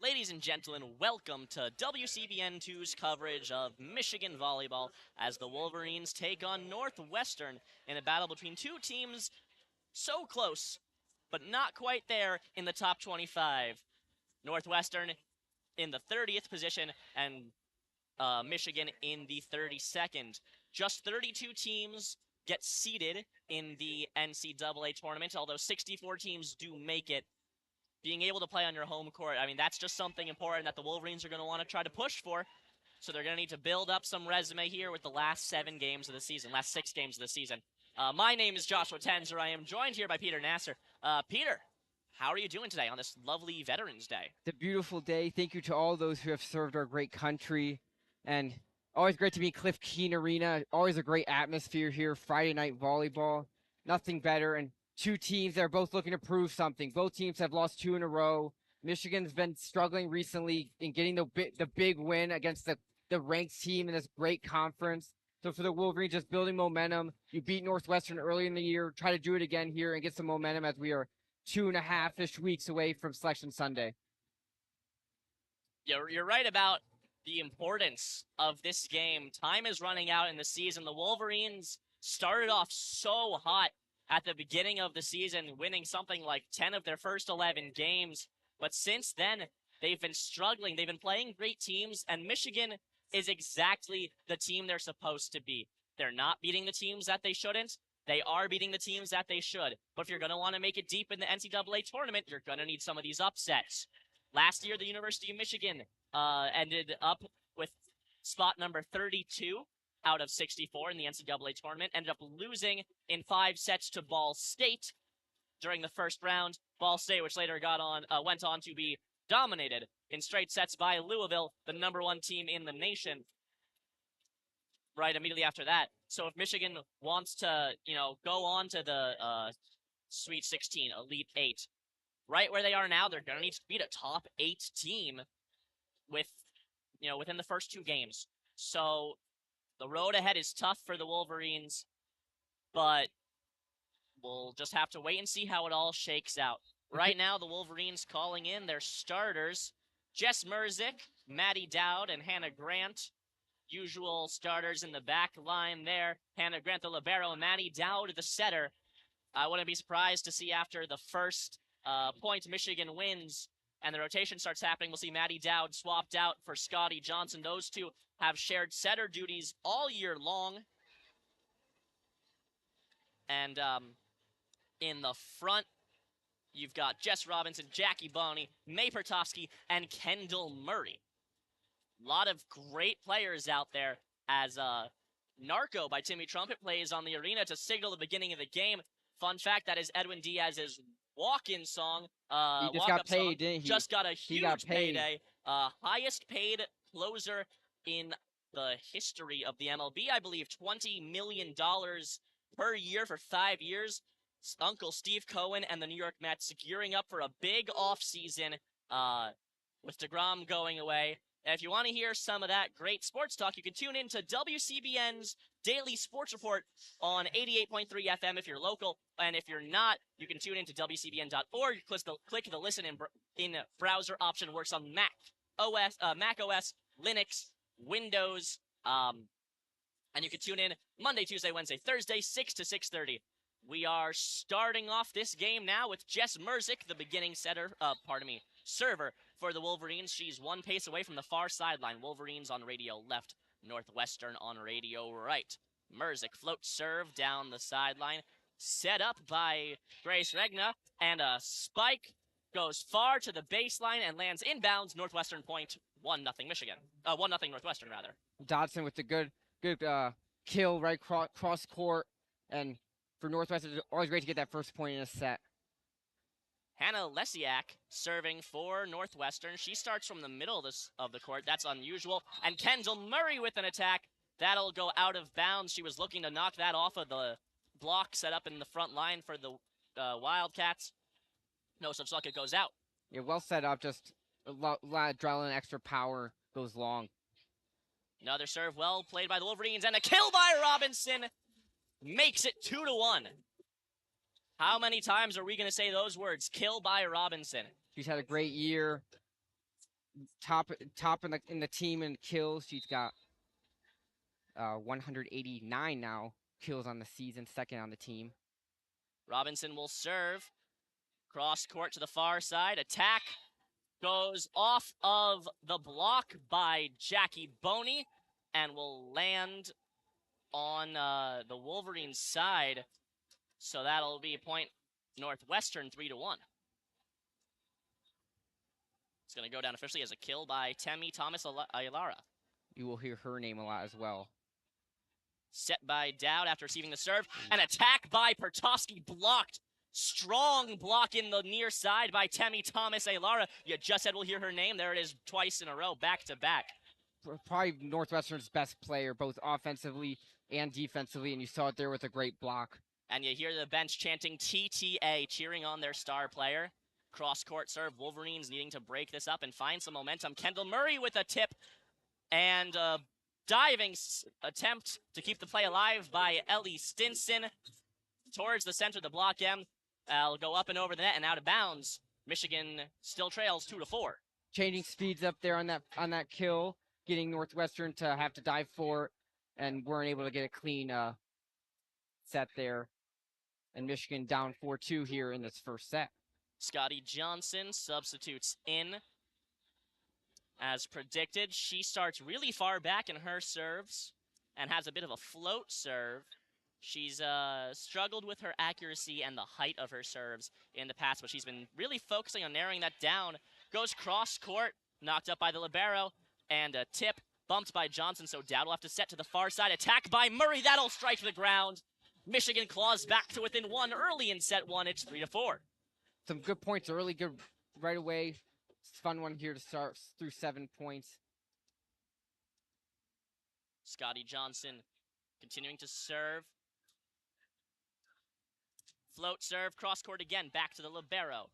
Ladies and gentlemen, welcome to WCBN2's coverage of Michigan Volleyball as the Wolverines take on Northwestern in a battle between two teams so close, but not quite there in the top 25. Northwestern in the 30th position and Michigan in the 32nd. Just 32 teams get seeded in the NCAA tournament, although 64 teams do make it. Being able to play on your home court, I mean, that's just something important that the Wolverines are going to want to try to push for. So they're going to need to build up some resume here with the last 7 games of the season, last 6 games of the season. My name is Joshua Tenzer. I am joined here by Peter Nasr. Peter, how are you doing today on this lovely Veterans Day? It's a beautiful day. Thank you to all those who have served our great country. And always great to be Cliff Keen Arena. Always a great atmosphere here. Friday night volleyball. Nothing better. And two teams that are both looking to prove something. Both teams have lost 2 in a row. Michigan's been struggling recently in getting the big win against the ranked team in this great conference. So for the Wolverines, just building momentum. You beat Northwestern early in the year. Try to do it again here and get some momentum as we are 2.5-ish weeks away from Selection Sunday. You're right about the importance of this game. Time is running out in the season. The Wolverines started off so hot at the beginning of the season, winning something like 10 of their first 11 games. But since then, they've been struggling. They've been playing great teams, and Michigan is exactly the team they're supposed to be. They're not beating the teams that they shouldn't. They are beating the teams that they should. But if you're going to want to make it deep in the NCAA tournament, you're going to need some of these upsets. Last year, the University of Michigan ended up with spot number 32 out of 64 in the NCAA tournament, ended up losing in 5 sets to Ball State during the first round. Ball State, which later went on to be dominated in straight sets by Louisville, the number 1 team in the nation, right immediately after that. So if Michigan wants to, go on to the Sweet 16, Elite 8, right where they are now, they're going to need to beat a top 8 team within the first 2 games. So the road ahead is tough for the Wolverines, but we'll just have to wait and see how it all shakes out. Right now, the Wolverines calling in their starters, Jess Merzick, Maddie Dowd, and Hannah Grant. Usual starters in the back line there. Hannah Grant, the libero, and Maddie Dowd, the setter. I wouldn't be surprised to see after the first point Michigan wins and the rotation starts happening, we'll see Maddie Dowd swapped out for Scotty Johnson. Those two have shared setter duties all year long. And in the front, you've got Jess Robinson, Jackie Bonney, May Pertovsky, and Kendall Murray. A lot of great players out there as Narco by Timmy Trumpet plays on the arena to signal the beginning of the game. Fun fact, that is Edwin Diaz's walk-in song. He just got paid, didn't he? Just got a huge payday. Highest paid closer in the history of the MLB, I believe, $20 million per year for 5 years. Uncle Steve Cohen and the New York Mets gearing up for a big offseason with DeGrom going away. And if you want to hear some of that great sports talk, you can tune in to WCBN's Daily Sports Report on 88.3 FM if you're local. And if you're not, you can tune in to WCBN.org. Click the listen in browser option. Works on Mac OS, Linux, Windows. And you can tune in Monday, Tuesday, Wednesday, Thursday, 6 to 6:30. We are starting off this game now with Jess Merzick, the beginning server for the Wolverines. She's 1 pace away from the far sideline. Wolverines on radio left, Northwestern on radio right. Merzick floats serve down the sideline, set up by Grace Regna, and a spike goes far to the baseline and lands inbounds. Northwestern point, 1-0 Michigan. 1-0 Northwestern, rather. Dodson with the good kill right cross court, and for Northwestern, it's always great to get that first point in a set. Hannah Lesiak serving for Northwestern. She starts from the middle of the court. That's unusual. And Kendall Murray with an attack. That'll go out of bounds. She was looking to knock that off of the block set up in the front line for the Wildcats. No such luck. It goes out. Yeah, well set up. Just a lot of adrenaline, extra power, goes long. Another serve well played by the Wolverines. And a kill by Robinson makes it 2-1. How many times are we going to say those words? Kill by Robinson. She's had a great year. top in the team in kills. She's got 189 now kills on the season, second on the team. Robinson will serve. Cross court to the far side. Attack goes off of the block by Jackie Boney and will land on the Wolverines side. So that'll be a point Northwestern 3-1. It's going to go down officially as a kill by Temi Thomas Aylara. You will hear her name a lot as well. Set by Dowd after receiving the serve. An attack by Pertovsky blocked. Strong block in the near side by Temi Thomas Aylara. You just said we'll hear her name. There it is twice in a row, back to back. Probably Northwestern's best player, both offensively and defensively, and you saw it there with a great block. And you hear the bench chanting TTA, cheering on their star player. Cross-court serve, Wolverines needing to break this up and find some momentum. Kendall Murray with a tip and a diving attempt to keep the play alive by Ellie Stinson towards the center of the block M. I'll go up and over the net and out of bounds. Michigan still trails 2-4. Changing speeds up there on that kill, getting Northwestern to have to dive for, and weren't able to get a clean set there. And Michigan down 4-2 here in this first set. Scotty Johnson substitutes in. As predicted, she starts really far back in her serves and has a bit of a float serve. She's struggled with her accuracy and the height of her serves in the past, but she's been really focusing on narrowing that down. Goes cross-court, knocked up by the libero, and a tip bumped by Johnson, so Dowd will have to set to the far side. Attack by Murray, that'll strike to the ground. Michigan claws back to within one early in set one. It's 3-4. Some good points early, good right away. It's a fun one here to start through 7 points. Scotty Johnson continuing to serve. Float serve, cross court again, back to the libero.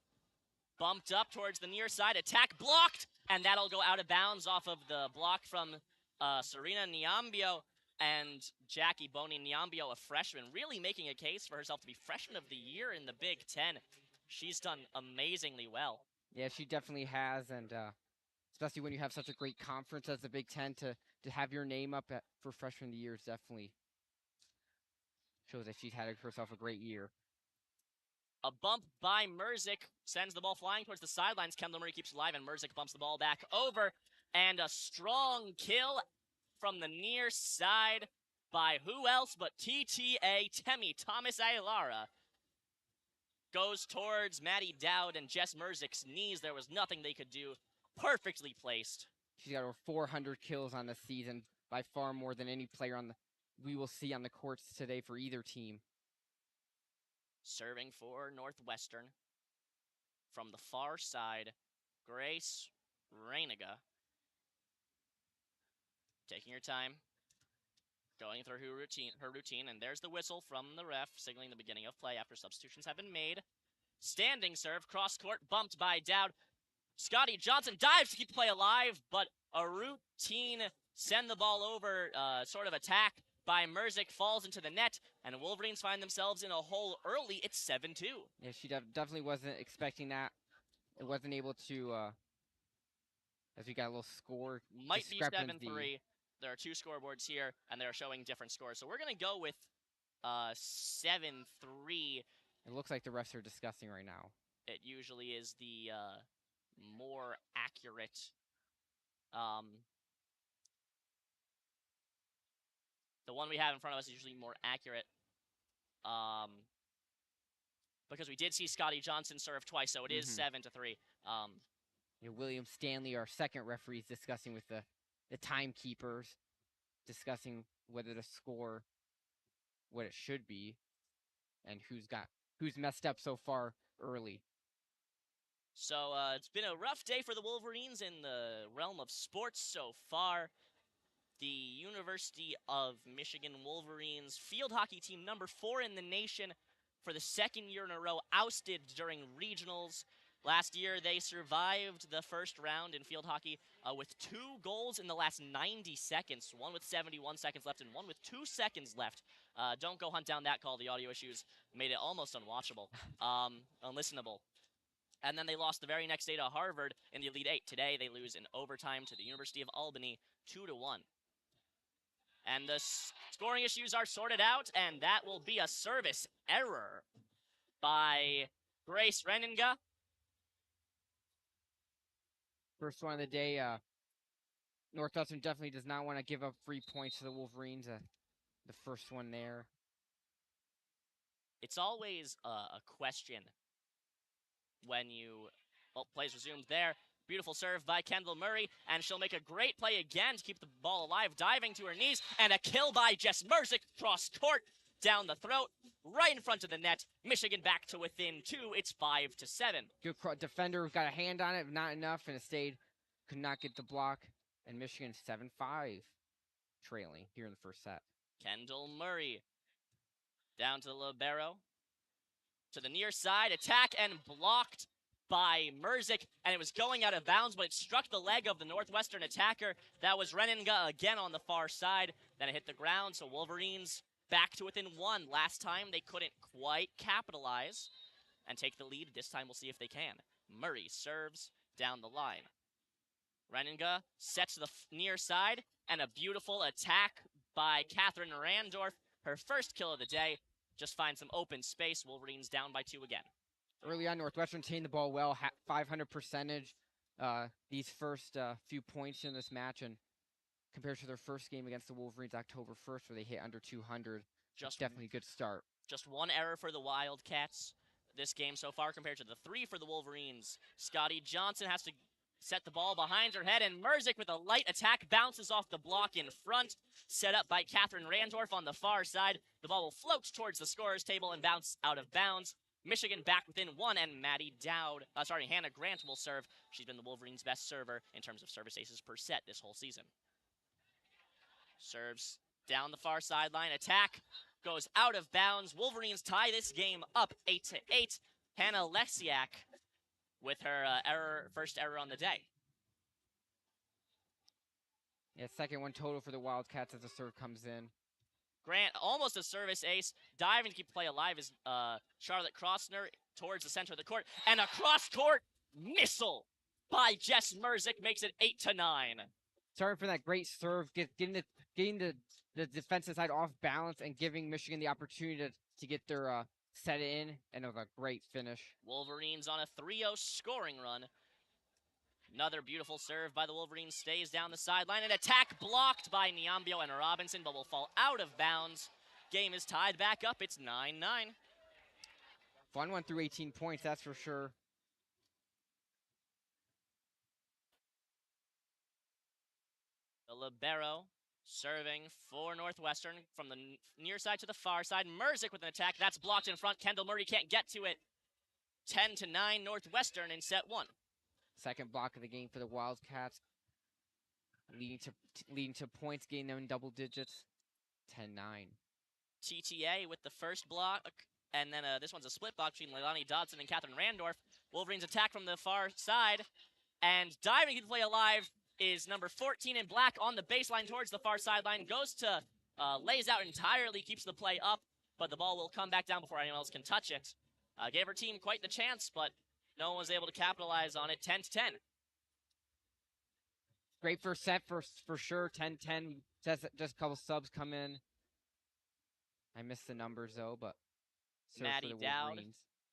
Bumped up towards the near side, attack blocked, and that'll go out of bounds off of the block from Serena Niambio. And Jackie Boney Niambio, a freshman, really making a case for herself to be freshman of the year in the Big Ten. She's done amazingly well. Yeah, she definitely has, and especially when you have such a great conference as the Big Ten, to have your name up for freshman of the year is definitely shows that she's had herself a great year. A bump by Merzik sends the ball flying towards the sidelines. Kendall Murray keeps alive, and Merzik bumps the ball back over. And a strong kill from the near side by who else but TTA, Temi Thomas Aylara. Goes towards Maddie Dowd and Jess Merzik's knees. There was nothing they could do. Perfectly placed. She's got over 400 kills on the season, by far more than any player we will see on the courts today for either team. Serving for Northwestern from the far side, Grace Reiniga. Taking her time, going through her routine, and there's the whistle from the ref signaling the beginning of play after substitutions have been made. Standing serve, cross court, bumped by Dowd. Scotty Johnson dives to keep the play alive, but a routine send the ball over sort of attack by Merzik falls into the net, and Wolverines find themselves in a hole early. It's 7-2. Yeah, she definitely wasn't expecting that. It wasn't able to, as we got a little score Might be discrepancy. 7-3. There are two scoreboards here, and they're showing different scores. So we're going to go with 7-3. It looks like the refs are discussing right now. It usually is the more accurate the one we have in front of us is usually more accurate because we did see Scotty Johnson serve twice, so it is 7-3. William Stanley, our second referee, is discussing with the timekeepers, discussing whether to score what it should be and who's messed up so far early. So it's been a rough day for the Wolverines in the realm of sports so far. The University of Michigan Wolverines field hockey team number 4 in the nation for the second year in a row, ousted during regionals. Last year, they survived the first round in field hockey with 2 goals in the last 90 seconds, one with 71 seconds left and one with 2 seconds left. Don't go hunt down that call. The audio issues made it almost unwatchable, unlistenable. And then they lost the very next day to Harvard in the Elite Eight. Today, they lose in overtime to the University of Albany, 2-1. And the scoring issues are sorted out, and that will be a service error by Grace Renninga. First one of the day. Northwestern definitely does not want to give up free points to the Wolverines. The first one there. It's always a question when you... Oh, plays resumed there. Beautiful serve by Kendall Murray, and she'll make a great play again to keep the ball alive, diving to her knees, and a kill by Jess Merzick, cross court, down the throat, right in front of the net. Michigan back to within 2. It's 5-7. Good defender got a hand on it, not enough, and it stayed. Could not get the block, and Michigan 7-5, trailing here in the first set. Kendall Murray down to the libero, to the near side, attack and blocked by Merzick, and it was going out of bounds, but it struck the leg of the Northwestern attacker. That was Renninga again on the far side. Then it hit the ground, so Wolverines back to within 1. Last time they couldn't quite capitalize and take the lead. This time we'll see if they can. Murray serves down the line. Renninga sets to the near side, and a beautiful attack by Catherine Randorf. Her first kill of the day. Just find some open space. Wolverines down by 2 again. Early on, Northwestern taking the ball well, 500 percentage. These first few points in this match, and compared to their first game against the Wolverines October 1st, where they hit under 200, just definitely a good start. Just 1 error for the Wildcats this game so far compared to the 3 for the Wolverines. Scotty Johnson has to set the ball behind her head, and Merzick with a light attack bounces off the block in front, set up by Catherine Randorf on the far side. The ball will float towards the scorer's table and bounce out of bounds. Michigan back within 1, and Hannah Grant will serve. She's been the Wolverines' best server in terms of service aces per set this whole season. Serves down the far sideline, attack goes out of bounds. Wolverines tie this game up 8-8. Hannah Lesiak with her first error on the day. Yeah, second one total for the Wildcats as the serve comes in. Grant, almost a service ace, diving to keep play alive is Charlotte Crossner towards the center of the court, and a cross-court missile by Jess Merzick makes it 8-9. Starting from that great serve, getting the defensive side off balance and giving Michigan the opportunity to get their set in, and it was a great finish. Wolverines on a 3-0 scoring run. Another beautiful serve by the Wolverines stays down the sideline. An attack blocked by Niambio and Robinson, but will fall out of bounds. Game is tied back up. It's 9-9. Fun one through 18 points, that's for sure. The libero serving for Northwestern from the near side to the far side. Merzick with an attack. That's blocked in front. Kendall Murray can't get to it. 10-9 Northwestern in set 1. Second block of the game for the Wildcats, leading to points, getting them in double digits, 10-9. TTA with the first block, and then this one's a split block between Leilani Dodson and Catherine Randorf. Wolverines attack from the far side, and diving to play alive is number 14 in black on the baseline towards the far sideline, goes to, lays out entirely, keeps the play up, but the ball will come back down before anyone else can touch it. Gave her team quite the chance, but no one was able to capitalize on it. 10-10. Great first set for sure. 10-10. Just a couple subs come in. I missed the numbers though, but Maddie Dowd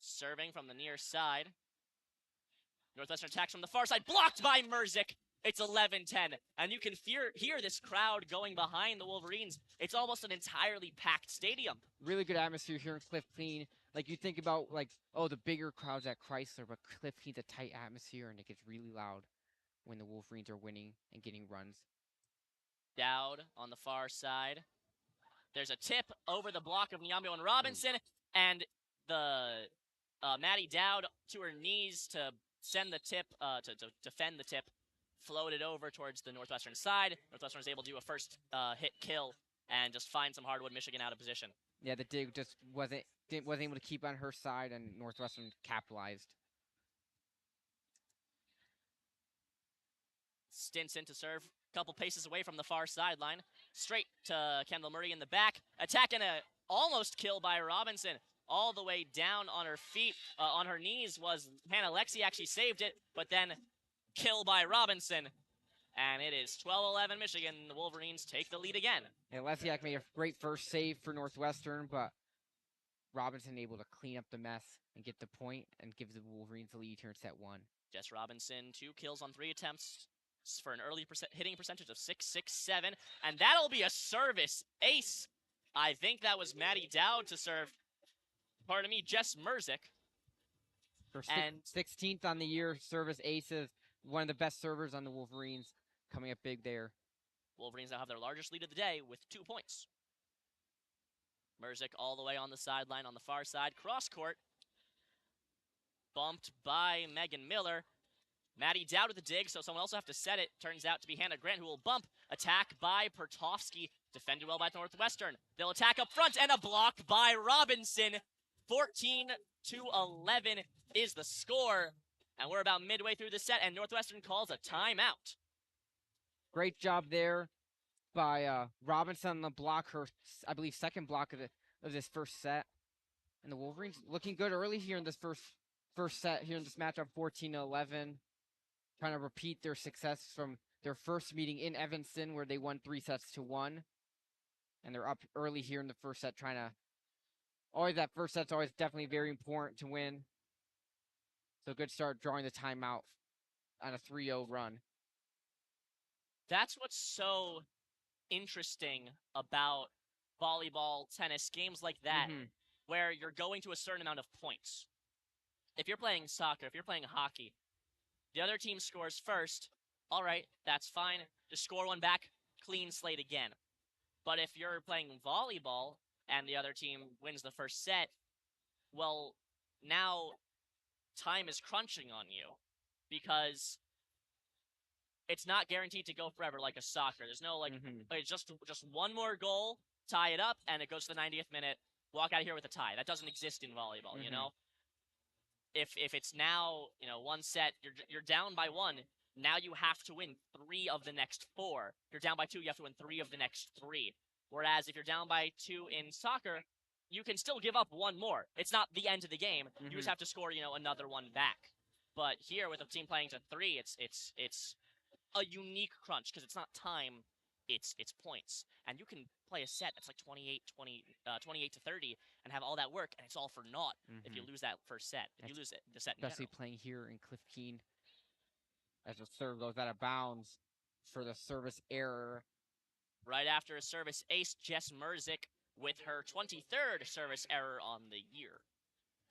serving from the near side. Northwestern attacks from the far side, blocked by Merzick. It's 11-10, and you can hear this crowd going behind the Wolverines. It's almost an entirely packed stadium. Really good atmosphere here in Cliff Clean. Like, you think about, like, oh, the bigger crowds at Chrysler, but Cliff Clean's a tight atmosphere, and it gets really loud when the Wolverines are winning and getting runs. Dowd on the far side. There's a tip over the block of Niambio and Robinson, and the Maddie Dowd to her knees to send the tip, to defend the tip, floated over towards the Northwestern side. Northwestern was able to do a first hit kill and just find some hardwood Michigan out of position. Yeah, the dig just wasn't able to keep on her side, and Northwestern capitalized. Stinson to serve, a couple paces away from the far sideline. Straight to Kendall Murray in the back. Attack and a almost kill by Robinson. all the way down on her feet, on her knees was Hannah Lexi. Actually saved it, but then kill by Robinson. And it is 12-11 Michigan. The Wolverines take the lead again. And Lesiak made a great first save for Northwestern, but Robinson able to clean up the mess and get the point and give the Wolverines the lead here in set 1. Jess Robinson, 2 kills on 3 attempts for an early hitting percentage of 6.67. And that'll be a service ace. I think that was Maddie Dowd to serve, pardon me, Jess Merzick. For 16th on the year, service aces, one of the best servers on the Wolverines, coming up big there. Wolverines now have their largest lead of the day with 2 points. Merzick all the way on the sideline on the far side. Cross court. Bumped by Megan Miller. Maddie Dowd with the dig, so someone else will have to set it. Turns out to be Hannah Grant, who will bump. Attack by Pertovsky. Defended well by Northwestern. They'll attack up front, and a block by Robinson. 14-11 is the score. And we're about midway through the set, and Northwestern calls a timeout. Great job there by Robinson on the block, her, I believe, second block of this first set. And the Wolverines looking good early here in this first set here in this matchup, 14-11. Trying to repeat their success from their first meeting in Evanston, where they won 3-1. And they're up early here in the first set, trying to... Always that first set's always definitely very important to win. So good start drawing the timeout on a 3-0 run. That's what's so interesting about volleyball, tennis, games like that, where you're going to a certain amount of points. If you're playing soccer, if you're playing hockey, the other team scores first, all right, that's fine. Just score one back, clean slate again. But if you're playing volleyball and the other team wins the first set, well, now time is crunching on you because it's not guaranteed to go forever like a soccer. There's no, like, it's just one more goal, tie it up, and it goes to the 90th minute, walk out of here with a tie. That doesn't exist in volleyball, you know? If it's now, one set, you're down by 1, now you have to win 3 of the next 4. If you're down by 2, you have to win 3 of the next 3. Whereas if you're down by 2 in soccer, you can still give up 1 more. It's not the end of the game. You just have to score, another one back. But here, with a team playing to 3, it's a unique crunch because it's not time, it's points. And you can play a set that's like 28 to 30 and have all that work, and it's all for naught if you lose that first set. If you lose it, the set in especially general. playing here in Cliff Keen as the serve goes out of bounds for the service error. Right after a service ace, Jess Merzick with her 23rd service error on the year.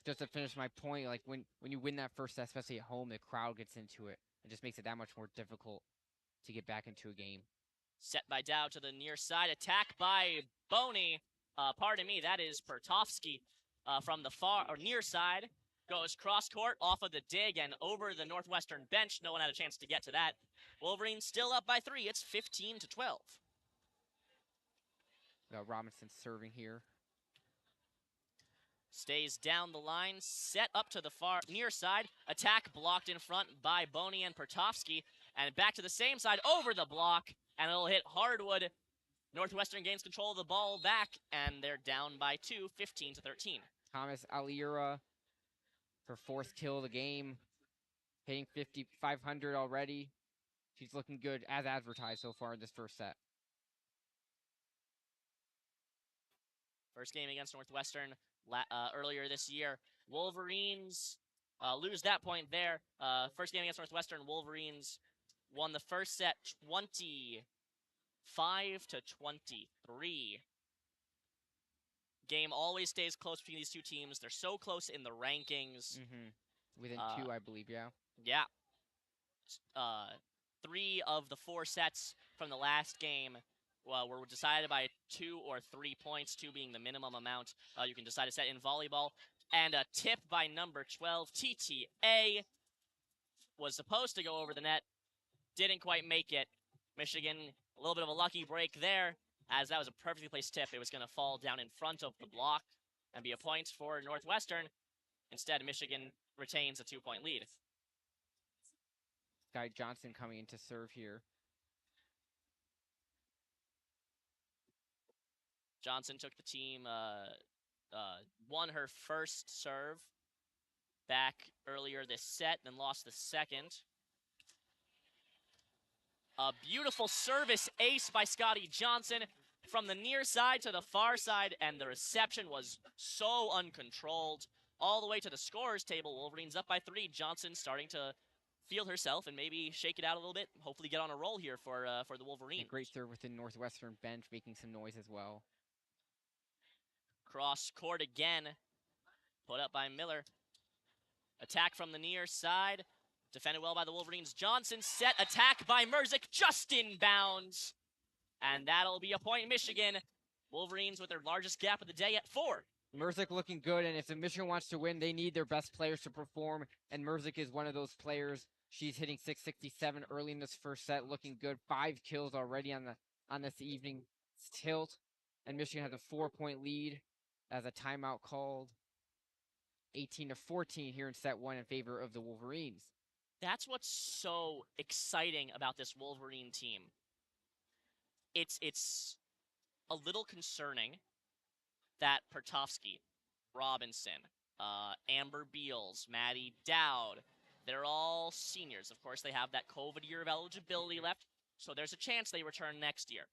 Just to finish my point, like when you win that first set, especially at home, the crowd gets into it. It just makes it that much more difficult to get back into a game. Set by Dow to the near side. Attack by Boney. Pardon me, that is Pertovsky from the far or near side. Goes cross court off of the dig and over the Northwestern bench. No one had a chance to get to that. Wolverines still up by 3. It's 15-12. Robinson serving here. Stays down the line, set up to the far near side. Attack blocked in front by Boney and Pertovsky. And back to the same side, over the block, and it'll hit hardwood. Northwestern gains control of the ball back, and they're down by 2, 15-13. Thomas Alira, her 4th kill of the game, hitting 5,500 already. She's looking good as advertised so far in this first set. First game against Northwestern earlier this year. Wolverines lose that point there. First game against Northwestern, Wolverines won the first set 25-23. Game always stays close between these two teams. They're so close in the rankings. Within 2, I believe, yeah. Yeah. 3 of the 4 sets from the last game were decided by 2 or 3 points, 2 being the minimum amount you can decide to set in volleyball. And a tip by number 12, TTA, was supposed to go over the net. Didn't quite make it. Michigan, a little bit of a lucky break there, as that was a perfectly placed tip. It was going to fall down in front of the block and be a point for Northwestern. Instead, Michigan retains a 2-point lead. Sky Johnson coming in to serve here. Johnson took the team won her first serve back earlier this set, then lost the second. A beautiful service ace by Scotty Johnson from the near side to the far side, and the reception was so uncontrolled. All the way to the scorer's table, Wolverines up by 3. Johnson starting to feel herself and maybe shake it out a little bit. Hopefully get on a roll here for the Wolverines. A great serve within Northwestern bench, making some noise as well. Cross court again, put up by Miller. Attack from the near side, defended well by the Wolverines. Johnson set attack by Merzik, just in bounds. And that'll be a point, Michigan. Wolverines with their largest gap of the day at 4. Merzik looking good, and if the Michigan wants to win, they need their best players to perform, and Merzik is one of those players. She's hitting 667 early in this first set, looking good. 5 kills already on this evening's tilt, and Michigan has a 4-point lead as a timeout called. 18-14 here in set 1 in favor of the Wolverines. That's what's so exciting about this Wolverine team. It's a little concerning that Pertovsky, Robinson, Amber Beals, Maddie Dowd, they're all seniors. Of course, they have that COVID year of eligibility left, so there's a chance they return next year.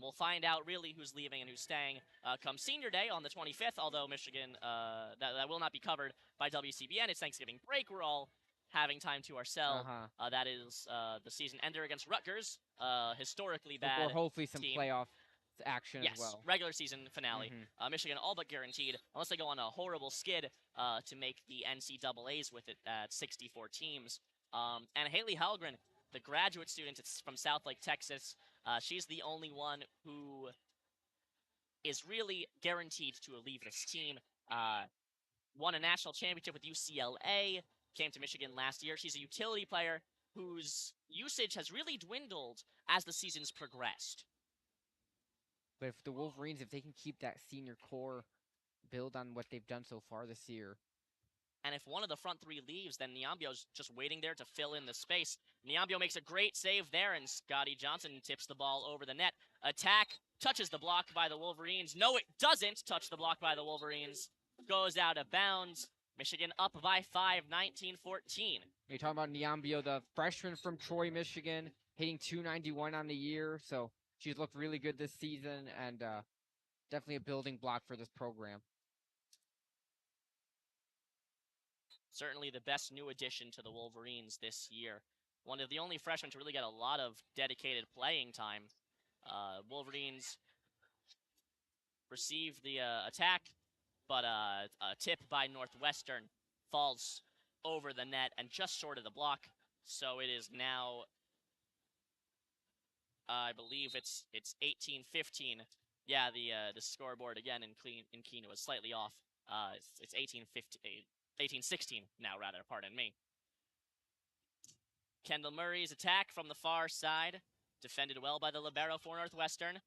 We'll find out really who's leaving and who's staying come senior day on the 25th, although Michigan, that will not be covered by WCBN. It's Thanksgiving break. We're all having time to ourselves. That is the season ender against Rutgers, historically bad Or hopefully some team. playoff action as well. Yes, regular season finale. Michigan all but guaranteed, unless they go on a horrible skid to make the NCAAs with it at 64 teams. And Haley Halgren, the graduate student from Southlake, Texas, she's the only one who is really guaranteed to leave this team. Won a national championship with UCLA, came to Michigan last year. She's a utility player whose usage has really dwindled as the season's progressed. But if the Wolverines, if they can keep that senior core, build on what they've done so far this year. And if one of the front 3 leaves, then Niambio's just waiting there to fill in the space. Niambio makes a great save there, and Scotty Johnson tips the ball over the net. Attack touches the block by the Wolverines. No, it doesn't touch the block by the Wolverines. Goes out of bounds. Michigan up by 5, 19-14. You're talking about Niambio, the freshman from Troy, Michigan, hitting 291 on the year. So she's looked really good this season, and definitely a building block for this program. Certainly the best new addition to the Wolverines this year. One of the only freshmen to really get a lot of dedicated playing time. Wolverines receive the attack, but a tip by Northwestern falls over the net and just short of the block. So it is now, I believe it's 18-15. Yeah, the scoreboard again in Keene was slightly off. It's 18-16 now, rather, pardon me. Kendall Murray's attack from the far side, defended well by the libero for Northwestern,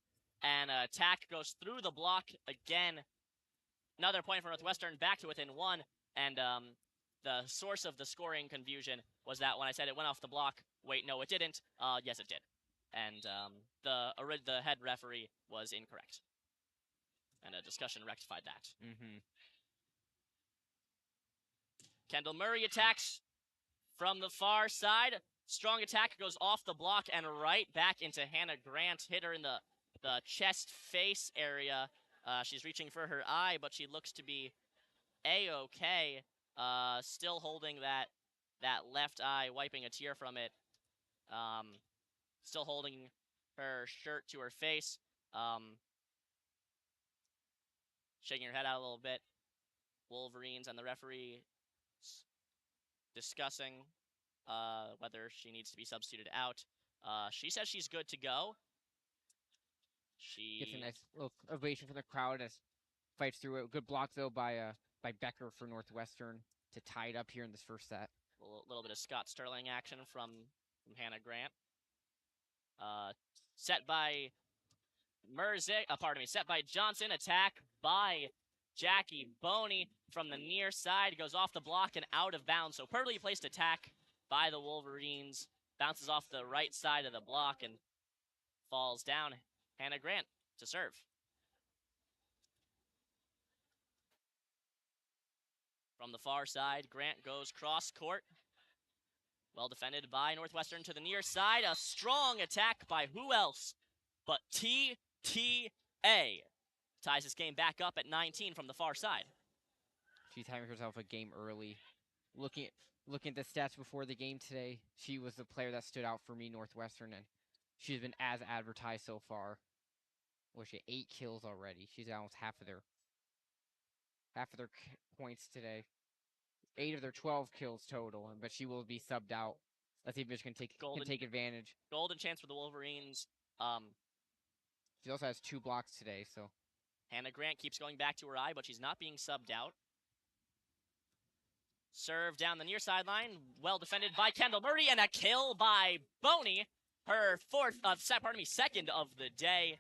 and attack goes through the block again. Another point for Northwestern, back to within 1, and the source of the scoring confusion was that when I said it went off the block, wait, no, it didn't. Yes, it did. And the head referee was incorrect. And a discussion rectified that. Kendall Murray attacks from the far side. Strong attack goes off the block and right back into Hannah Grant. Hit her in the chest-face area. She's reaching for her eye, but she looks to be A-okay. Still holding that left eye, wiping a tear from it. Still holding her shirt to her face. Shaking her head out a little bit. Wolverines and the referee discussing whether she needs to be substituted out. She says she's good to go. She gets a nice little ovation from the crowd as fights through it. Good block though by Becker for Northwestern to tie it up here in this first set. A little bit of Scott Sterling action from Hannah Grant. Set by set by Johnson. Attack by Jackie Boney from the near side. Goes off the block and out of bounds. So perfectly placed attack by the Wolverines. Bounces off the right side of the block and falls down. Hannah Grant to serve. From the far side, Grant goes cross court. Well defended by Northwestern to the near side. A strong attack by who else but TTA. Ties this game back up at 19 from the far side. She's having herself a game early. Looking at the stats before the game today, she was the player that stood out for me, Northwestern, and she's been as advertised so far. Was she 8 kills already? She's got almost half of their points today. 8 of their 12 kills total, but she will be subbed out. Let's see if Michigan can take advantage. Golden chance for the Wolverines. She also has 2 blocks today, so. Hannah Grant keeps going back to her eye, but she's not being subbed out. Serve down the near sideline, well defended by Kendall Murray, and a kill by Boney. Her second of the day.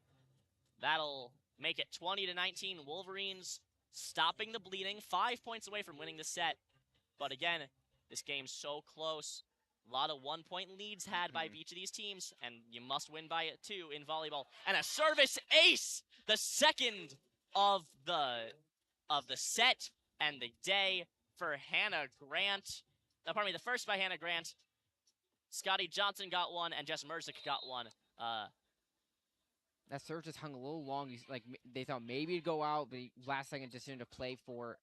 That'll make it 20-19. Wolverines stopping the bleeding, 5 points away from winning the set. But again, this game's so close. A lot of 1-point leads had by each of these teams, and you must win by it too in volleyball. And a service ace, the second of the set and the day for Hannah Grant. The first by Hannah Grant. Scotty Johnson got one, and Jess Merzick got one. That serve just hung a little long. Like they thought maybe it'd go out, but last second just into play for it.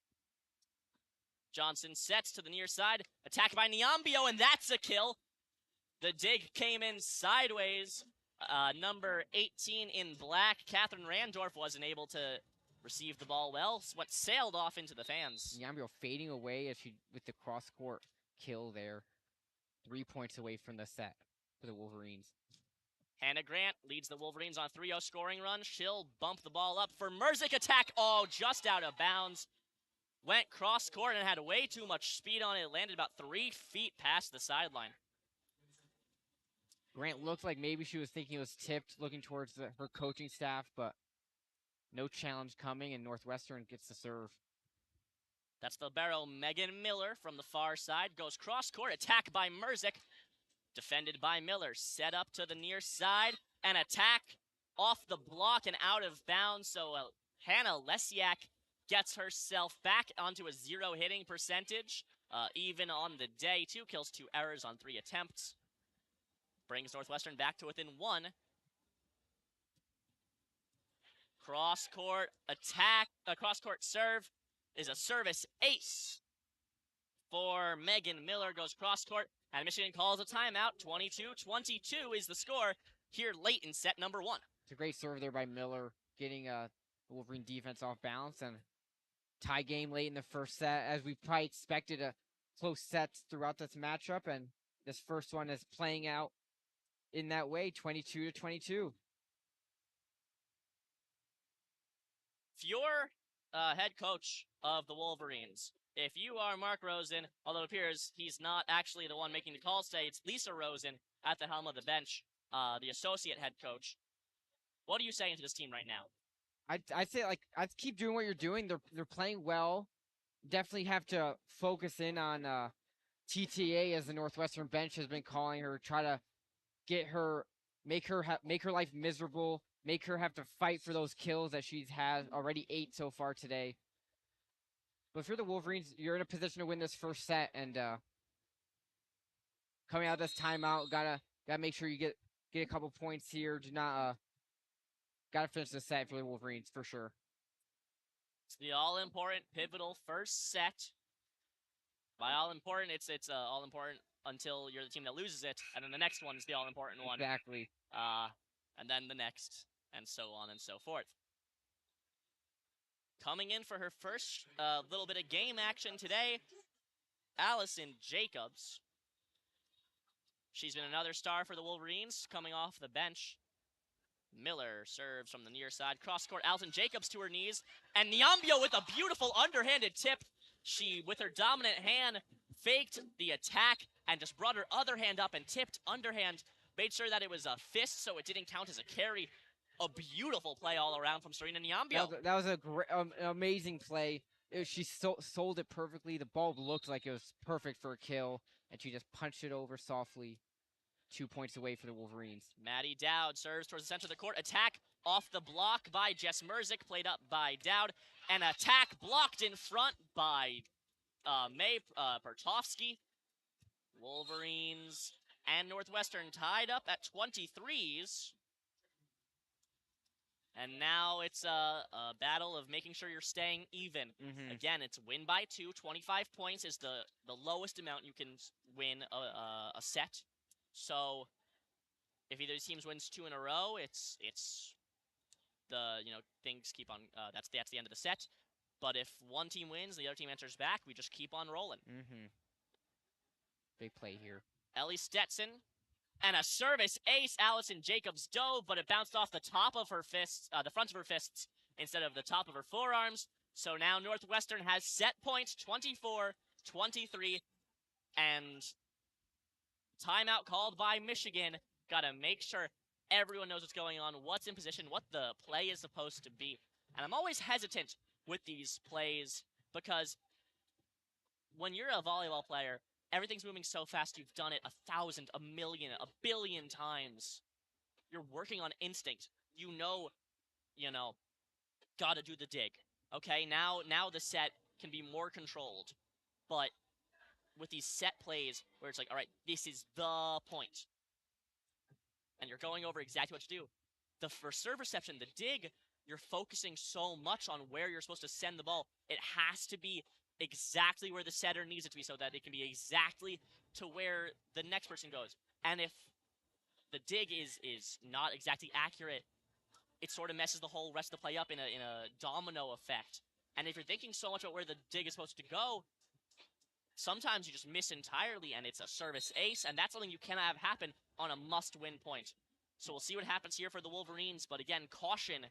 Johnson sets to the near side. Attack by Niambio, and that's a kill. The dig came in sideways. Number 18 in black, Catherine Randorf, wasn't able to receive the ball well. Sailed off into the fans. Niambio fading away as she with the cross court kill there. 3 points away from the set for the Wolverines. Hannah Grant leads the Wolverines on 3-0 scoring run. She'll bump the ball up for Merzick attack. Oh, just out of bounds. Went cross court and had way too much speed on it. It landed about 3 feet past the sideline. Grant looked like maybe she was thinking it was tipped, looking towards her coaching staff, but no challenge coming, and Northwestern gets the serve. That's the barrel. Megan Miller from the far side goes cross court. Attack by Merzick. Defended by Miller. Set up to the near side. An attack off the block and out of bounds. So Hannah Lesiak gets herself back onto a 0 hitting percentage. Even on the day. 2 kills, 2 errors on 3 attempts. Brings Northwestern back to within 1. Cross court attack. Cross court serve is a service ace for Megan Miller. Goes cross court. And Michigan calls a timeout. 22-22 is the score here late in set number 1. It's a great serve there by Miller, getting the Wolverine defense off balance, and tie game late in the first set, as we probably expected a close sets throughout this matchup, and this first one is playing out in that way, 22-22. If you're head coach of the Wolverines, if you are Mark Rosen, although it appears he's not actually the one making the calls today, it's Lisa Rosen at the helm of the bench, the associate head coach. What are you saying to this team right now? I'd say, like, I'd keep doing what you're doing. They're playing well. Definitely have to focus in on TTA, as the Northwestern bench has been calling her. Try to get her, make her life miserable. Make her have to fight for those kills that she's had already 8 so far today. But if you're the Wolverines, you're in a position to win this first set, and coming out of this timeout, gotta make sure you get a couple points here. Do not gotta finish the set for the Wolverines for sure. It's the all-important, pivotal first set. By all-important, it's all-important until you're the team that loses it, and then the next one is the all-important one. Exactly. And then the next, and so on and so forth. Coming in for her first little bit of game action today, Allison Jacobs. She's been another star for the Wolverines, coming off the bench. Miller serves from the near side. Cross-court, Allison Jacobs to her knees. And Niambio with a beautiful underhanded tip. She, with her dominant hand, faked the attack and just brought her other hand up and tipped underhand. Made sure that it was a fist, so it didn't count as a carry. A beautiful play all around from Serena Niambio. That was a great, amazing play. She sold it perfectly. The ball looked like it was perfect for a kill, and she just punched it over softly. 2 points away for the Wolverines. Maddie Dowd serves towards the center of the court. Attack off the block by Jess Merzick, played up by Dowd. An attack blocked in front by May Pertovsky. Wolverines and Northwestern tied up at 23s. And now it's a battle of making sure you're staying even. Again, it's win by 2. 25 points is the lowest amount you can win a set. So if either of these teams wins 2 in a row, it's the things keep on. That's the end of the set. But if one team wins, the other team enters back. We just keep on rolling. Big play here. Ellie Stetson. And a service ace. Allison Jacobs dove, but it bounced off the top of her fists, the front of her fists, instead of the top of her forearms. So now Northwestern has set point 24-23. And timeout called by Michigan. Got to make sure everyone knows what's going on, what's in position, what the play is supposed to be. And I'm always hesitant with these plays because when you're a volleyball player, everything's moving so fast, you've done it 1,000, 1,000,000, 1,000,000,000 times. You're working on instinct. You know, gotta do the dig. Okay, now the set can be more controlled. But with these set plays where it's like, all right, this is the point. And you're going over exactly what to do. For serve reception, the dig, you're focusing so much on where you're supposed to send the ball. It has to be exactly where the setter needs it to be so that it can be exactly to where the next person goes. And if the dig is not exactly accurate, it sort of messes the whole rest of the play up in a domino effect. And if you're thinking so much about where the dig is supposed to go, sometimes you just miss entirely and it's a service ace, and that's something you cannot have happen on a must-win point. So we'll see what happens here for the Wolverines, but again, caution,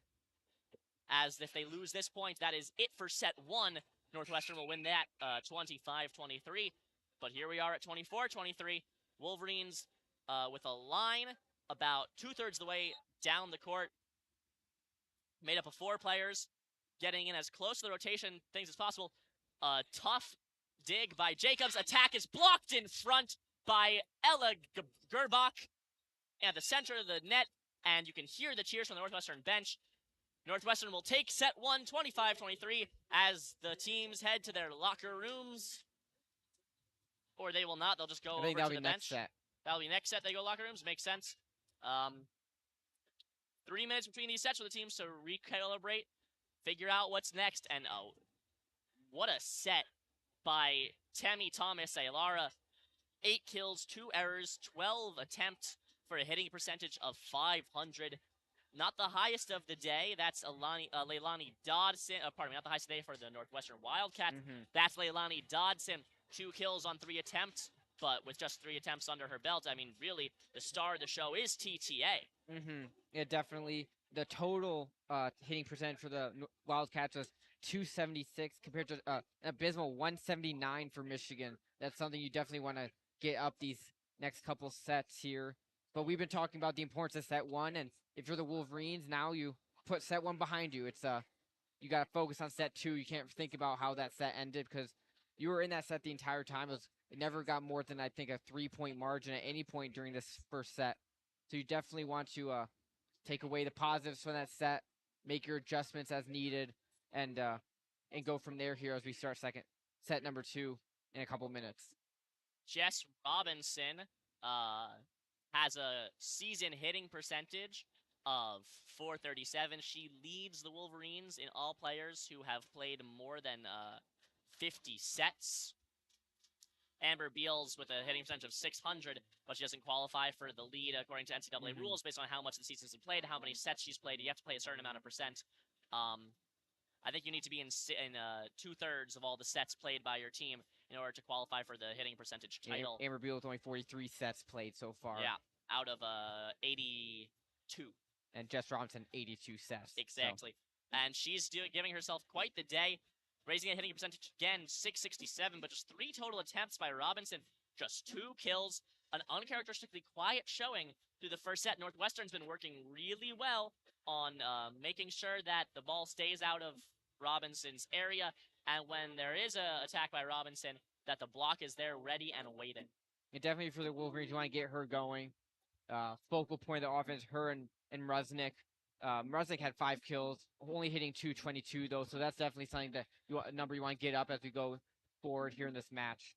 as if they lose this point, that is it for set 1. Northwestern will win that 25-23. But here we are at 24-23. Wolverines with a line about 2/3 the way down the court. Made up of 4 players. Getting in as close to the rotation things as possible. Tough dig by Jacobs. Attack is blocked in front by Ella Gerbach at the center of the net. And you can hear the cheers from the Northwestern bench. Northwestern will take set 1, 25-23, as the teams head to their locker rooms. Or they will not. They'll just go over to the bench. Set. That'll be next set. They go locker rooms. Makes sense. 3 minutes between these sets for the teams to recalibrate, figure out what's next. And what a set by Tammy Thomas Aylara. 8 kills, 2 errors, 12 attempts for a hitting percentage of 500. Not the highest of the day. That's Leilani Dodson. Pardon me, not the highest today for the Northwestern Wildcats. That's Leilani Dodson. 2 kills on 3 attempts, but with just 3 attempts under her belt, I mean, really, the star of the show is TTA. Yeah, definitely. The total hitting percentage for the Wildcats was 276 compared to an abysmal 179 for Michigan. That's something you definitely want to get up these next couple sets here. But we've been talking about the importance of set 1, and if you're the Wolverines, now you put set 1 behind you. It's you got to focus on set 2. You can't think about how that set ended because you were in that set the entire time. It never got more than, I think, a 3-point margin at any point during this first set. So you definitely want to take away the positives from that set, make your adjustments as needed, and go from there here as we start set number 2 in a couple minutes. Jess Robinson has a season hitting percentage of .437. She leads the Wolverines in all players who have played more than 50 sets. Amber Beals with a hitting percentage of 600, but she doesn't qualify for the lead according to NCAA rules based on how much the season's been played, how many sets she's played. You have to play a certain amount of percent. I think you need to be in 2/3 of all the sets played by your team in order to qualify for the hitting percentage title. Amber Beal with only 43 sets played so far. Yeah, out of 82. And Jess Robinson, 82 sets. Exactly. So. And she's giving herself quite the day, raising a hitting percentage again, 667, but just 3 total attempts by Robinson, just 2 kills, an uncharacteristically quiet showing through the first set. Northwestern's been working really well on making sure that the ball stays out of Robinson's area, and when there is an attack by Robinson, that the block is there ready and waiting. And definitely for the Wolverines, you want to get her going. Focal point of the offense, her and Mruznik. Mruznik had 5 kills, only hitting .222 though, so that's definitely something that a number you want to get up as we go forward here in this match.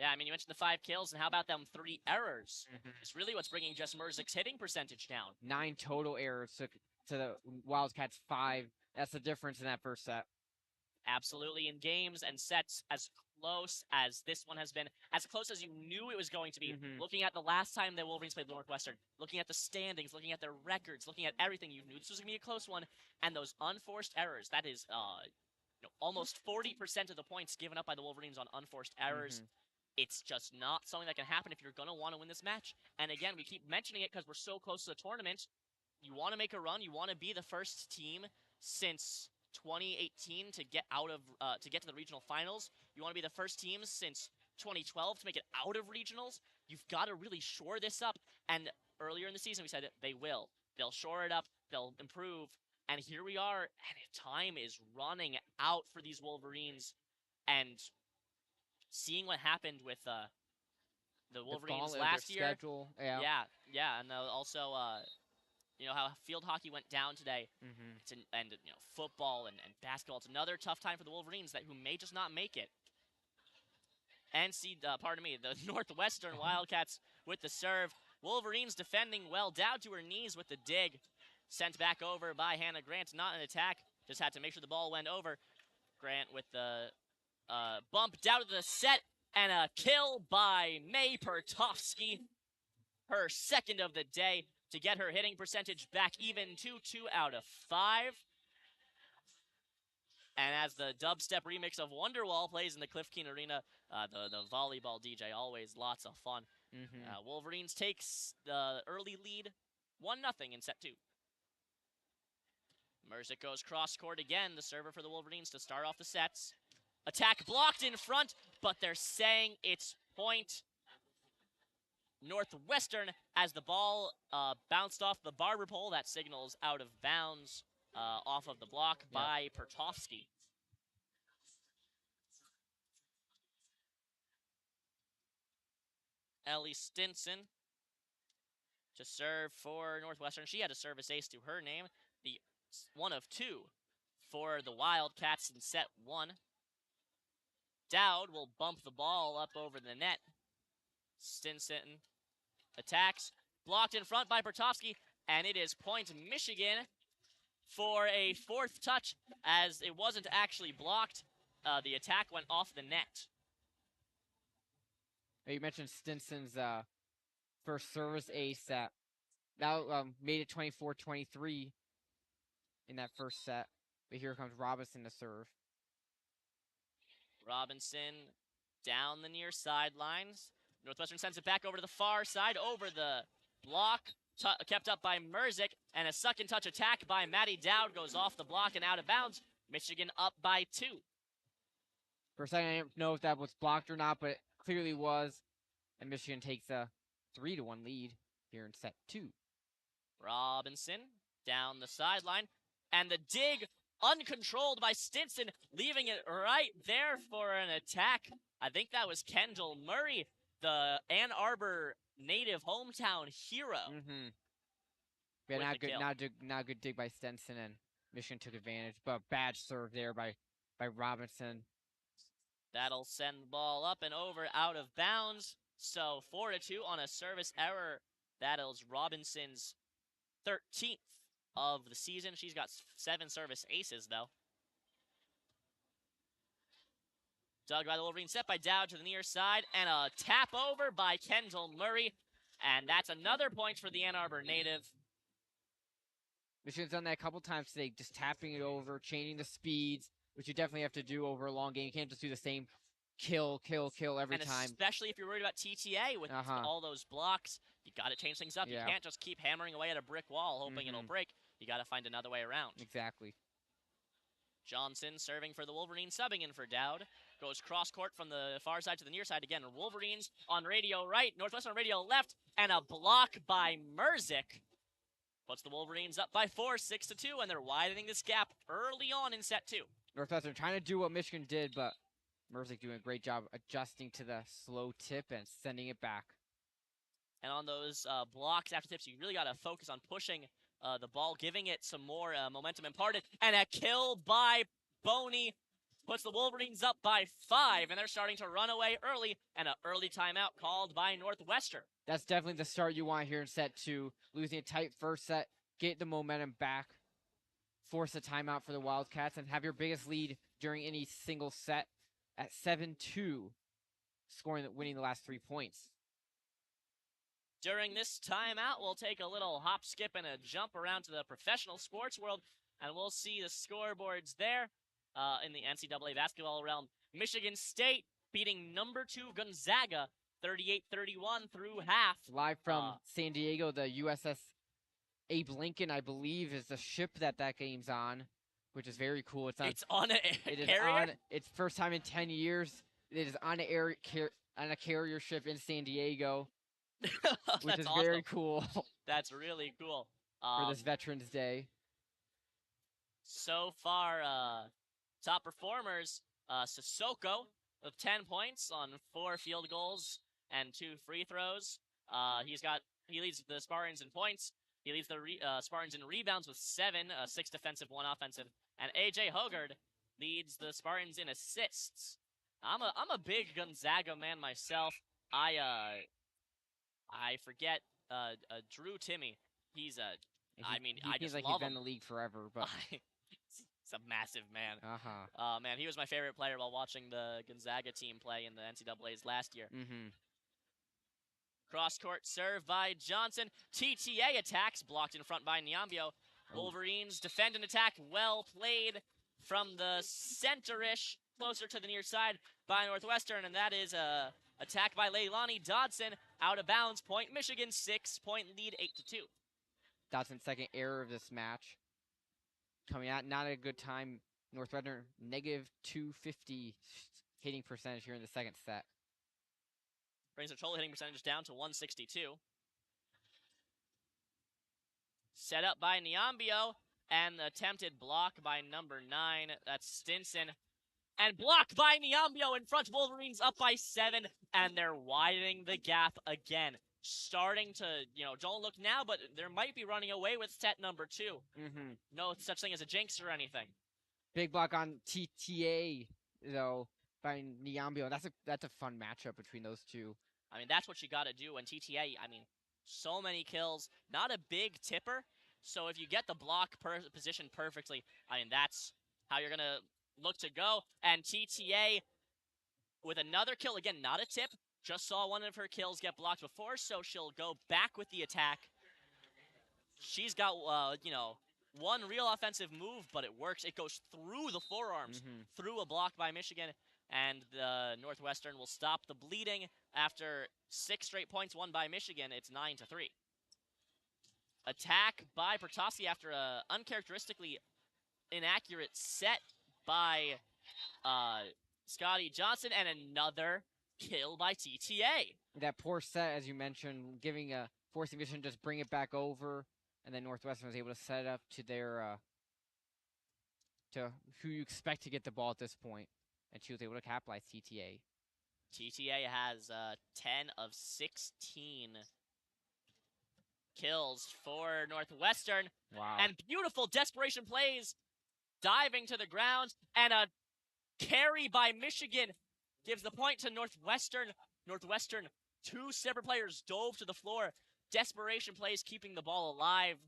Yeah, I mean, you mentioned the 5 kills, and how about them 3 errors? Mm-hmm. It's really what's bringing just Merzik's hitting percentage down. 9 total errors to the Wildcats 5. That's the difference in that first set. Absolutely, in games and sets as close as this one has been, as close as you knew it was going to be. Mm-hmm. Looking at the last time the Wolverines played Northwestern, looking at the standings, looking at their records, looking at everything, you knew this was going to be a close one. And those unforced errors, that is almost 40% of the points given up by the Wolverines on unforced errors. Mm-hmm. It's just not something that can happen if you're going to want to win this match. And again, we keep mentioning it because we're so close to the tournament. You want to make a run. You want to be the first team since 2018 to get to the regional finals. You want to be the first team since 2012 to make it out of regionals. You've got to really shore this up. And earlier in the season, we said they will. They'll shore it up. They'll improve. And here we are. And time is running out for these Wolverines. And seeing what happened with the Wolverines last year. Schedule. Yeah, and also how field hockey went down today. Mm-hmm. And football and basketball. It's another tough time for the Wolverines who may just not make it. And the Northwestern Wildcats with the serve. Wolverines defending well, down to her knees with the dig. Sent back over by Hannah Grant. Not an attack, just had to make sure the ball went over. Grant with the bump down to the set, and a kill by May Pertovsky. Her second of the day to get her hitting percentage back even to 2 out of 5. And as the dubstep remix of Wonderwall plays in the Cliff Keen Arena, the volleyball DJ, always lots of fun. Mm-hmm. Wolverines takes the early lead, 1-0 in set 2. Merzik goes cross-court again, the server for the Wolverines to start off the sets. Attack blocked in front, but they're saying it's point Northwestern as the ball bounced off the barber pole. That signals out of bounds off of the block by Pertovsky. Ellie Stinson to serve for Northwestern. She had a service ace to her name. The 1 of 2 for the Wildcats in set 1. Dowd will bump the ball up over the net. Stinson attacks. Blocked in front by Pertovsky. And it is point Michigan for a 4th touch, as it wasn't actually blocked. The attack went off the net. You mentioned Stinson's first service ace that made it 24-23 in that first set. But here comes Robinson to serve. Robinson down the near sidelines. Northwestern sends it back over to the far side, over the block, kept up by Merzik, and a second touch attack by Maddie Dowd goes off the block and out of bounds. Michigan up by 2. For a second, I didn't know if that was blocked or not, but it clearly was. And Michigan takes a 3-1 lead here in set 2. Robinson down the sideline, and the dig uncontrolled by Stinson, leaving it right there for an attack. I think that was Kendall Murray, the Ann Arbor native hometown hero. Mm-hmm. Yeah, not good dig by Stinson, and Michigan took advantage. But bad serve there by Robinson. That'll send the ball up and over out of bounds. So 4-2 on a service error. That is Robinson's 13th of the season. She's got 7 service aces, though. Dug by the Wolverines, set by Dowd to the near side, and a tap over by Kendall Murray. And that's another point for the Ann Arbor native. Michigan's done that a couple times today, just tapping it over, changing the speeds, which you definitely have to do over a long game. You can't just do the same kill every time. Especially if you're worried about TTA with all those blocks, you got to change things up. Yeah. You can't just keep hammering away at a brick wall hoping it'll break. You got to find another way around. Exactly. Johnson serving for the Wolverines, subbing in for Dowd. Goes cross-court from the far side to the near side again. Wolverines on radio right, Northwestern on radio left, and a block by Merzik. Puts the Wolverines up by 4, 6-2, and they're widening this gap early on in set 2. Northwestern trying to do what Michigan did, but Merzik doing a great job adjusting to the slow tip and sending it back. And on those blocks after tips, you really got to focus on pushing the ball, giving it some more momentum imparted. And a kill by Boney puts the Wolverines up by 5, and they're starting to run away early, and an early timeout called by Northwestern. That's definitely the start you want here in set 2. Losing a tight first set, get the momentum back, force a timeout for the Wildcats, and have your biggest lead during any single set at 7-2, winning the last 3 points. During this timeout, we'll take a little hop, skip, and a jump around to the professional sports world, and we'll see the scoreboards there in the NCAA basketball realm. Michigan State beating number 2 Gonzaga 38-31 through half. Live from San Diego, the USS Abe Lincoln, I believe, is the ship that game's on, which is very cool. It's on a carrier? It's first time in 10 years. It is on a carrier ship in San Diego. Which is awesome. Very cool. That's really cool. For this Veterans Day. So far, top performers, Sissoko with 10 points on 4 field goals and 2 free throws. He leads the Spartans in points. He leads the Spartans in rebounds with 7, 6 defensive, 1 offensive. And AJ Hogard leads the Spartans in assists. I'm a big Gonzaga man myself. I forget Drew Timme. He's I just like love he's been him. in the league forever, but he's a massive man. Man, he was my favorite player while watching the Gonzaga team play in the NCAAs last year. Cross-court serve by Johnson. TTA attacks, blocked in front by Niambio. Wolverines defend and attack, well played from the center-ish, closer to the near side by Northwestern, and that is a attack by Leilani Dodson, out of bounds, point Michigan, 6-point lead, 8-2. Dodson's second error of this match. Coming out, not a good time. Northwestern, negative 250 hitting percentage here in the second set. Brings the total hitting percentage down to 162. Set up by Niambio, and the attempted block by number 9. That's Stinson. And blocked by Niambio in front. Wolverines up by 7, and they're widening the gap again. Starting to, don't look now, but they might be running away with set number 2. No such thing as a jinx or anything. Big block on TTA, though, by Niambio. That's a fun matchup between those two. I mean, that's what you got to do. And TTA, so many kills. Not a big tipper. So if you get the block position perfectly, that's how you're going to look to go. And TTA with another kill. Again, not a tip. Just saw one of her kills get blocked before, so she'll go back with the attack. She's got, one real offensive move, but it works. It goes through the forearms, through a block by Michigan, and the Northwestern will stop the bleeding after 6 straight points won by Michigan. It's 9-3. Attack by Pertossi after a uncharacteristically inaccurate set by Scotty Johnson, and another kill by TTA. That poor set, as you mentioned, forcing Michigan to just bring it back over, and then Northwestern was able to set it up to their to who you expect to get the ball at this point, and she was able to capitalize TTA. TTA has 10 of 16 kills for Northwestern. Wow. And beautiful desperation plays, diving to the ground, and a carry by Michigan gives the point to Northwestern. Northwestern, 2 separate players dove to the floor. Desperation plays keeping the ball alive.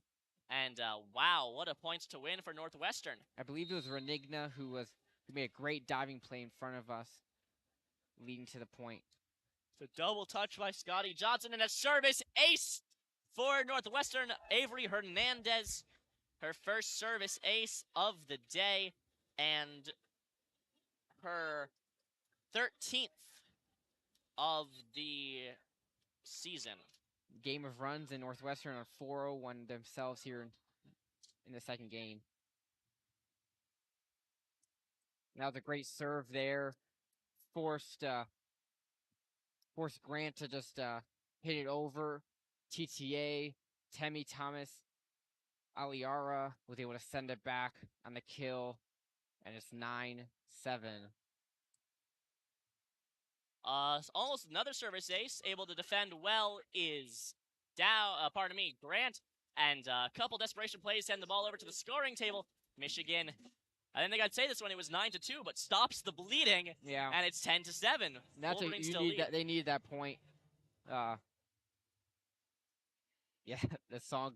And wow, what a point to win for Northwestern. I believe it was Renigna who made a great diving play in front of us, leading to the point. It's a double touch by Scotty Johnson, and a service ace for Northwestern. Avery Hernandez, her first service ace of the day, and her 13th of the season. Game of runs, and Northwestern on 4-0 themselves here in the second game. That was a great serve there. Forced Grant to just hit it over. TTA, Temi Thomas, Aliara was able to send it back on the kill, and it's 9-7. Almost another service ace, able to defend well, is Grant, and a couple desperation plays send the ball over to the scoring table. Michigan I didn't think I'd say this when it was 9-2, but stops the bleeding. Yeah. And it's 10-7. That's Wolverines you still need lead. that. They needed that point. Yeah, the song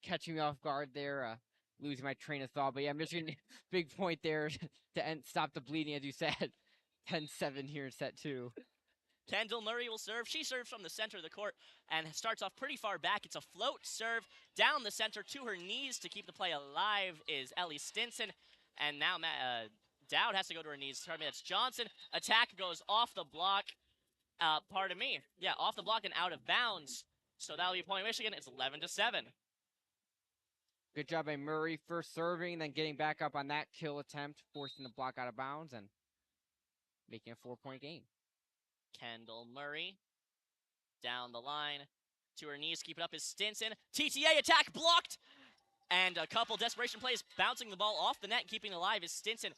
catching me off guard there. Losing my train of thought, but yeah, Michigan big point there to stop the bleeding, as you said. 10-7 here in set 2. Kendall Murray will serve. She serves from the center of the court and starts off pretty far back. It's a float serve down the center to her knees to keep the play alive is Ellie Stinson. And now Dowd has to go to her knees. Pardon me, that's Johnson. Attack goes off the block. Pardon me. Yeah, off the block and out of bounds. So that'll be a point Michigan. It's 11-7. Good job by Murray first serving, then getting back up on that kill attempt, forcing the block out of bounds and making a 4-point game. Kendall Murray down the line to her knees. Keep it up is Stinson. TTA attack blocked. And a couple desperation plays, bouncing the ball off the net, keeping it alive is Stinson.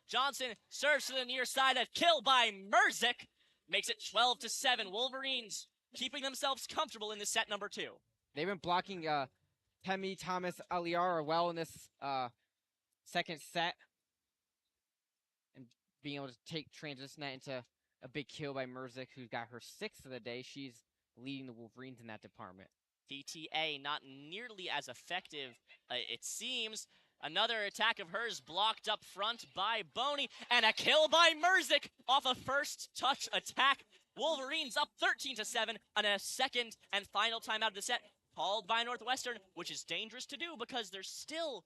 Johnson serves to the near side. A kill by Merzik makes it 12-7. Wolverines keeping themselves comfortable in this set number 2. They've been blocking Temi Thomas Aliara well in this second set, and being able to transition that into a big kill by Merzik, who got her 6th of the day. She's leading the Wolverines in that department. DTA not nearly as effective, it seems. Another attack of hers blocked up front by Boney, and a kill by Merzik off a first touch attack. Wolverines up 13-7 on a second and final timeout of the set, called by Northwestern, which is dangerous to do because there's still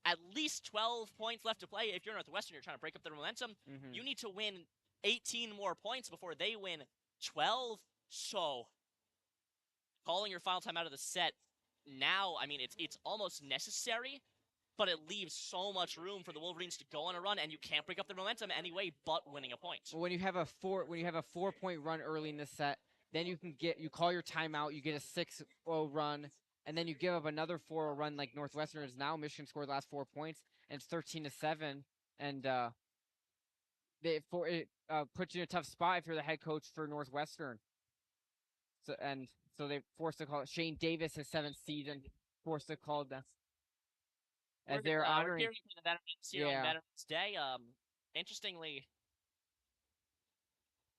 at least 12 points left to play. If you're Northwestern, you're trying to break up their momentum. You need to win 18 more points before they win 12. So, calling your final time out of the set now, I mean, it's almost necessary, but it leaves so much room for the Wolverines to go on a run, and you can't break up their momentum anyway but winning a point. Well, when you have a 4-point run early in the set, then you call your timeout, you get a 6-0 run, and then you give up another 4-0 run like Northwestern is now. Michigan scored the last 4 points, and it's 13-7, and it puts you in a tough spot if you're the head coach for Northwestern. So they forced to call it. Shane Davis, his 7th season, forced to call that. As they're honoring. We're hearing from the veterans here on Veterans Day. Interestingly,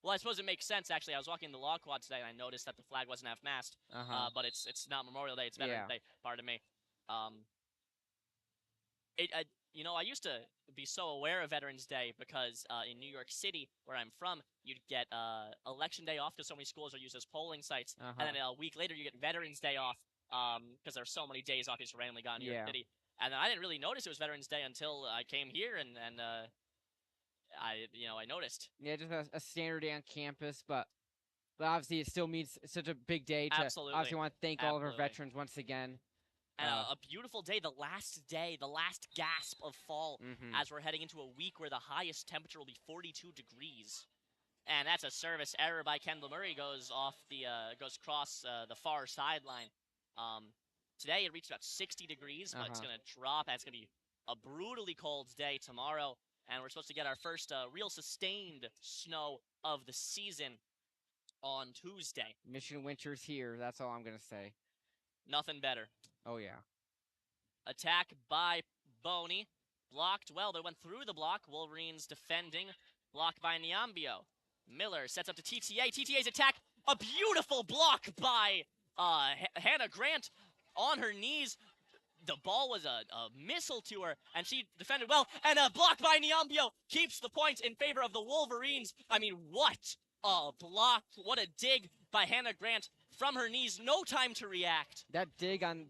well, I suppose it makes sense, actually. I was walking the law quad today, and I noticed that the flag wasn't half-mast. But it's not Memorial Day, it's Veterans Day. Pardon me. I used to be so aware of Veterans Day because in New York City, where I'm from, you'd get Election Day off because so many schools are used as polling sites. And then a week later, you get Veterans Day off because there's so many days off just randomly gone in New York City. And I didn't really notice it was Veterans Day until I came here and I noticed. Yeah, just a standard day on campus, but obviously it still means such a big day. Absolutely. Obviously want to thank all of our veterans once again. And a beautiful day, the last gasp of fall, as we're heading into a week where the highest temperature will be 42 degrees. And that's a service error by Kendall Murray, goes across the far sideline. Today it reached about 60 degrees, but it's going to drop. And it's going to be a brutally cold day tomorrow. And we're supposed to get our first real sustained snow of the season on Tuesday. Michigan winter's here. That's all I'm going to say. Nothing better. Oh, yeah. Attack by Boney. Blocked well. They went through the block. Wolverines defending. Blocked by Niambio. Miller sets up to TTA. TTA's attack. A beautiful block by Hannah Grant on her knees. The ball was a missile to her, and she defended well. And a block by Niambio keeps the points in favor of the Wolverines. I mean, what a block. What a dig by Hannah Grant from her knees. No time to react. That dig on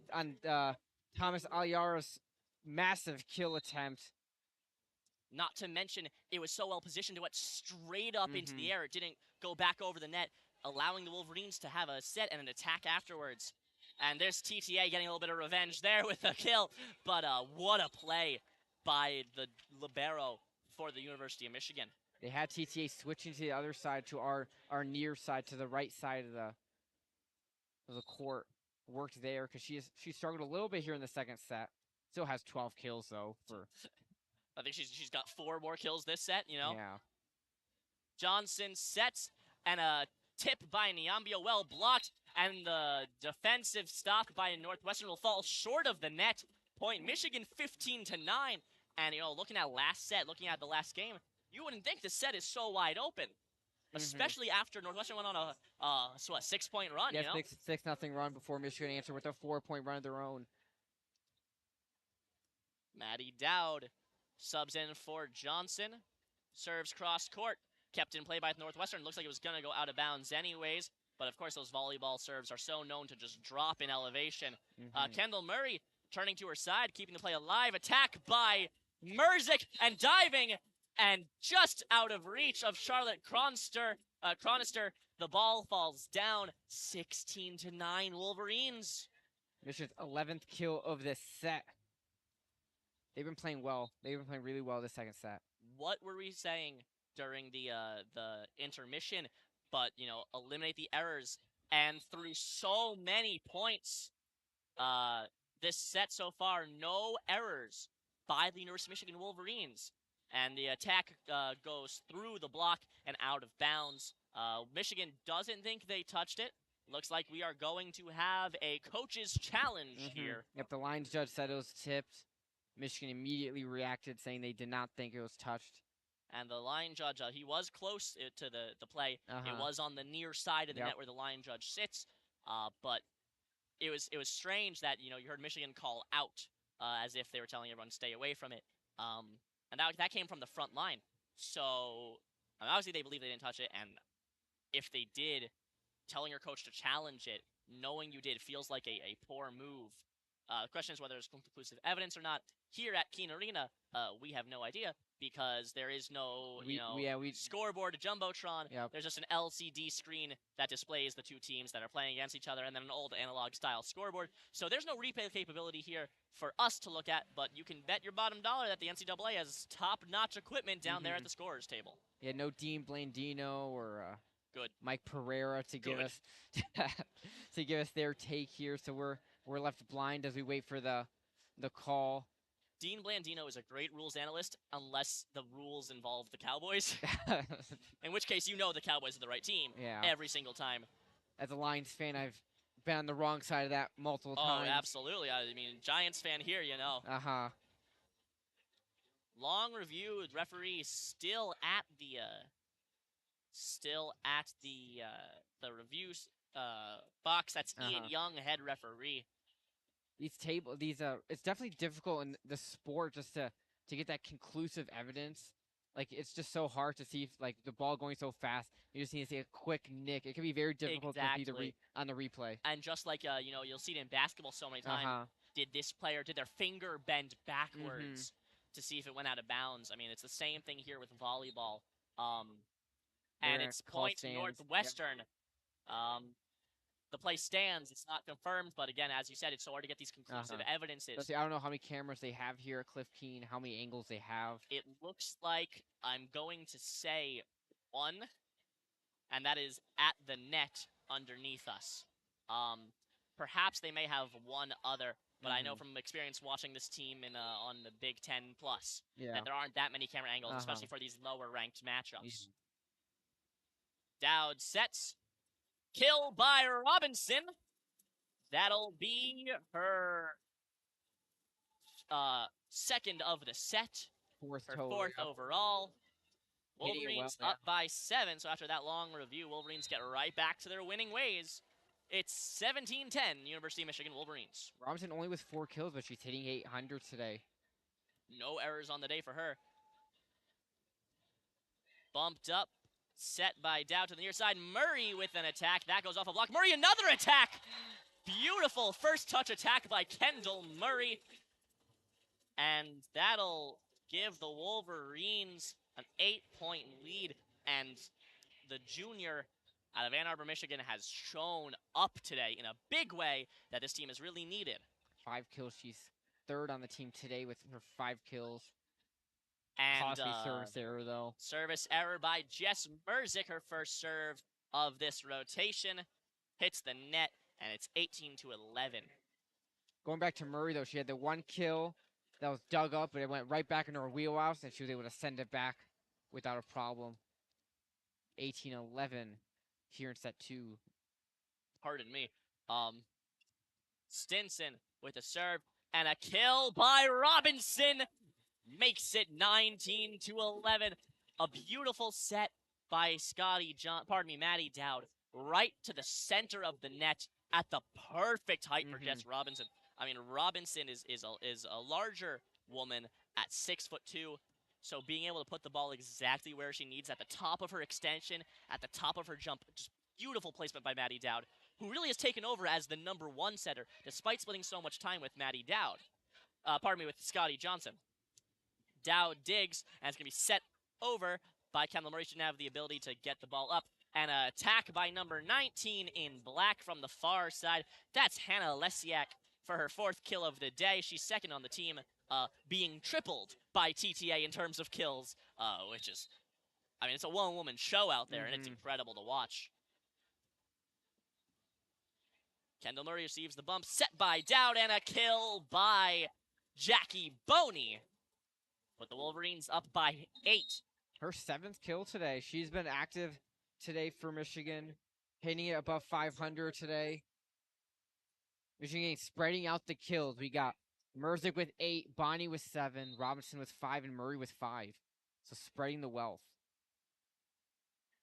Thomas Aliara's massive kill attempt. Not to mention, it was so well positioned. It went straight up into the air. It didn't go back over the net, allowing the Wolverines to have a set and an attack afterwards. And there's TTA getting a little bit of revenge there with a kill. But what a play by the libero for the University of Michigan. They had TTA switching to the other side, to our near side, to the right side of the court. Worked there because she struggled a little bit here in the second set. Still has 12 kills though. I think she's got 4 more kills this set. Yeah. Johnson sets and a tip by Niambio, well blocked, and the defensive stop by Northwestern will fall short of the net. Point Michigan 15-9. And, looking at last set, looking at the last game, you wouldn't think the set is so wide open. Especially after Northwestern went on a 6-point run, Yes, 6-0 run before Michigan answered with a 4-point run of their own. Maddie Dowd subs in for Johnson. Serves cross court. Kept in play by Northwestern. Looks like it was going to go out of bounds anyways. But of course, those volleyball serves are so known to just drop in elevation. Kendall Murray turning to her side, keeping the play alive. Attack by Merzik and diving. And just out of reach of Charlotte Chronister, the ball falls down 16-9 Wolverines. Michigan's 11th kill of this set. They've been playing well. They've been playing really well this second set. What were we saying during the intermission? But, eliminate the errors. And through so many points, this set so far, no errors by the University of Michigan Wolverines. And the attack goes through the block and out of bounds. Michigan doesn't think they touched it. Looks like we are going to have a coach's challenge here. Yep, the lines judge said it was tipped. Michigan immediately reacted, saying they did not think it was touched. And the line judge, he was close to the play. It was on the near side of the net where the line judge sits. But it was strange that, you heard Michigan call out as if they were telling everyone to stay away from it. And that came from the front line. So, obviously they believe they didn't touch it. And if they did, telling your coach to challenge it, knowing you did, feels like a poor move. The question is whether there's conclusive evidence or not. Here at Keen Arena, we have no idea because there is no, scoreboard to Jumbotron. Yep. There's just an LCD screen that displays the two teams that are playing against each other and then an old analog-style scoreboard. So there's no replay capability here for us to look at, but you can bet your bottom dollar that the NCAA has top-notch equipment down there at the scorer's table. Yeah, no Dean Blandino or Good Mike Pereira to give us to give us their take here. So we're left blind as we wait for the call. Dean Blandino is a great rules analyst unless the rules involve the Cowboys. In which case, the Cowboys are the right team every single time. As a Lions fan, I've been on the wrong side of that multiple times. Oh, absolutely. I mean, Giants fan here, Long review. Referee still at the review box. That's Ian Young, head referee. It's definitely difficult in the sport just to get that conclusive evidence. Like, it's just so hard to see if, like, the ball going so fast, you just need to see a quick nick. It can be very difficult to see on the replay. And just like, you'll see it in basketball so many times. Did their finger bend backwards to see if it went out of bounds? I mean, it's the same thing here with volleyball. And it's point Northwestern. The play stands. It's not confirmed, but again, as you said, it's so hard to get these conclusive evidences. I don't know how many cameras they have here at Cliff Keen, how many angles they have. It looks like I'm going to say one, and that is at the net underneath us. Perhaps they may have one other, but I know from experience watching this team on the Big Ten Plus that there aren't that many camera angles, especially for these lower-ranked matchups. Dowd sets. Kill by Robinson. That'll be her second of the set. Fourth overall. Wolverines up by 7. So after that long review, Wolverines get right back to their winning ways. It's 17-10, University of Michigan Wolverines. Robinson only with 4 kills, but she's hitting 800 today. No errors on the day for her. Bumped up. Set by Dowd to the near side. Murray with an attack. That goes off a block. Murray, another attack! Beautiful first touch attack by Kendall Murray. And that'll give the Wolverines an 8-point lead. And the junior out of Ann Arbor, Michigan has shown up today in a big way that this team is really needed. 5 kills. She's third on the team today with her 5 kills. And costly service error, though. Service error by Jess Merzik, her first serve of this rotation. Hits the net, and it's 18-11. Going back to Murray, though, she had the 1 kill that was dug up, but it went right back into her wheelhouse, and she was able to send it back without a problem. 18-11 here in set 2. Pardon me. Stinson with a serve, and a kill by Robinson. makes it 19-11. A beautiful set by Maddie Dowd, right to the center of the net at the perfect height for Jess Robinson. I mean, Robinson is a larger woman at 6'2", so being able to put the ball exactly where she needs at the top of her extension, at the top of her jump, just beautiful placement by Maddie Dowd, who really has taken over as the #1 setter, despite splitting so much time with Maddie Dowd. With Scotty Johnson. Dowd digs, and it's going to be set over by Kendall Murray. She didn't have the ability to get the ball up. And an attack by number 19 in black from the far side. That's Hannah Lesiak for her 4th kill of the day. She's second on the team, being tripled by TTA in terms of kills, which is, I mean, it's a one-woman show out there, and it's incredible to watch. Kendall Murray receives the bump, set by Dowd, and a kill by Jackie Boney. Put the Wolverines up by 8. Her 7th kill today. She's been active today for Michigan, hitting it above 500 today. Michigan spreading out the kills. We got Merzik with 8, Bonnie with 7, Robinson with 5, and Murray with 5. So spreading the wealth.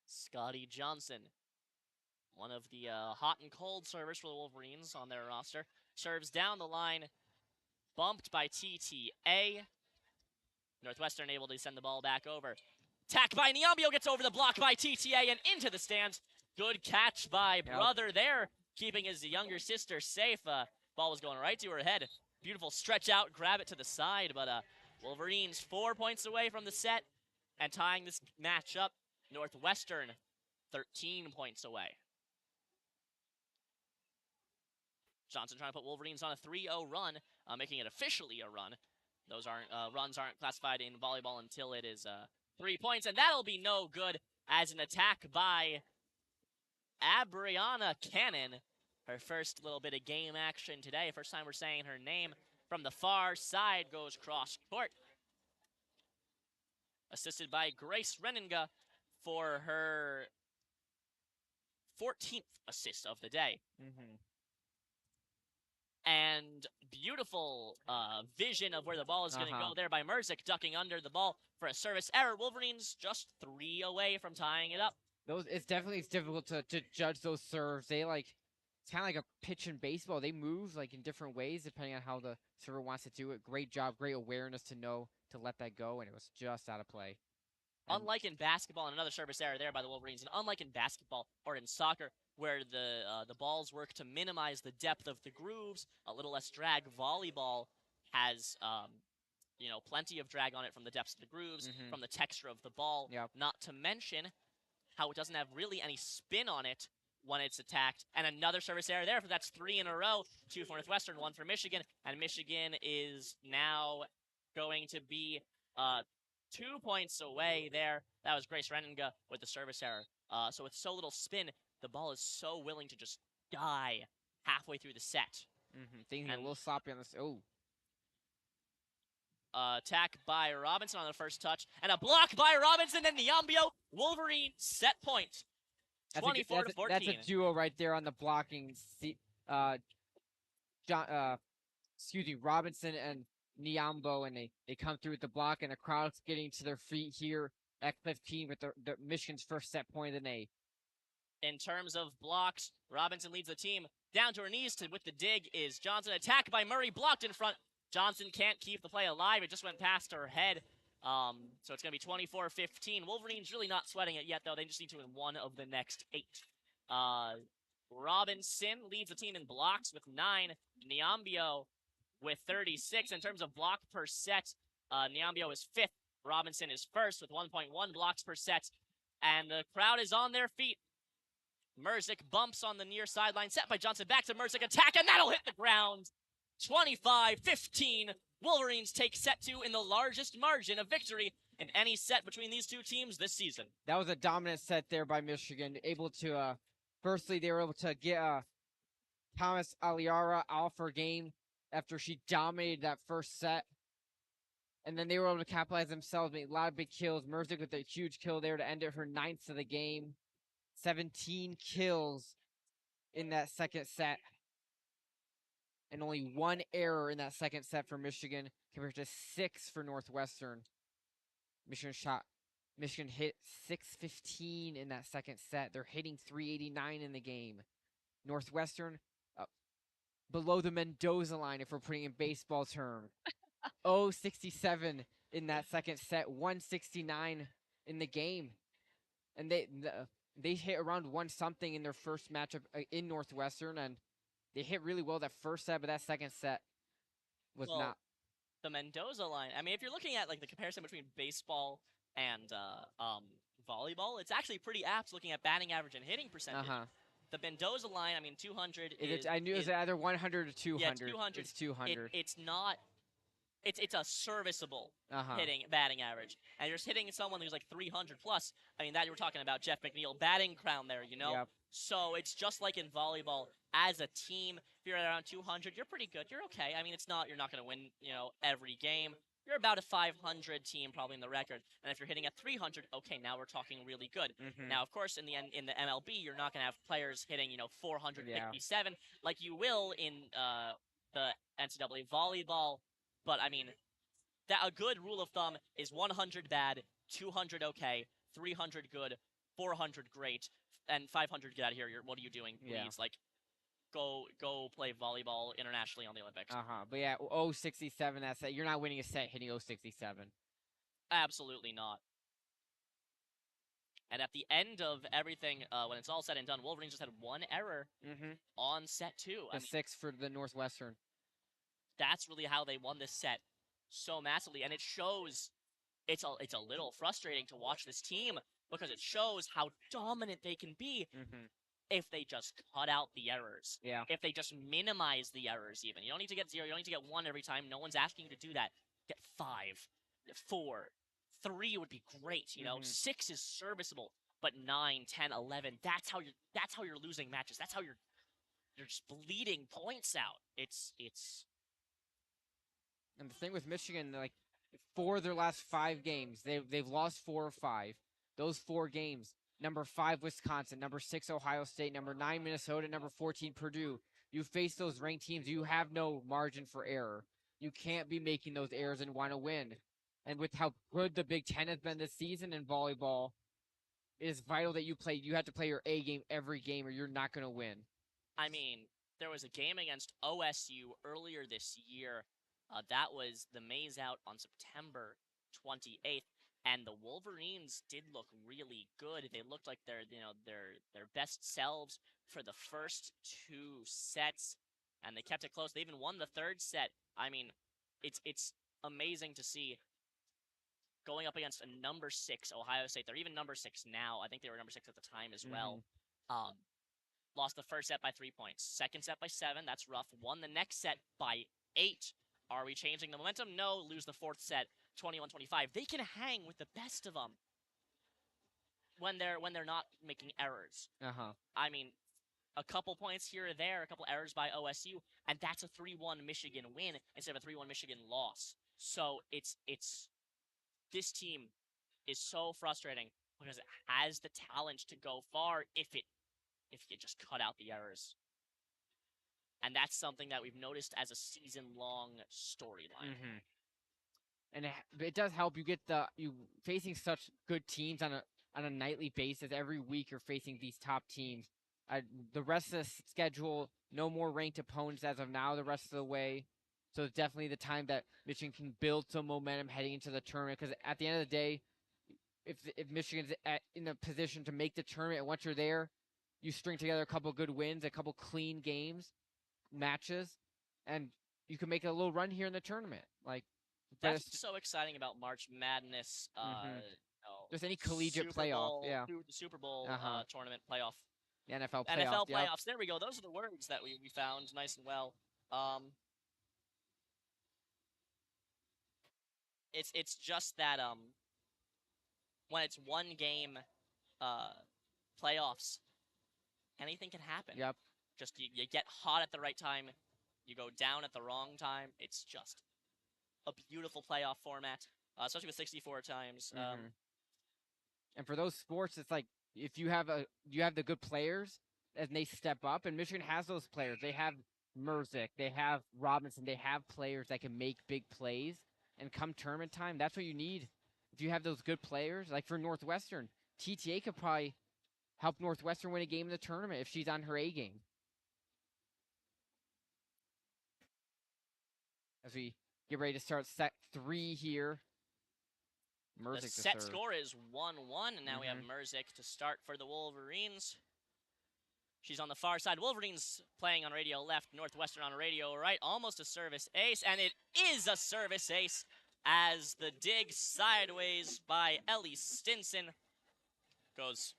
Scotty Johnson, one of the hot and cold servers for the Wolverines on their roster, serves down the line, bumped by TTA. Northwestern able to send the ball back over. Tack by Niambio, gets over the block by TTA and into the stands. Good catch by Brother there, keeping his younger sister safe. Ball was going right to her head. Beautiful stretch out, grab it to the side, but Wolverines 4 points away from the set and tying this match up. Northwestern 13 points away. Johnson trying to put Wolverines on a 3-0 run, making it officially a run. Those runs aren't classified in volleyball until it is 3 points, and that'll be no good as an attack by Abriana Cannon. Her first little bit of game action today. First time we're saying her name. From the far side goes cross court. Assisted by Grace Renninga for her 14th assist of the day. And beautiful vision of where the ball is going to go there by Merzik, ducking under the ball for a service error. Wolverines just 3 away from tying it up. It's difficult to judge those serves. It's kind of like a pitch in baseball. They move in different ways depending on how the server wants to do it. Great job, great awareness to know to let that go, and it was just out of play. Unlike in basketball, and another service error there by the Wolverines, and unlike in basketball or in soccer, where the balls work to minimize the depth of the grooves, a little less drag. Volleyball has plenty of drag on it from the depths of the grooves, from the texture of the ball. Not to mention how it doesn't have really any spin on it when it's attacked. And another service error there. That's 3 in a row. 2 for Northwestern, 1 for Michigan, and Michigan is now going to be 2 points away there. That was Grace Renninga with the service error. So with so little spin, the ball is so willing to just die halfway through the set. Thinking a little sloppy on this. Attack by Robinson on the first touch, and a block by Robinson and Niambio. Wolverine set point. 24-14. That's a duo right there on the blocking. Robinson and Niambo, and they come through with the block, and the crowd's getting to their feet here at Cliff Keen with the Michigan's first set point of the day. In terms of blocks, Robinson leads the team down to her knees with the dig is Johnson. Attack by Murray, blocked in front. Johnson can't keep the play alive. It just went past her head. So it's going to be 24-15. Wolverines really not sweating it yet, though. They just need to win 1 of the next 8. Robinson leads the team in blocks with 9. Niambio with 36. In terms of block per set, Niambio is 5th. Robinson is 1st with 1.1 blocks per set. And the crowd is on their feet. Merzik bumps on the near sideline. Set by Johnson. Back to Merzik. Attack, and that'll hit the ground. 25-15. Wolverines take set 2 in the largest margin of victory in any set between these two teams this season. That was a dominant set there by Michigan. Able to, firstly, they were able to get Thomas Aliara off her game after she dominated that first set. And then they were able to capitalize themselves, make a lot of big kills. Merzik with a huge kill there to end it, her 9th of the game. 17 kills in that second set. and only 1 error in that second set for Michigan compared to 6 for Northwestern. Michigan hit 615 in that second set. They're hitting 389 in the game. Northwestern below the Mendoza line, if we're putting it in baseball term. 0-67 in that second set, 169 in the game. And they hit around 1 something in their first matchup in Northwestern, and they hit really well that first set, but that second set was not. The Mendoza line. I mean, if you're looking at like the comparison between baseball and volleyball, it's actually pretty apt looking at batting average and hitting percentage. The Mendoza line, I mean, 200 is. I knew it was either 100 or 200. Yeah, 200. It's 200. It's not. It's a serviceable batting average, and you're just hitting someone who's like 300 plus. I mean, that you were talking about Jeff McNeil batting crown there, you know. Yep. So it's just like in volleyball. As a team, if you're at around 200, you're pretty good. You're okay. I mean, you're not going to win, every game. You're about a 500 team probably in the record. And if you're hitting at 300, okay, now we're talking really good. Now, of course, in the MLB, you're not going to have players hitting, 457 like you will in the NCAA volleyball. But I mean, a good rule of thumb is 100 bad, 200 okay, 300 good, 400 great, and 500 get out of here. What are you doing? Please, Yeah. Go play volleyball internationally on the Olympics. But yeah, 0-67 that set. You're not winning a set hitting 0-67. Absolutely not. And at the end of everything, when it's all said and done, Wolverines just had 1 error on set 2. The 6 for the Northwestern. That's really how they won this set so massively, and it shows. It's a little frustrating to watch this team because it shows how dominant they can be if they just cut out the errors. Yeah. If they just minimize the errors, even. You don't need to get 0. You don't need to get 1 every time. No one's asking you to do that. Get 5, 4, 3 would be great. 6 is serviceable, but 9, 10, 11. That's how you're losing matches. That's how you're just bleeding points out. It's. And the thing with Michigan, like 4 of their last 5 games, they've lost 4 or 5. Those 4 games, number 5 Wisconsin, number 6 Ohio State, number 9 Minnesota, number 14 Purdue. You face those ranked teams, you have no margin for error. You can't be making those errors and want to win. And with how good the Big Ten has been this season in volleyball, it is vital that you have to play your A game every game or you're not going to win. I mean, there was a game against OSU earlier this year. That was the Maze Out on September 28th, and the Wolverines did look really good. They looked like their best selves for the first 2 sets, and they kept it close. They even won the 3rd set. I mean, it's amazing to see going up against a number 6 Ohio State. They're even number 6 now. I think they were number 6 at the time as well. Lost the first set by 3 points. Second set by 7. That's rough. Won the next set by 8. Are we changing the momentum? No. Lose the 4th set, 21-25. They can hang with the best of them when they're not making errors. I mean, a couple points here or there, a couple errors by OSU, and that's a 3-1 Michigan win instead of a 3-1 Michigan loss. So it's this team is so frustrating because it has the talent to go far if you just cut out the errors. And that's something that we've noticed as a season-long storyline. And it does help. You facing such good teams on a nightly basis. Every week you're facing these top teams. The rest of the schedule, no more ranked opponents as of now the rest of the way. So it's definitely the time that Michigan can build some momentum heading into the tournament. Because at the end of the day, if Michigan's in a position to make the tournament, and once you're there, you string together a couple good wins, a couple clean matches, and you can make a little run here in the tournament. That's so exciting about March Madness. Just any collegiate Super playoff, Bowl, yeah. The Super Bowl tournament playoff. The NFL playoffs. NFL playoffs. There we go. Those are the words that we found nice and well. It's just that when it's one game playoffs, anything can happen. Yep. Just you get hot at the right time, you go down at the wrong time. It's just a beautiful playoff format, especially with 64 times. And for those sports, it's like if you have the good players and they step up, and Michigan has those players. They have Merzick, they have Robinson, they have players that can make big plays. And come tournament time, that's what you need. If you have those good players, like for Northwestern, TTA could probably help Northwestern win a game in the tournament if she's on her A game. As we get ready to start set 3 here. Merzick The to set serve. score is 1-1, and now we have Merzick to start for the Wolverines. She's on the far side. Wolverines playing on radio left, Northwestern on radio right. Almost a service ace, and it is a service ace as the dig sideways by Ellie Stinson goes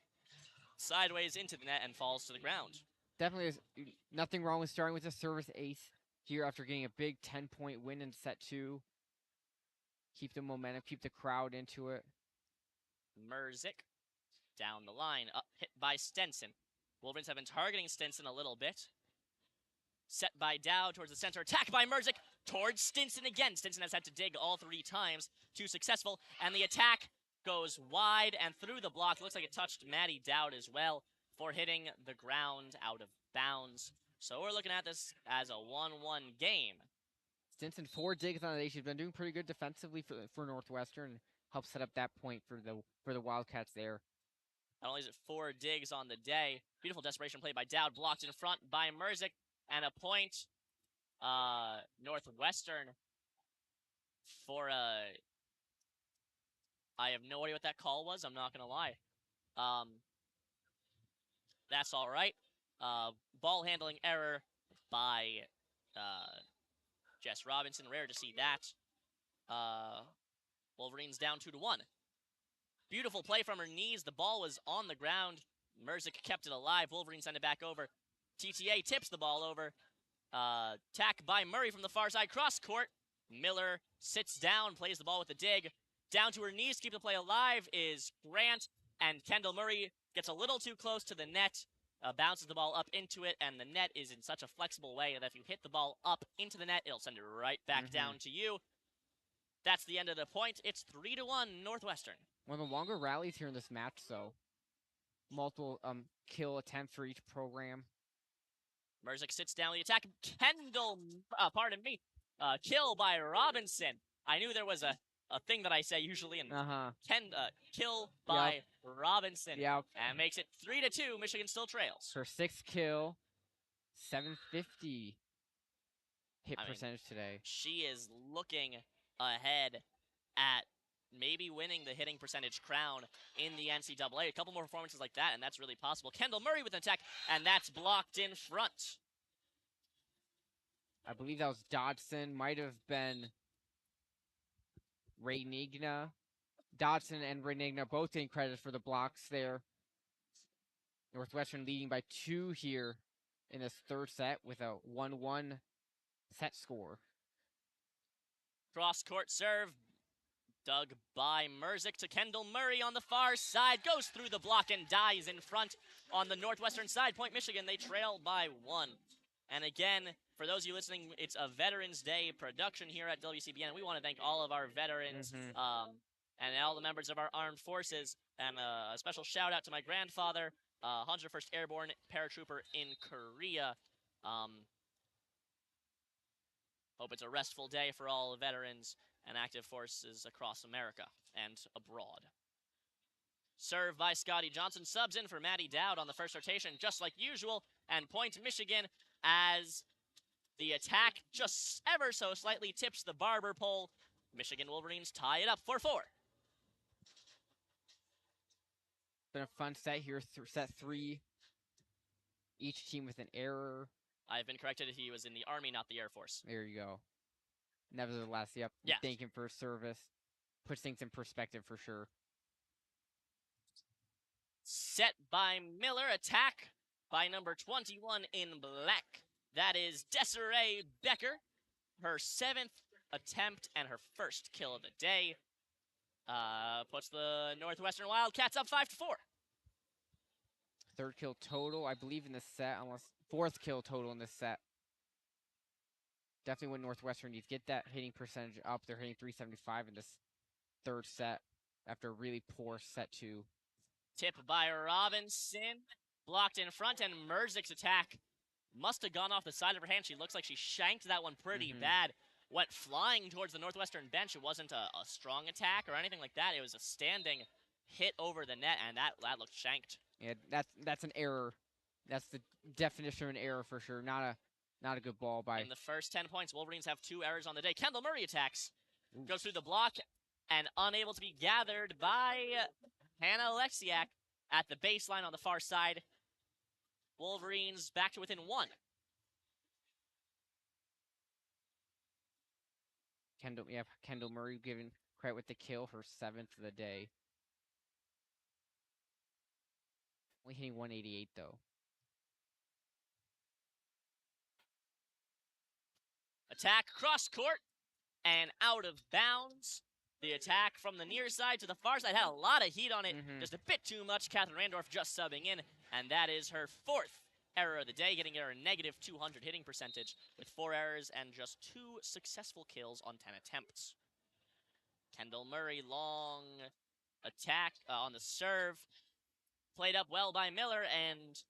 sideways into the net and falls to the ground. Definitely is nothing wrong with starting with a service ace here after getting a big 10-point win in set 2. Keep the momentum, keep the crowd into it. Merzick down the line, up hit by Stenson. Wolverines have been targeting Stinson a little bit. Set by Dow towards the center. Attack by Merzick towards Stinson again. Stinson has had to dig all 3 times. 2 successful. And the attack goes wide and through the block. Looks like it touched Maddie Dowd as well for hitting the ground out of bounds. So we're looking at this as a 1-1 game. Stinson 4 digs on the day. She's been doing pretty good defensively for Northwestern. Helps set up that point for the Wildcats there. Not only is it 4 digs on the day, beautiful desperation play by Dowd, blocked in front by Merzick, and a point, Northwestern for I have no idea what that call was, I'm not going to lie. That's all right. Ball handling error by Jess Robinson, rare to see that. Wolverines down 2-1. Beautiful play from her knees. The ball was on the ground. Merzick kept it alive. Wolverine send it back over. TTA tips the ball over. Tack by Murray from the far side. Cross court. Miller sits down, plays the ball with the dig. Down to her knees, keep the play alive is Grant. And Kendall Murray gets a little too close to the net. Bounces the ball up into it. And the net is in such a flexible way that if you hit the ball up into the net, it'll send it right back down to you. That's the end of the point. It's 3-1 Northwestern. One of the longer rallies here in this match, though. Multiple kill attempts for each program. Merzick sits down with the attack. Kendall, kill by Robinson. I knew there was a thing that I say usually, and kill by Robinson. And makes it 3-2. Michigan still trails. Her 6th kill, 750 hit percentage today. She is looking ahead at maybe winning the hitting percentage crown in the NCAA. A couple more performances like that, and that's really possible. Kendall Murray with an attack, and that's blocked in front. I believe that was Dodson. Might have been Raynigna. Dodson and Raynigna both getting credit for the blocks there. Northwestern leading by 2 here in this 3rd set with a 1-1 set score. Cross-court serve. Dug by Merzick to Kendall Murray on the far side. Goes through the block and dies in front on the Northwestern side. Point Michigan, they trail by 1. And again, for those of you listening, it's a Veterans Day production here at WCBN. We want to thank all of our veterans and all the members of our armed forces. And a special shout out to my grandfather, 101st Airborne paratrooper in Korea. Hope it's a restful day for all the veterans and active forces across America and abroad. Serve by Scotty Johnson. Subs in for Maddie Dowd on the first rotation, just like usual. And point Michigan as the attack just ever so slightly tips the barber pole. Michigan Wolverines tie it up 4-4. Been a fun set here, set 3. Each team with an error. I've been corrected. He was in the Army, not the Air Force. There you go. Nevertheless, yep. Yeah. Thank him for his service. Puts things in perspective for sure. Set by Miller. Attack by number 21 in black. That is Desiree Becker. Her 7th attempt and her 1st kill of the day. Puts the Northwestern Wildcats up 5-4. 3rd kill total, I believe, in this set, unless 4th kill total in this set. Definitely what Northwestern needs. Get that hitting percentage up. They're hitting 375 in this 3rd set after a really poor set 2. Tip by Robinson. Blocked in front, and Merzick's attack must have gone off the side of her hand. She looks like she shanked that one pretty Mhm. bad. Went flying towards the Northwestern bench. It wasn't a strong attack or anything like that. It was a standing hit over the net, and that looked shanked. Yeah, that's an error. That's the definition of an error for sure. Not a good ball by. In the first 10 points, Wolverines have 2 errors on the day. Kendall Murray attacks. Ooh. Goes through the block and unable to be gathered by Hannah Alexiak at the baseline on the far side. Wolverines back to within 1. Kendall Murray giving credit with the kill, her 7th of the day. Only hitting 188 though. Attack cross court and out of bounds. The attack from the near side to the far side had a lot of heat on it. Just a bit too much. Catherine Randorf just subbing in, and that is her 4th error of the day, getting her a negative 200 hitting percentage with 4 errors and just 2 successful kills on 10 attempts. Kendall Murray, long attack on the serve. Played up well by Miller, and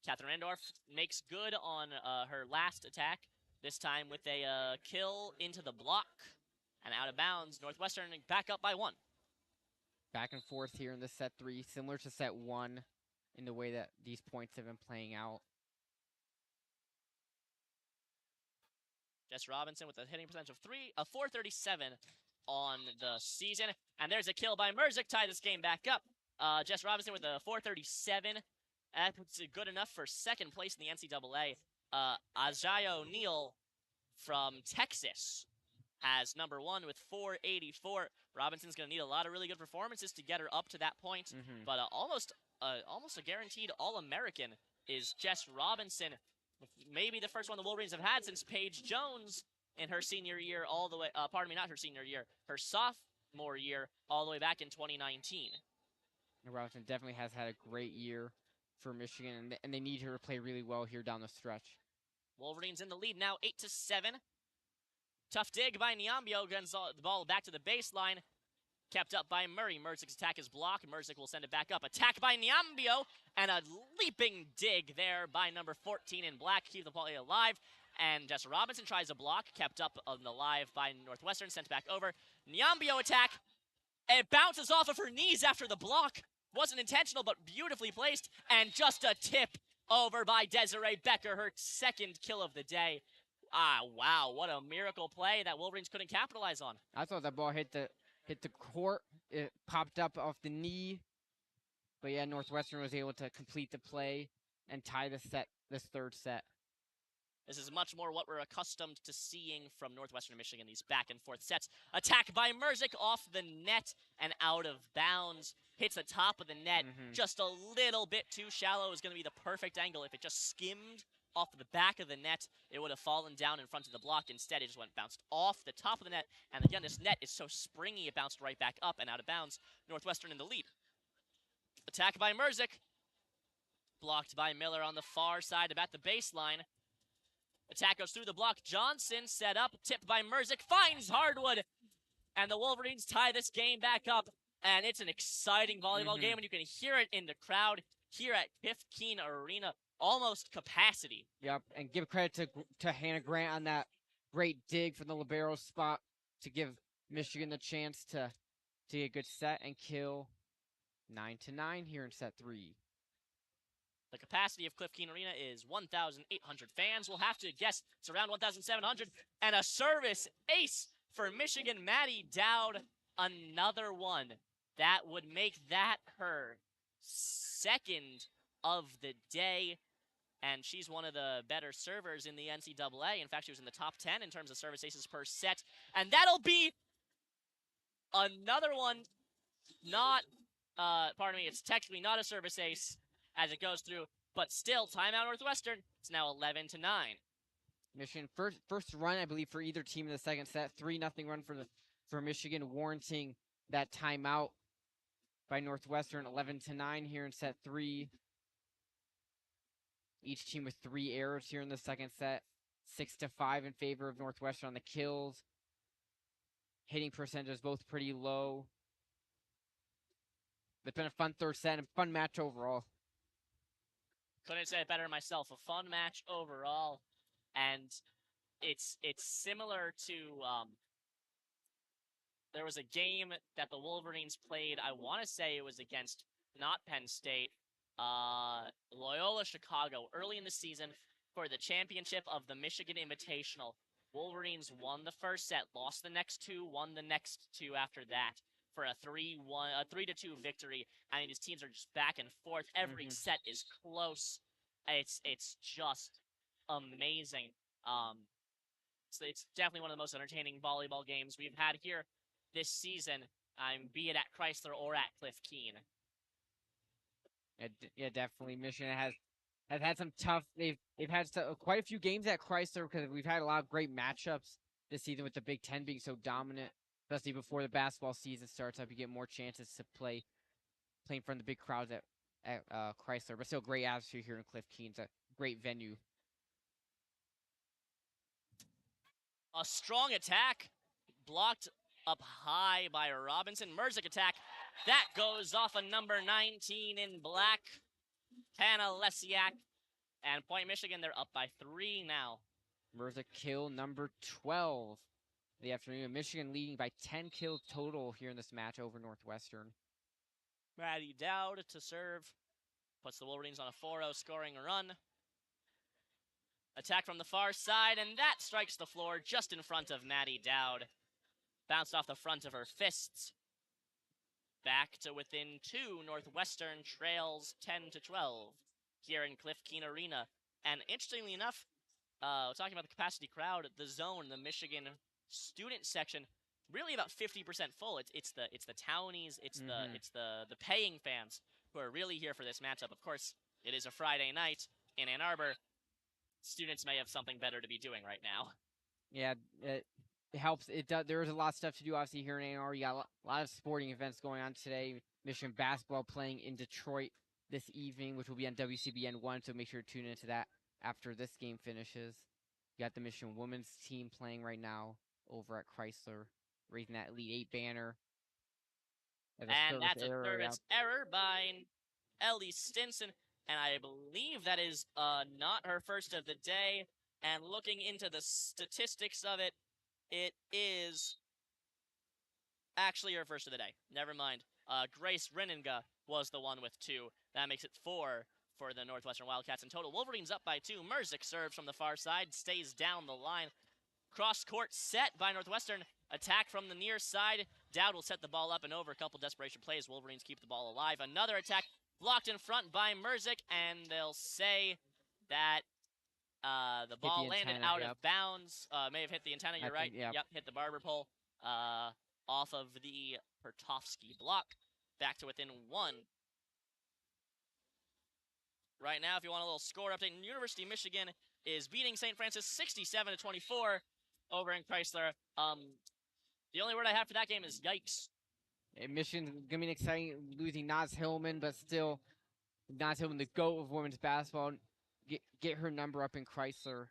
Catherine Randorf makes good on her last attack, this time with a kill into the block and out of bounds. Northwestern back up by 1. Back and forth here in the set 3, similar to set 1 in the way that these points have been playing out. Jess Robinson with a hitting percentage of 437 on the season. And there's a kill by Merzik, tie this game back up. Jess Robinson with a 437. That puts it good enough for 2nd place in the NCAA. Ajayo O'Neal from Texas has number 1 with 484. Robinson's going to need a lot of really good performances to get her up to that point. But almost a guaranteed All-American is Jess Robinson. Maybe the first one the Wolverines have had since Paige Jones in her senior year all the way, not her senior year, her sophomore year all the way back in 2019. And Robinson definitely has had a great year for Michigan, and they need her to play really well here down the stretch. Wolverines in the lead now, 8-7. Tough dig by Niambio, guns the ball back to the baseline. Kept up by Murray. Merzik's attack is blocked. Merzik will send it back up. Attack by Niambio, and a leaping dig there by number 14 in black. Keep the play alive. And Jess Robinson tries a block. Kept up on the live by Northwestern. Sent back over. Niambio attack. It bounces off of her knees after the block. Wasn't intentional, but beautifully placed. And just a tip over by Desiree Becker, her 2nd kill of the day. Wow, what a miracle play that Wolverines couldn't capitalize on. I thought that ball hit the court. It popped up off the knee. But yeah, Northwestern was able to complete the play and tie this 3rd set. This is much more what we're accustomed to seeing from Northwestern Michigan, these back and forth sets. Attack by Merzik off the net and out of bounds. Hits the top of the net. Just a little bit too shallow. It was going to be the perfect angle. If it just skimmed off the back of the net, it would have fallen down in front of the block. Instead, it just bounced off the top of the net. And again, this net is so springy, it bounced right back up and out of bounds. Northwestern in the lead. Attack by Merzik. Blocked by Miller on the far side about the baseline. Attack goes through the block. Johnson set up. Tipped by Merzik. Finds Hardwood. And the Wolverines tie this game back up. And it's an exciting volleyball game. And you can hear it in the crowd here at Piff Keen Arena. Almost capacity. Yep, and give credit to Hannah Grant on that great dig from the libero spot to give Michigan the chance to get a good set and kill 9-9 here in set 3. The capacity of Cliff Keen Arena is 1,800 fans. We'll have to guess it's around 1,700. And a service ace for Michigan, Maddie Dowd. Another one. That would make that her 2nd of the day. And she's one of the better servers in the NCAA. In fact, she was in the top 10 in terms of service aces per set. And that'll be another one. It's technically not a service ace as it goes through, but still, timeout Northwestern. It's now 11-9. Michigan first run, I believe, for either team in the 2nd set. 3-0 run for Michigan, warranting that timeout by Northwestern. 11-9 here in set 3. Each team with 3 errors here in the 2nd set. 6-5 in favor of Northwestern on the kills. Hitting percentages both pretty low. It's been a fun 3rd set and fun match overall. Couldn't say it better myself. A fun match overall, and it's similar to there was a game that the Wolverines played. I want to say it was against not Penn State, Loyola Chicago early in the season for the championship of the Michigan Invitational. Wolverines won the first set, lost the next two, won the next two after that for a 3-2 victory. I mean, these teams are just back and forth. Every set is close. It's just amazing. So it's definitely one of the most entertaining volleyball games we've had here this season. Be it at Chrysler or at Cliff Keen. Yeah, definitely. Michigan has had some tough. They've had quite a few games at Chrysler because we've had a lot of great matchups this season with the Big Ten being so dominant. Especially before the basketball season starts up, you get more chances to play in front of the big crowds at Chrysler. But still, great atmosphere here in Cliff Keen. It's a great venue. A strong attack, blocked up high by Robinson. Merzik attack. That goes off a number 19 in black, Hannah Lesiak. And Point Michigan, they're up by 3 now. Merzik kill number 12 the afternoon. Michigan leading by 10 kills total here in this match over Northwestern. Maddie Dowd to serve. Puts the Wolverines on a 4-0 scoring run. Attack from the far side, and that strikes the floor just in front of Maddie Dowd. Bounced off the front of her fists. Back to within 2. Northwestern trails 10-12 here in Cliff Keen Arena. And interestingly enough, talking about the capacity crowd, the zone, the Michigan student section, really about 50% full. It's the townies, it's the paying fans who are really here for this matchup. Of course, it is a Friday night in Ann Arbor. Students may have something better to be doing right now. Yeah, it helps. It does. There is a lot of stuff to do, obviously, here in Ann Arbor. You got a lot of sporting events going on today. Michigan basketball playing in Detroit this evening, which will be on WCBN 1, so make sure to tune into that after this game finishes. You got the Michigan women's team playing right now over at Chrysler, raising that Elite 8 banner. And that's a service error by Ellie Stinson. And I believe that is not her first of the day. And looking into the statistics of it, it is actually her first of the day. Never mind. Grace Reninga was the one with 2. That makes it 4 for the Northwestern Wildcats in total. Wolverines up by 2. Merzik serves from the far side, stays down the line. Cross-court set by Northwestern. Attack from the near side. Dowd will set the ball up and over. A couple desperation plays. Wolverines keep the ball alive. Another attack blocked in front by Merzik, and they'll say that the ball landed out of bounds. May have hit the antenna, you're right. Yep, hit the barber pole off of the Pertovsky block. Back to within 1. Right now, if you want a little score update, University of Michigan is beating St. Francis 67-24 over in Chrysler. The only word I have for that game is yikes. Michigan's going to be exciting, losing Naz Hillman, but still, Naz Hillman, the GOAT of women's basketball, get her number up in Chrysler,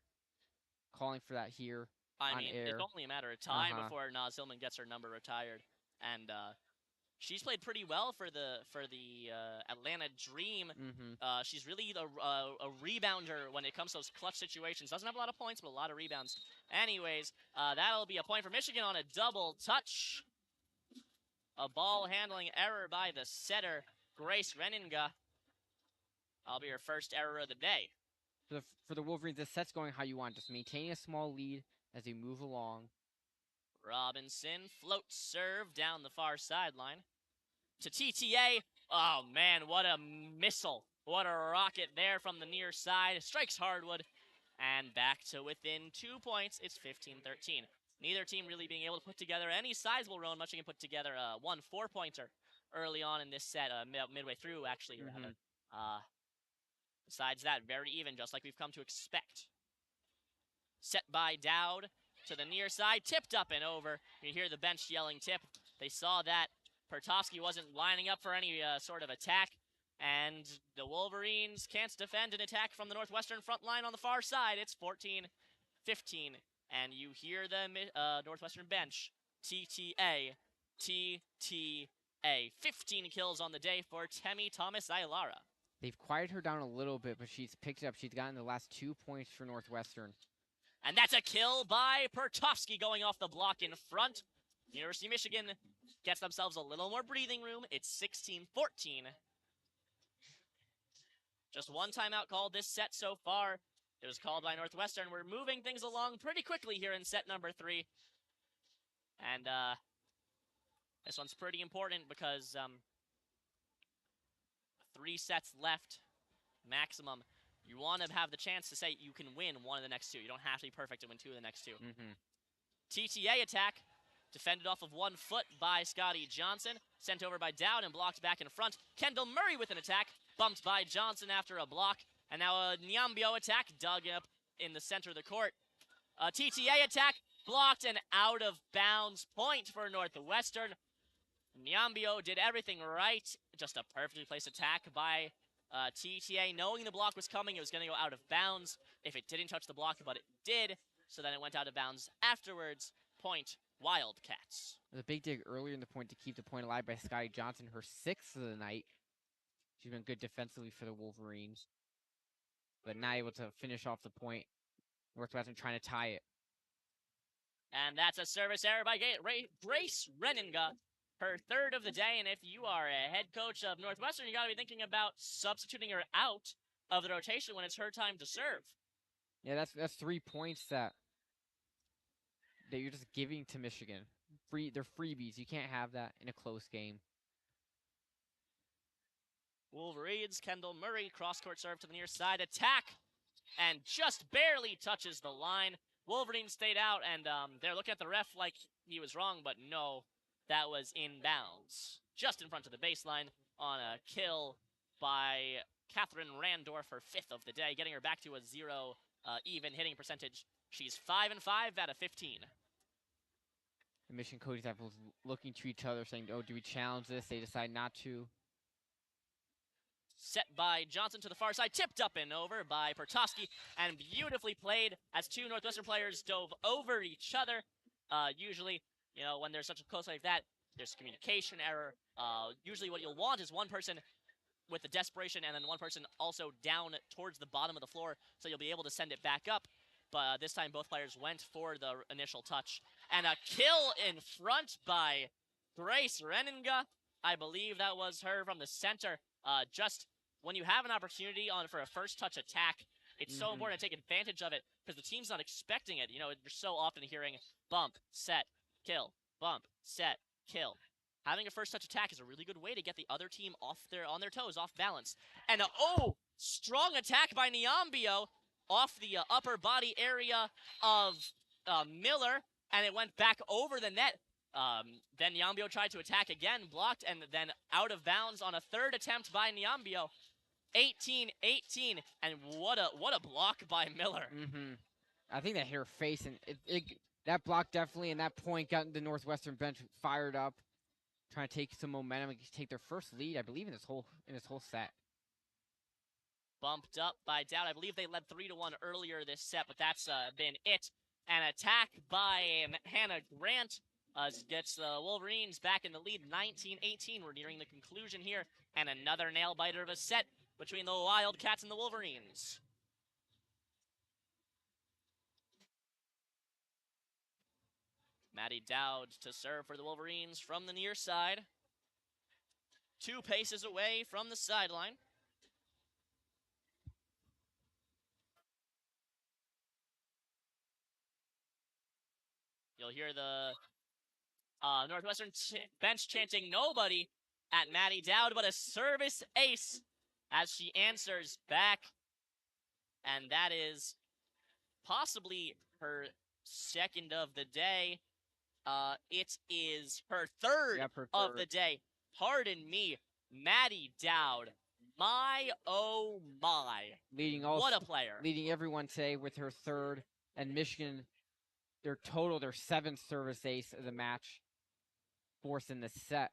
calling for that here on air. It's only a matter of time before Naz Hillman gets her number retired. And she's played pretty well for the Atlanta Dream. She's really a rebounder when it comes to those clutch situations. Doesn't have a lot of points, but a lot of rebounds. Anyways, that'll be a point for Michigan on a double touch. A ball handling error by the setter, Grace Reninga. I'll be her first error of the day. For the Wolverines, the set's going how you want, just maintaining a small lead as they move along. Robinson floats serve down the far sideline to TTA. Oh, man, what a missile. What a rocket there from the near side. Strikes hardwood. And back to within 2 points. It's 15-13. Neither team really being able to put together any sizable run. Michigan put together one 4-pointer early on in this set, midway through, actually, rather. Besides that, very even, just like we've come to expect. Set by Dowd to the near side, tipped up and over. You hear the bench yelling tip. They saw that Pertovsky wasn't lining up for any sort of attack, and the Wolverines can't defend an attack from the Northwestern front line on the far side. It's 14-15, and you hear the Northwestern bench. TTA. 15 kills on the day for Temi Thomas Ailara. They've quieted her down a little bit, but she's picked it up. She's gotten the last 2 points for Northwestern. And that's a kill by Pertovsky going off the block in front. University of Michigan gets themselves a little more breathing room. It's 16-14. Just one timeout called this set so far. It was called by Northwestern. We're moving things along pretty quickly here in set number 3. And this one's pretty important because 3 sets left maximum. You want to have the chance to say you can win one of the next 2. You don't have to be perfect to win 2 of the next 2. TTA attack, defended off of 1 foot by Scotty Johnson, sent over by Dowd and blocked back in front. Kendall Murray with an attack, bumped by Johnson after a block. And now a Nyambio attack, dug up in the center of the court. A TTA attack, blocked and out of bounds. Point for Northwestern. Nyambio did everything right. Just a perfectly placed attack by TTA. Knowing the block was coming, it was going to go out of bounds if it didn't touch the block, but it did. So then it went out of bounds afterwards. Point, Wildcats. There's a big dig earlier in the point to keep the point alive by Scotty Johnson, her 6th of the night. She's been good defensively for the Wolverines, but not able to finish off the point. Northwestern trying to tie it. And that's a service error by Grace Renninga, her 3rd of the day. And if you are a head coach of Northwestern, you got to be thinking about substituting her out of the rotation when it's her time to serve. Yeah, that's 3 points that you're just giving to Michigan. They're freebies. You can't have that in a close game. Wolverines, Kendall Murray, cross-court serve to the near side, attack, and just barely touches the line. Wolverines stayed out, and they're looking at the ref like he was wrong, but no, that was in bounds. Just in front of the baseline on a kill by Catherine Randorf, her 5th of the day, getting her back to a 0 even hitting percentage. She's 5-5 out of 15. The Michigan coaches have looking to each other saying, oh, do we challenge this? They decide not to. Set by Johnson to the far side, tipped up and over by Pertovsky, and beautifully played as 2 Northwestern players dove over each other. Usually, you know, when there's such a close like that, there's communication error. Usually what you'll want is one person with the desperation and then one person also down towards the bottom of the floor, so you'll be able to send it back up. But this time both players went for the initial touch. And a kill in front by Grace Renninga. I believe that was her from the center. Just when you have an opportunity for a first touch attack, it's so important to take advantage of it because the team's not expecting it. You know, you're so often hearing bump, set, kill, bump, set, kill. Having a first touch attack is a really good way to get the other team on their toes, off balance. And strong attack by Nyambio off the upper body area of Miller, and it went back over the net. Then Nyambio tried to attack again, blocked, and then out of bounds on a 3rd attempt by Nyambio. 18-18, and what a block by Miller. I think that hit her face, and that block definitely, and that point got the Northwestern bench fired up, trying to take some momentum and take their first lead, I believe, in this whole set. Bumped up by Dowd. I believe they led 3-1 earlier this set, but that's been it. An attack by Hannah Grant gets the Wolverines back in the lead, 19-18. We're nearing the conclusion here, and another nail-biter of a set between the Wildcats and the Wolverines. Maddie Dowd to serve for the Wolverines from the near side. 2 paces away from the sideline. You'll hear the Northwestern bench chanting nobody at Maddie Dowd, but a service ace as she answers back. And that is possibly her 2nd of the day. It is her 3rd of the day. Pardon me, Maddie Dowd. My, oh my. What a player. Leading everyone today with her 3rd, and Michigan, their 7th service ace of the match, 4th in the set.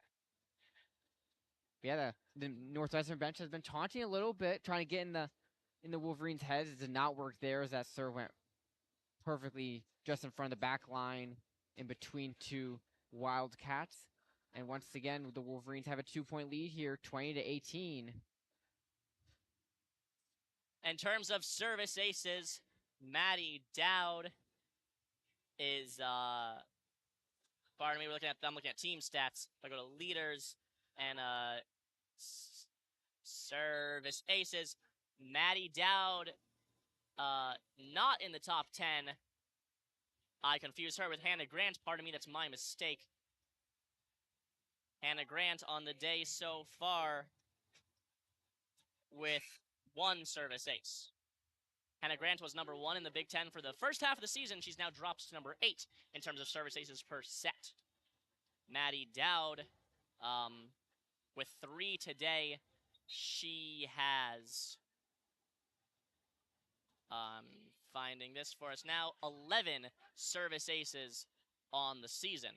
Yeah, the Northwestern bench has been taunting a little bit, trying to get in the Wolverines' heads. It did not work there as that serve went perfectly just in front of the back line in between 2 Wildcats. And once again, the Wolverines have a 2-point lead here, 20-18. In terms of service aces, Maddie Dowd is pardon me, I'm looking at team stats. If I go to leaders and service aces, Maddie Dowd not in the top 10. I confuse her with Hannah Grant. Pardon me, that's my mistake. Hannah Grant on the day so far with 1 service ace. Hannah Grant was number 1 in the Big Ten for the first half of the season. She's now dropped to number 8 in terms of service aces per set. Maddie Dowd, with 3 today, she has, finding this for us now, 11 service aces on the season.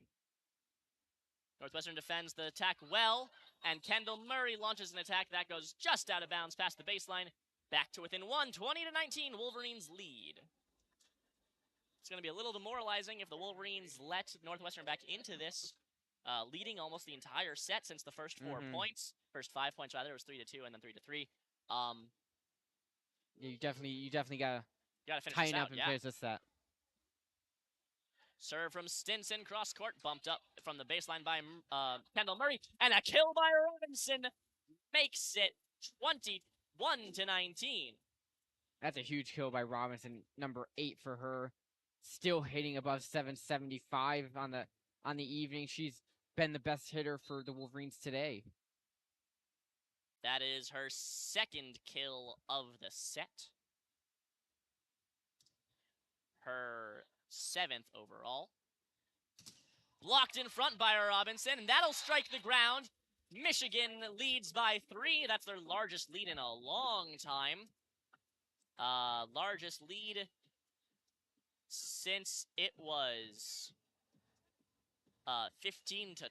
Northwestern defends the attack well, and Kendall Murray launches an attack that goes just out of bounds past the baseline. Back to within 1, 20-19, Wolverines lead. It's going to be a little demoralizing if the Wolverines let Northwestern back into this, leading almost the entire set since the first 4 points. First 5 points, rather. It was 3-2 and then 3-3. You definitely gotta finish tighten this up out, and finish this set. Serve from Stinson, cross court, bumped up from the baseline by Kendall Murray, and a kill by Robinson makes it 21-19. That's a huge kill by Robinson, number 8 for her. Still hitting above 775 on the evening. She's been the best hitter for the Wolverines today. That is her 2nd kill of the set. Her 7th overall. Blocked in front by Robinson, and that'll strike the ground. Michigan leads by 3. That's their largest lead in a long time. Largest lead since it was 15-12.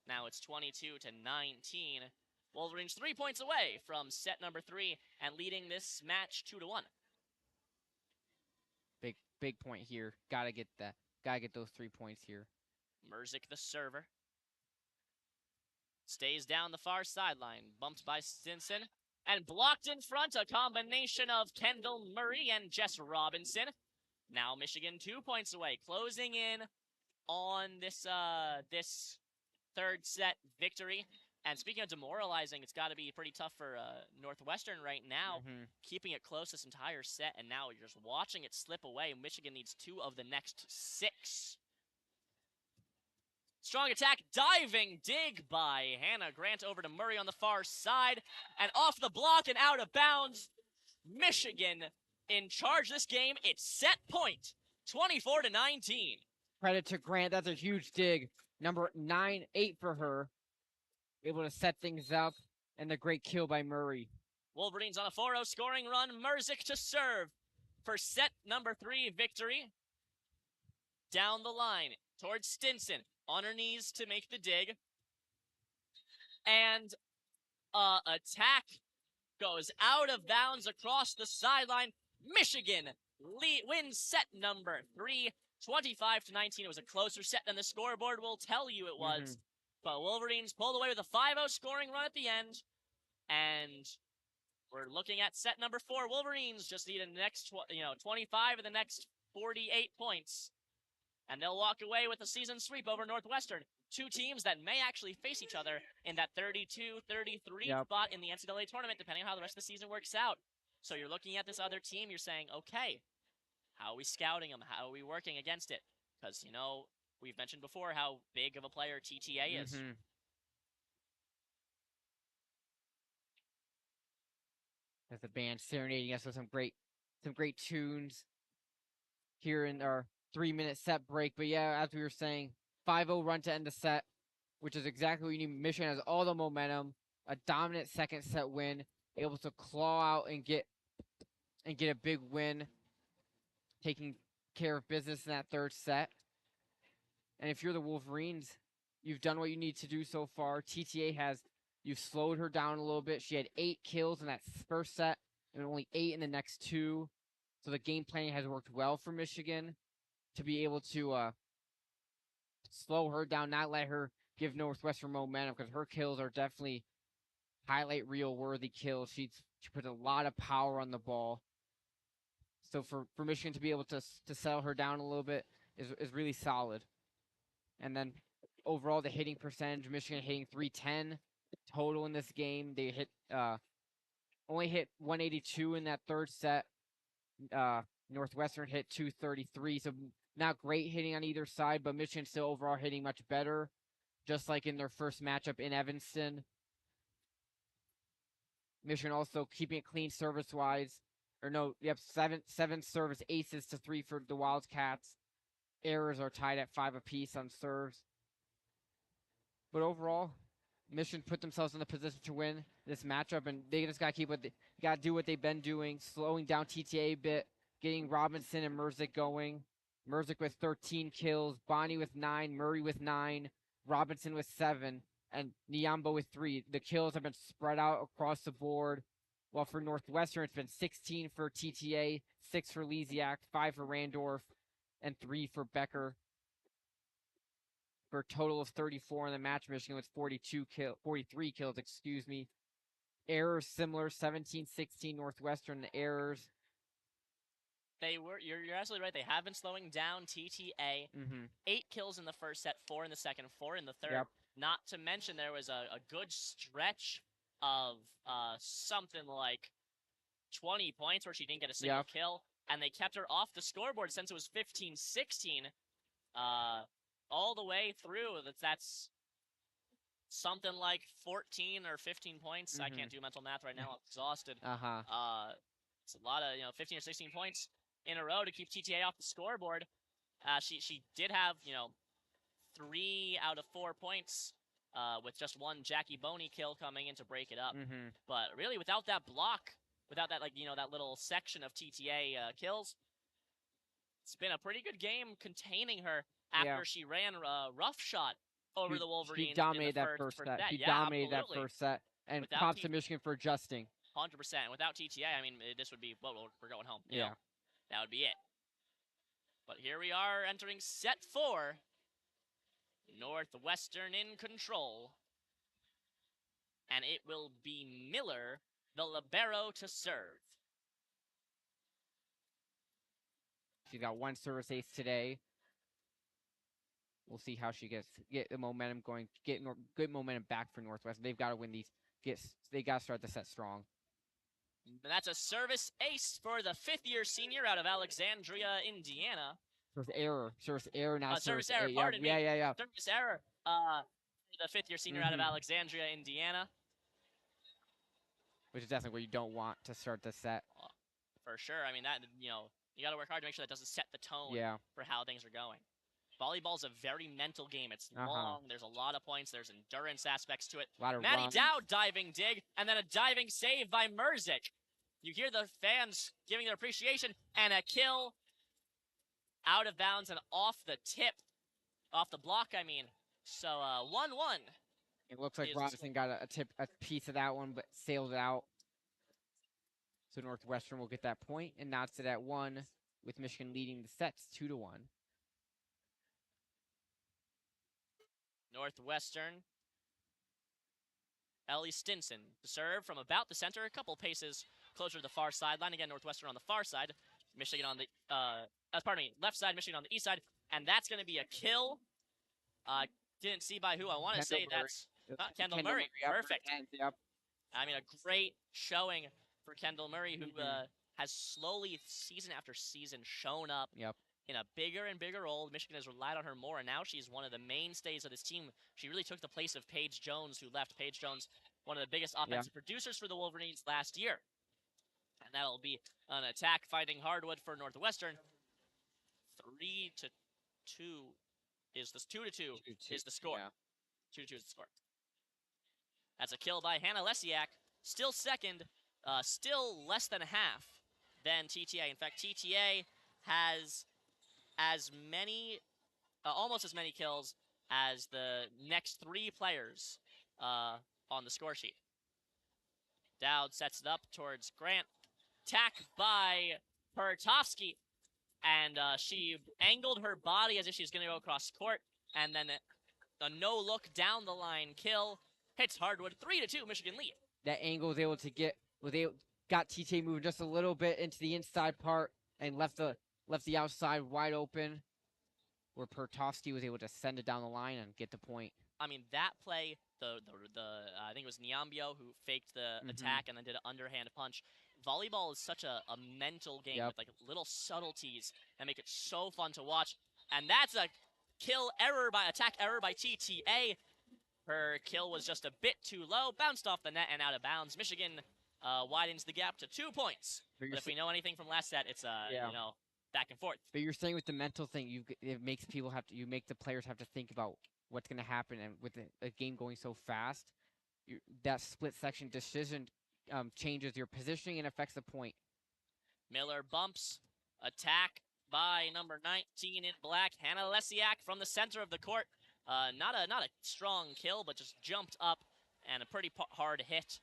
Now it's 22-19. Wolverines 3 points away from set number 3 and leading this match 2-1. Big point here. Gotta get those 3 points here. Murzik, the server, stays down the far sideline, bumped by Stinson, and blocked in front. A combination of Kendall Murray and Jess Robinson. Now Michigan 2 points away, closing in on this this 3rd set victory. And speaking of demoralizing, it's got to be pretty tough for Northwestern right now, keeping it close this entire set, and now you're just watching it slip away. Michigan needs 2 of the next 6. Strong attack, diving dig by Hannah Grant over to Murray on the far side, and off the block and out of bounds. Michigan in charge this game. It's set point, 24-19. Credit to Grant. That's a huge dig. Number 9-8 for her. Able to set things up, and the great kill by Murray. Wolverines on a 4-0 scoring run. Murzik to serve for set number 3 victory. Down the line towards Stinson. On her knees to make the dig. And attack goes out of bounds across the sideline. Michigan wins set number 3, 25-19. It was a closer set than the scoreboard will tell you it was. But Wolverines pulled away with a 5-0 scoring run at the end. And we're looking at set number 4. Wolverines just need a next 25 of the next 48 points. And they'll walk away with a season sweep over Northwestern. 2 teams that may actually face each other in that 32-33 spot in the NCAA tournament, depending on how the rest of the season works out. So you're looking at this other team, you're saying, okay, how are we scouting them? How are we working against it? Because, we've mentioned before how big of a player TTA is. As the band serenading us with some great tunes here in our 3-minute set break. But yeah, as we were saying, 5-0 run to end the set, which is exactly what you need. Michigan has all the momentum, a dominant 2nd set win, able to claw out and get a big win, taking care of business in that 3rd set. And if you're the Wolverines, you've done what you need to do so far. You've slowed her down a little bit. She had 8 kills in that 1st set and only 8 in the next 2. So the game planning has worked well for Michigan to be able to slow her down, not let her give Northwestern momentum, because her kills are definitely highlight reel worthy kills. She's She puts a lot of power on the ball. So for Michigan to be able to settle her down a little bit is really solid. And then overall the hitting percentage, Michigan hitting 310 total in this game. They hit only hit 182 in that third set. Northwestern hit 233, so not great hitting on either side, but Michigan still overall hitting much better, just like in their first matchup in Evanston. Michigan also keeping it clean service-wise. Or no, yep, seven service aces to 3 for the Wildcats. Errors are tied at 5 apiece on serves. But overall, Michigan put themselves in the position to win this matchup, and they just gotta do what they've been doing, slowing down TTA a bit, getting Robinson and Merzick going. Merzick with 13 kills, Bonnie with 9, Murray with 9, Robinson with 7, and Nyambo with 3. The kills have been spread out across the board. While for Northwestern, it's been 16 for TTA, 6 for Lisiak, 5 for Randorf, and 3 for Becker. For a total of 34 in the match, Michigan with 43 kills, excuse me. Errors similar, 17-16 Northwestern errors. You're absolutely right. They have been slowing down TTA. 8 kills in the first set, 4 in the second, 4 in the third. Yep. Not to mention there was a good stretch of something like 20 points where she didn't get a single kill, and they kept her off the scoreboard since it was 15-16 all the way through. That's something like 14 or 15 points. I can't do mental math right now. I'm exhausted. It's a lot of 15 or 16 points in a row to keep TTA off the scoreboard. She did have 3 out of 4 points with just one Jackie Boney kill coming in to break it up. But really, without that block, without that that little section of TTA kills, it's been a pretty good game containing her after she ran a rough shot over the Wolverines. She dominated that first set. She dominated that first set. And props to Michigan for adjusting. 100%. Without TTA, I mean, this would be, we're going home. You know? That would be it. But here we are entering set 4. Northwestern in control. And it will be Miller, the libero, to serve. She's got 1 service ace today. We'll see how she get the momentum going, get good momentum back for Northwestern. They've got to win these. They got to start the set strong. And that's a service ace for the 5th-year senior out of Alexandria, Indiana. Service error now. Service error, pardon me. Yeah. Service error for the 5th-year senior out of Alexandria, Indiana. Which is definitely where you don't want to start the set. For sure. I mean, that you got to work hard to make sure that doesn't set the tone for how things are going. Volleyball's a very mental game. It's long. There's a lot of points. There's endurance aspects to it. Maddie Dowd diving dig, and then a diving save by Merzick. You hear the fans giving their appreciation, and a kill out of bounds and off the tip. Off the block, I mean. So, 1-1. It looks like Robinson got a piece of that one, but sailed it out. So Northwestern will get that point, and now it's at 1, with Michigan leading the sets 2-1. Northwestern. Ellie Stinson to serve from about the center, a couple paces closer to the far sideline. Again, Northwestern on the far side, Michigan on the left side, Michigan on the east side, and that's going to be a kill. Didn't see by who. I want to say that's Kendall Murray. Perfect. Yep. I mean, a great showing for Kendall Murray, who has slowly, season after season, shown up in a bigger and bigger role. Michigan has relied on her more, and now she's one of the mainstays of this team. She really took the place of Paige Jones, who left. Paige Jones, one of the biggest offensive producers for the Wolverines last year. And that'll be an attack finding hardwood for Northwestern. 3-2 is the 2-2 is the score. 2-2 is the score. That's a kill by Hannah Lesiak. Still second, still less than half than TTA. In fact, TTA has almost as many kills as the next 3 players on the score sheet. Dowd sets it up towards Grant. Tack by Pertovsky. And she angled her body as if she was going to go across court. And then a no-look down the line kill. Hits hardwood. 3-2, Michigan lead. That angle was able to got TTA moving just a little bit into the inside part and left the outside wide open, where Pertovsky was able to send it down the line and get the point. I mean, that play, the I think it was Niambio who faked the attack and then did an underhand punch. Volleyball is such a mental game with like little subtleties that make it so fun to watch. And that's a attack error by TTA. Her kill was just a bit too low, bounced off the net and out of bounds. Michigan widens the gap to 2 points. But if we know anything from last set, it's back and forth. But you're saying with the mental thing, it makes people you make the players have to think about what's going to happen, and with a game going so fast, that split section decision changes your positioning and affects the point. Miller bumps, attack by number 19 in black, Hannah Lesiak from the center of the court. Not a strong kill, but just jumped up and a pretty hard hit.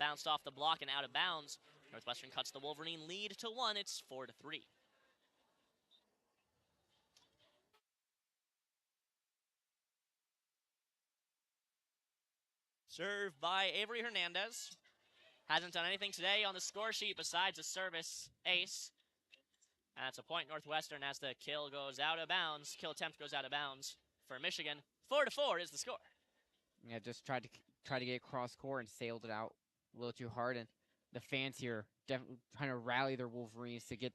Bounced off the block and out of bounds. Northwestern cuts the Wolverine lead to 1. It's 4-3. Serve by Avery Hernandez. Hasn't done anything today on the score sheet besides a service ace. And that's a point Northwestern as the kill goes out of bounds. Kill attempt goes out of bounds for Michigan. 4-4 is the score. Yeah, just tried to get cross court and sailed it out a little too hard, and the fans here definitely trying to rally their Wolverines to get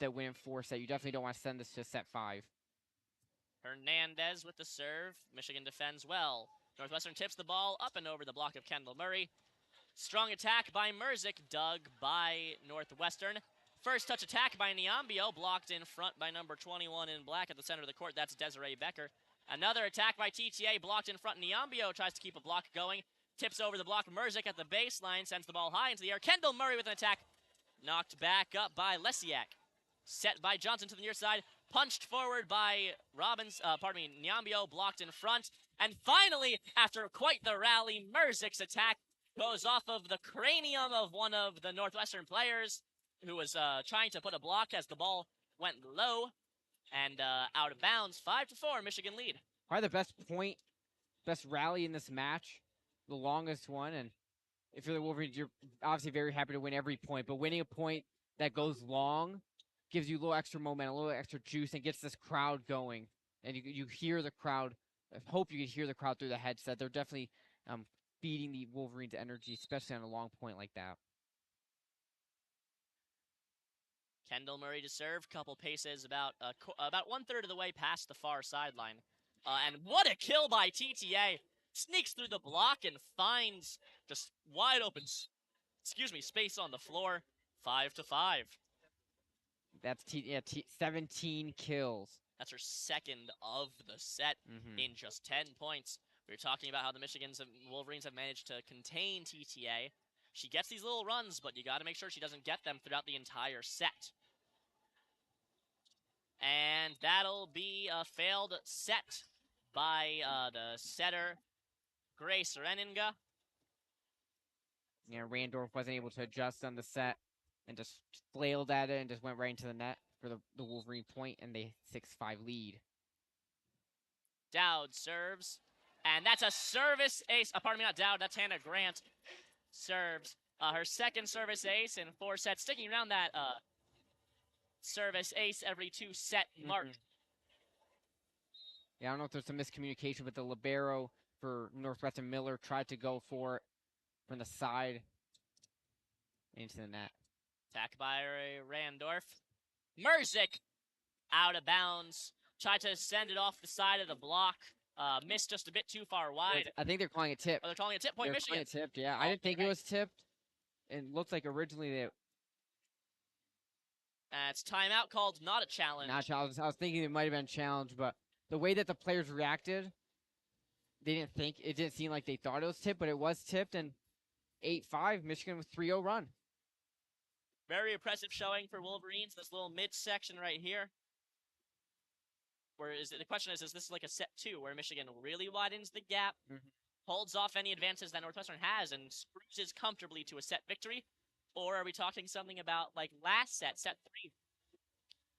that win in 4 set. You definitely don't want to send this to set 5. Hernandez with the serve. Michigan defends well. Northwestern tips the ball up and over the block of Kendall Murray. Strong attack by Merzick, dug by Northwestern. First touch attack by Niambio, blocked in front by number 21 in black at the center of the court. That's Desiree Becker. Another attack by TTA, blocked in front. Niambio tries to keep a block going. Tips over the block. Merzick at the baseline, sends the ball high into the air. Kendall Murray with an attack. Knocked back up by Lesiak. Set by Johnson to the near side. Punched forward by Niambio, blocked in front. And finally, after quite the rally, Merzick's attack goes off of the cranium of one of the Northwestern players who was trying to put a block as the ball went low and out of bounds. 5-4, Michigan lead. Probably the best rally in this match, the longest one. And if you're the Wolverines, you're obviously very happy to win every point, but winning a point that goes long gives you a little extra momentum, a little extra juice, and gets this crowd going. And you hear the crowd. I hope you can hear the crowd through the headset. They're definitely feeding the Wolverines' energy, especially on a long point like that. Kendall Murray to serve, couple paces about 1/3 of the way past the far sideline. And what a kill by TTA. Sneaks through the block and finds just wide open, space on the floor. 5-5. That's 17 kills. That's her second of the set in just 10 points. We were talking about how the Wolverines have managed to contain TTA. She gets these little runs, but you got to make sure she doesn't get them throughout the entire set. And that'll be a failed set by the setter, Grace Reninga. Yeah, Randorf wasn't able to adjust on the set and just flailed at it and just went right into the net for the Wolverine point, and they 6-5 lead. Dowd serves, and that's a service ace. Not Dowd, that's Hannah Grant. Serves her second service ace in 4 sets, sticking around that service ace every 2 set mark. Yeah, I don't know if there's some miscommunication, but the libero for Northwestern, Miller, tried to go for it from the side into the net. Attack by Randorf. Merzick out of bounds. Tried to send it off the side of the block. Missed just a bit too far wide. I think they're calling it tip. Oh, they're calling it tip. Point Michigan. It tipped, yeah. I didn't think it was tipped. It looked like originally it's timeout called, not a challenge. Not a challenge. I was thinking it might have been a challenge, but the way that the players reacted, it didn't seem like they thought it was tipped, but it was tipped, and 8-5, Michigan with 3-0 run. Very impressive showing for Wolverines, this little mid-section right here. The question is this like a set 2 where Michigan really widens the gap, holds off any advances that Northwestern has, and cruises comfortably to a set victory? Or are we talking something about like last set 3?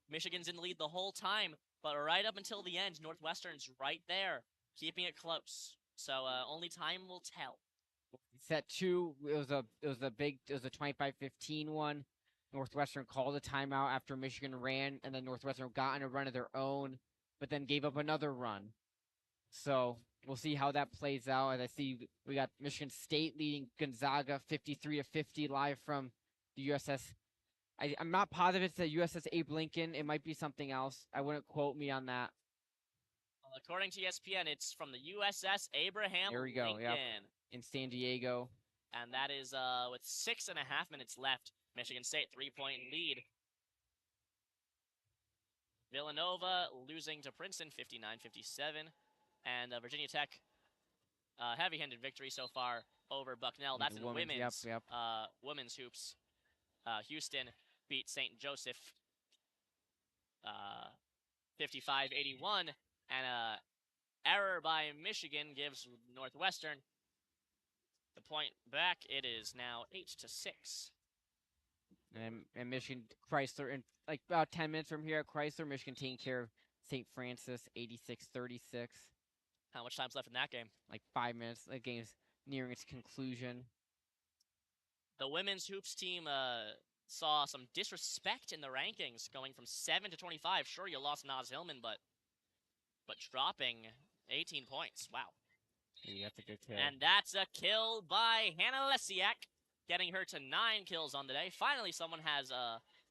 Michigan's in the lead the whole time, but right up until the end, Northwestern's right there, keeping it close. So only time will tell. Set two, it was a 25-15 one. Northwestern called a timeout after Michigan ran, and then Northwestern got on a run of their own, but then gave up another run. So we'll see how that plays out. As I see, we got Michigan State leading Gonzaga 53-50 live from the USS. I'm not positive it's the USS Abe Lincoln. It might be something else. I wouldn't quote me on that. According to ESPN, it's from the USS Abraham There we go. Lincoln. Yep. In San Diego. And that is with 6.5 minutes left. Michigan State 3-point lead. Villanova losing to Princeton 59-57. And Virginia Tech, heavy-handed victory so far over Bucknell. That's in women's, women's hoops. Houston beat St. Joseph 55-81. And error by Michigan gives Northwestern the point back. It is now 8-6. And Michigan Chrysler, in like about 10 minutes from here at Chrysler, Michigan taking care of St. Francis 86-36. How much time's left in that game? Like 5 minutes. The game's nearing its conclusion. The women's hoops team saw some disrespect in the rankings, going from 7 to 25. Sure, you lost Nasr Hillman, but dropping 18 points. Wow. Yeah, that's a good kill. And that's a kill by Hannah Lesiak, getting her to 9 kills on the day. Finally, someone has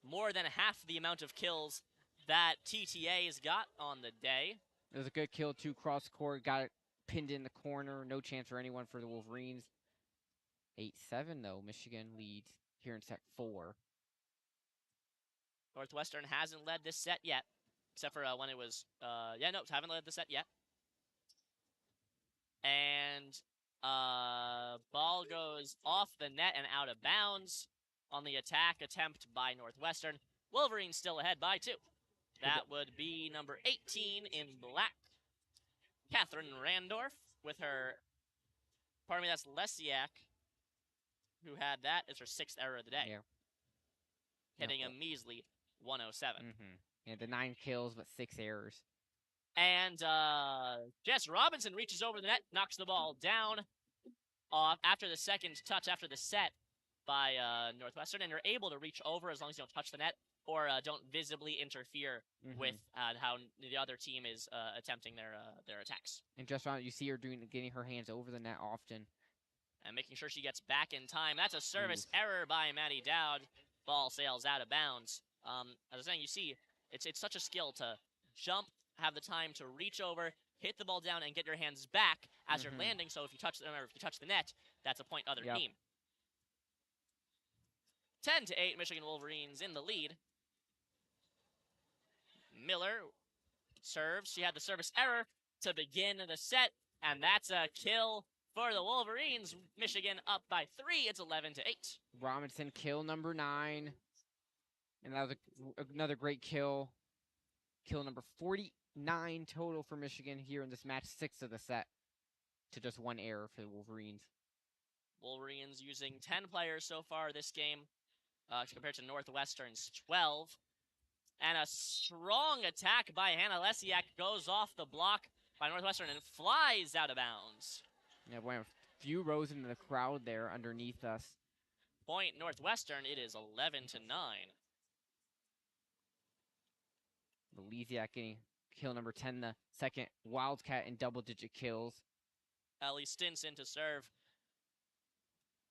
more than half the amount of kills that TTA's got on the day. It was a good kill, too. Cross court, got it pinned in the corner. No chance for anyone for the Wolverines. 8-7, though. Michigan leads here in set 4. Northwestern hasn't led this set yet, except for when it was, haven't led the set yet. And ball goes off the net and out of bounds on the attack attempt by Northwestern. Wolverines still ahead by 2. That would be number 18 in black, Catherine Randorf, with her, pardon me, that's Lesiak, who had that as her 6th error of the day. Yeah. Hitting a measly 107. Yeah, the 9 kills, but 6 errors. And Jess Robinson reaches over the net, knocks the ball down after the second touch after the set by Northwestern, and you're able to reach over as long as you don't touch the net or don't visibly interfere with how the other team is attempting their attacks. And just you see her getting her hands over the net often. And making sure she gets back in time. That's a service error by Maddie Dowd. Ball sails out of bounds. As I was saying, you see, it's such a skill to jump, have the time to reach over, hit the ball down, and get your hands back as you're landing. So if you touch the net, that's a point other team. 10-8, Michigan Wolverines in the lead. Miller serves. She had the service error to begin the set, and that's a kill for the Wolverines. Michigan up by 3. It's 11-8. Robinson kill number 9. And that was another great kill. Kill number 49 total for Michigan here in this match, 6 of the set, to just 1 error for the Wolverines. Wolverines using 10 players so far this game, compared to Northwestern's 12. And a strong attack by Hannah Lesiak goes off the block by Northwestern and flies out of bounds. Yeah, we have a few rows into the crowd there underneath us. Point Northwestern, it is 11-9. Lesiak getting kill number 10, the second Wildcat in double-digit kills. Ellie Stinson to serve.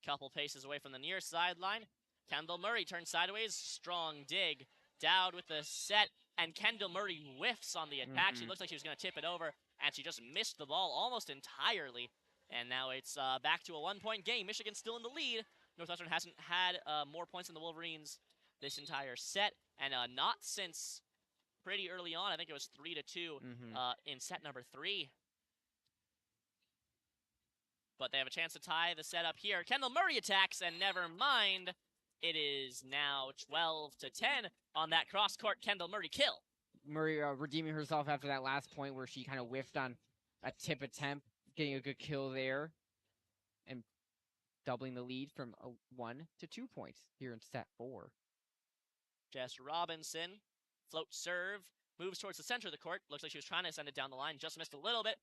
Couple paces away from the near sideline. Kendall Murray turns sideways. Strong dig. Dowd with the set. And Kendall Murray whiffs on the attack. She looks like she was going to tip it over. And she just missed the ball almost entirely. And now it's back to a 1-point game. Michigan still in the lead. Northwestern hasn't had more points than the Wolverines this entire set. And not since pretty early on. I think it was 3-2 in set number 3. But they have a chance to tie the set up here. Kendall Murray attacks, and never mind. It is now 12-10 on that cross-court Kendall Murray kill. Murray redeeming herself after that last point where she kind of whiffed on a tip attempt, getting a good kill there, and doubling the lead from 1 to 2 points here in set 4. Jess Robinson, float serve, moves towards the center of the court. Looks like she was trying to send it down the line, just missed a little bit.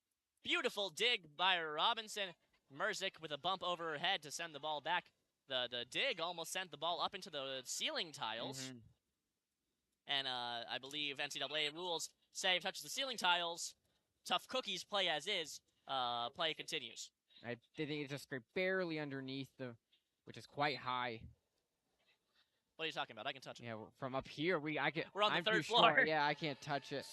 Beautiful dig by Robinson. Merzik with a bump over her head to send the ball back. The dig almost sent the ball up into the ceiling tiles. And I believe NCAA rules say if it touches the ceiling tiles, tough cookies, play as is, play continues. I think it's just barely underneath which is quite high. What are you talking about? I can touch it. Yeah, from up here, we're on the I'm third floor. Short. Yeah, I can't touch it.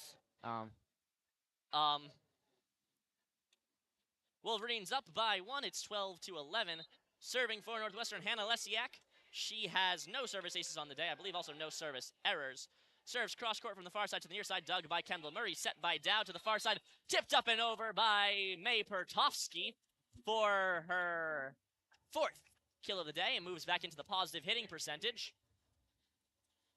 Wolverines up by 1. It's 12-11. Serving for Northwestern, Hannah Lesiak. She has no service aces on the day. I believe also no service errors. Serves cross court from the far side to the near side. Dug by Kendall Murray. Set by Dow to the far side. Tipped up and over by May Pertovsky for her 4th kill of the day and moves back into the positive hitting percentage.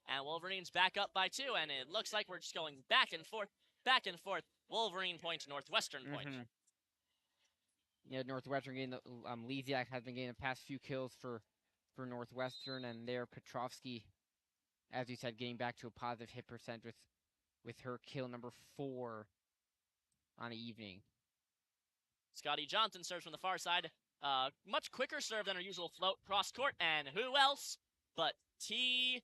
And Wolverines back up by 2, and it looks like we're just going back and forth, back and forth. Wolverine point, Northwestern point. Yeah, Northwestern getting the Lesiak has been getting the past few kills for Northwestern, and there Petrovsky, as you said, getting back to a positive hit percent with her kill number 4 on the evening. Scotty Johnson serves from the far side. Much quicker serve than her usual float cross court, and who else but TTA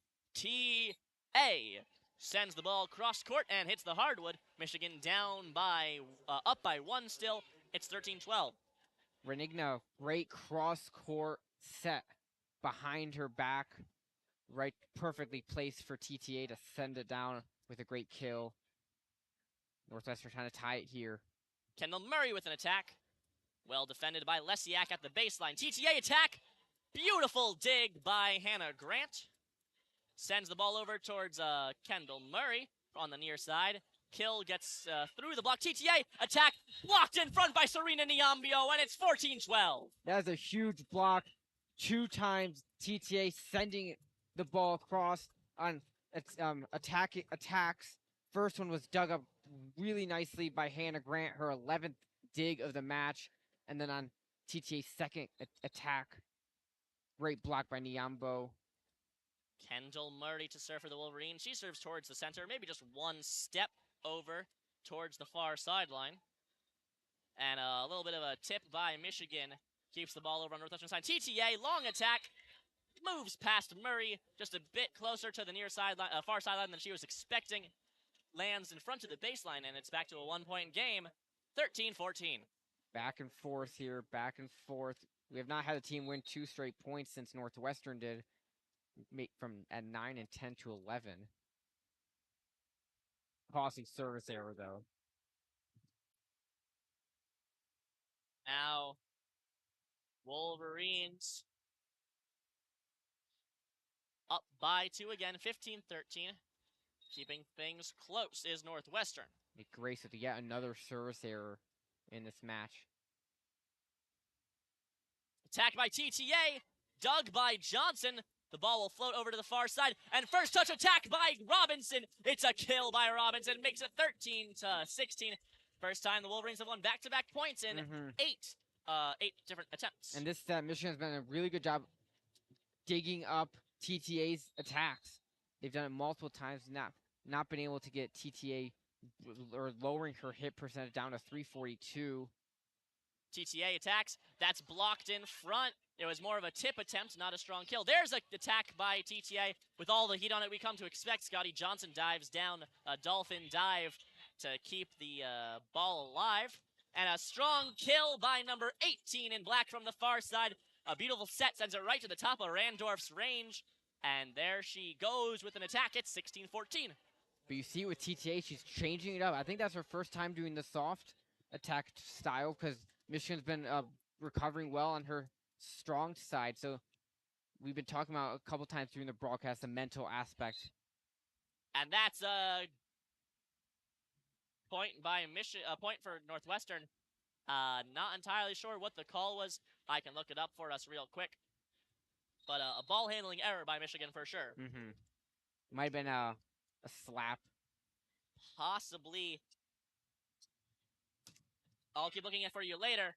sends the ball cross court and hits the hardwood. Michigan down by up by 1 still. It's 13-12. Renigna, great cross court set behind her back, right, perfectly placed for TTA to send it down with a great kill. Northwestern trying to tie it here. Kendall Murray with an attack. Well defended by Lesiak at the baseline. TTA attack. Beautiful dig by Hannah Grant. Sends the ball over towards Kendall Murray on the near side. Kill gets through the block. TTA attack blocked in front by Serena Niambio, and it's 14-12. That is a huge block. 2 times TTA sending the ball across on attacks. First one was dug up really nicely by Hannah Grant, her 11th dig of the match. And then on TTA's second attack, great block by Niambo. Kendall Murray to serve for the Wolverines. She serves towards the center, maybe just 1 step over towards the far sideline. And a little bit of a tip by Michigan. Keeps the ball over on Northwestern side. TTA, long attack. Moves past Murray, just a bit closer to the near sideline, far sideline than she was expecting. Lands in front of the baseline, and it's back to a 1-point game. 13-14. Back and forth here, back and forth. We have not had a team win 2 straight points since Northwestern did, from at 9 and 10 to 11. Costly service error, though. Now, Wolverines up by 2 again, 15-13. Keeping things close is Northwestern. It graced with yet another service error in this match. Attacked by TTA, dug by Johnson. The ball will float over to the far side, and first touch attack by Robinson. It's a kill by Robinson, makes it 13-16. First time the Wolverines have won back-to-back points in 8 different attempts. And this Michigan has done a really good job digging up TTA's attacks. They've done it multiple times, not been able to get TTA or lowering her hit percentage down to 342. TTA attacks. That's blocked in front. It was more of a tip attempt, not a strong kill. There's an attack by TTA. With all the heat on it we come to expect, Scotty Johnson dives down a dolphin dive to keep the ball alive. And a strong kill by number 18 in black from the far side. A beautiful set sends it right to the top of Randorf's range. And there she goes with an attack. It's 16-14. But you see with TTA, she's changing it up. I think that's her first time doing the soft attack style, because Michigan's been recovering well on her strong side. So we've been talking about a couple times during the broadcast the mental aspect. And that's a point by point for Northwestern. Not entirely sure what the call was. I can look it up for us real quick. But a ball handling error by Michigan for sure. Might have been a slap. Possibly. I'll keep looking at for you later.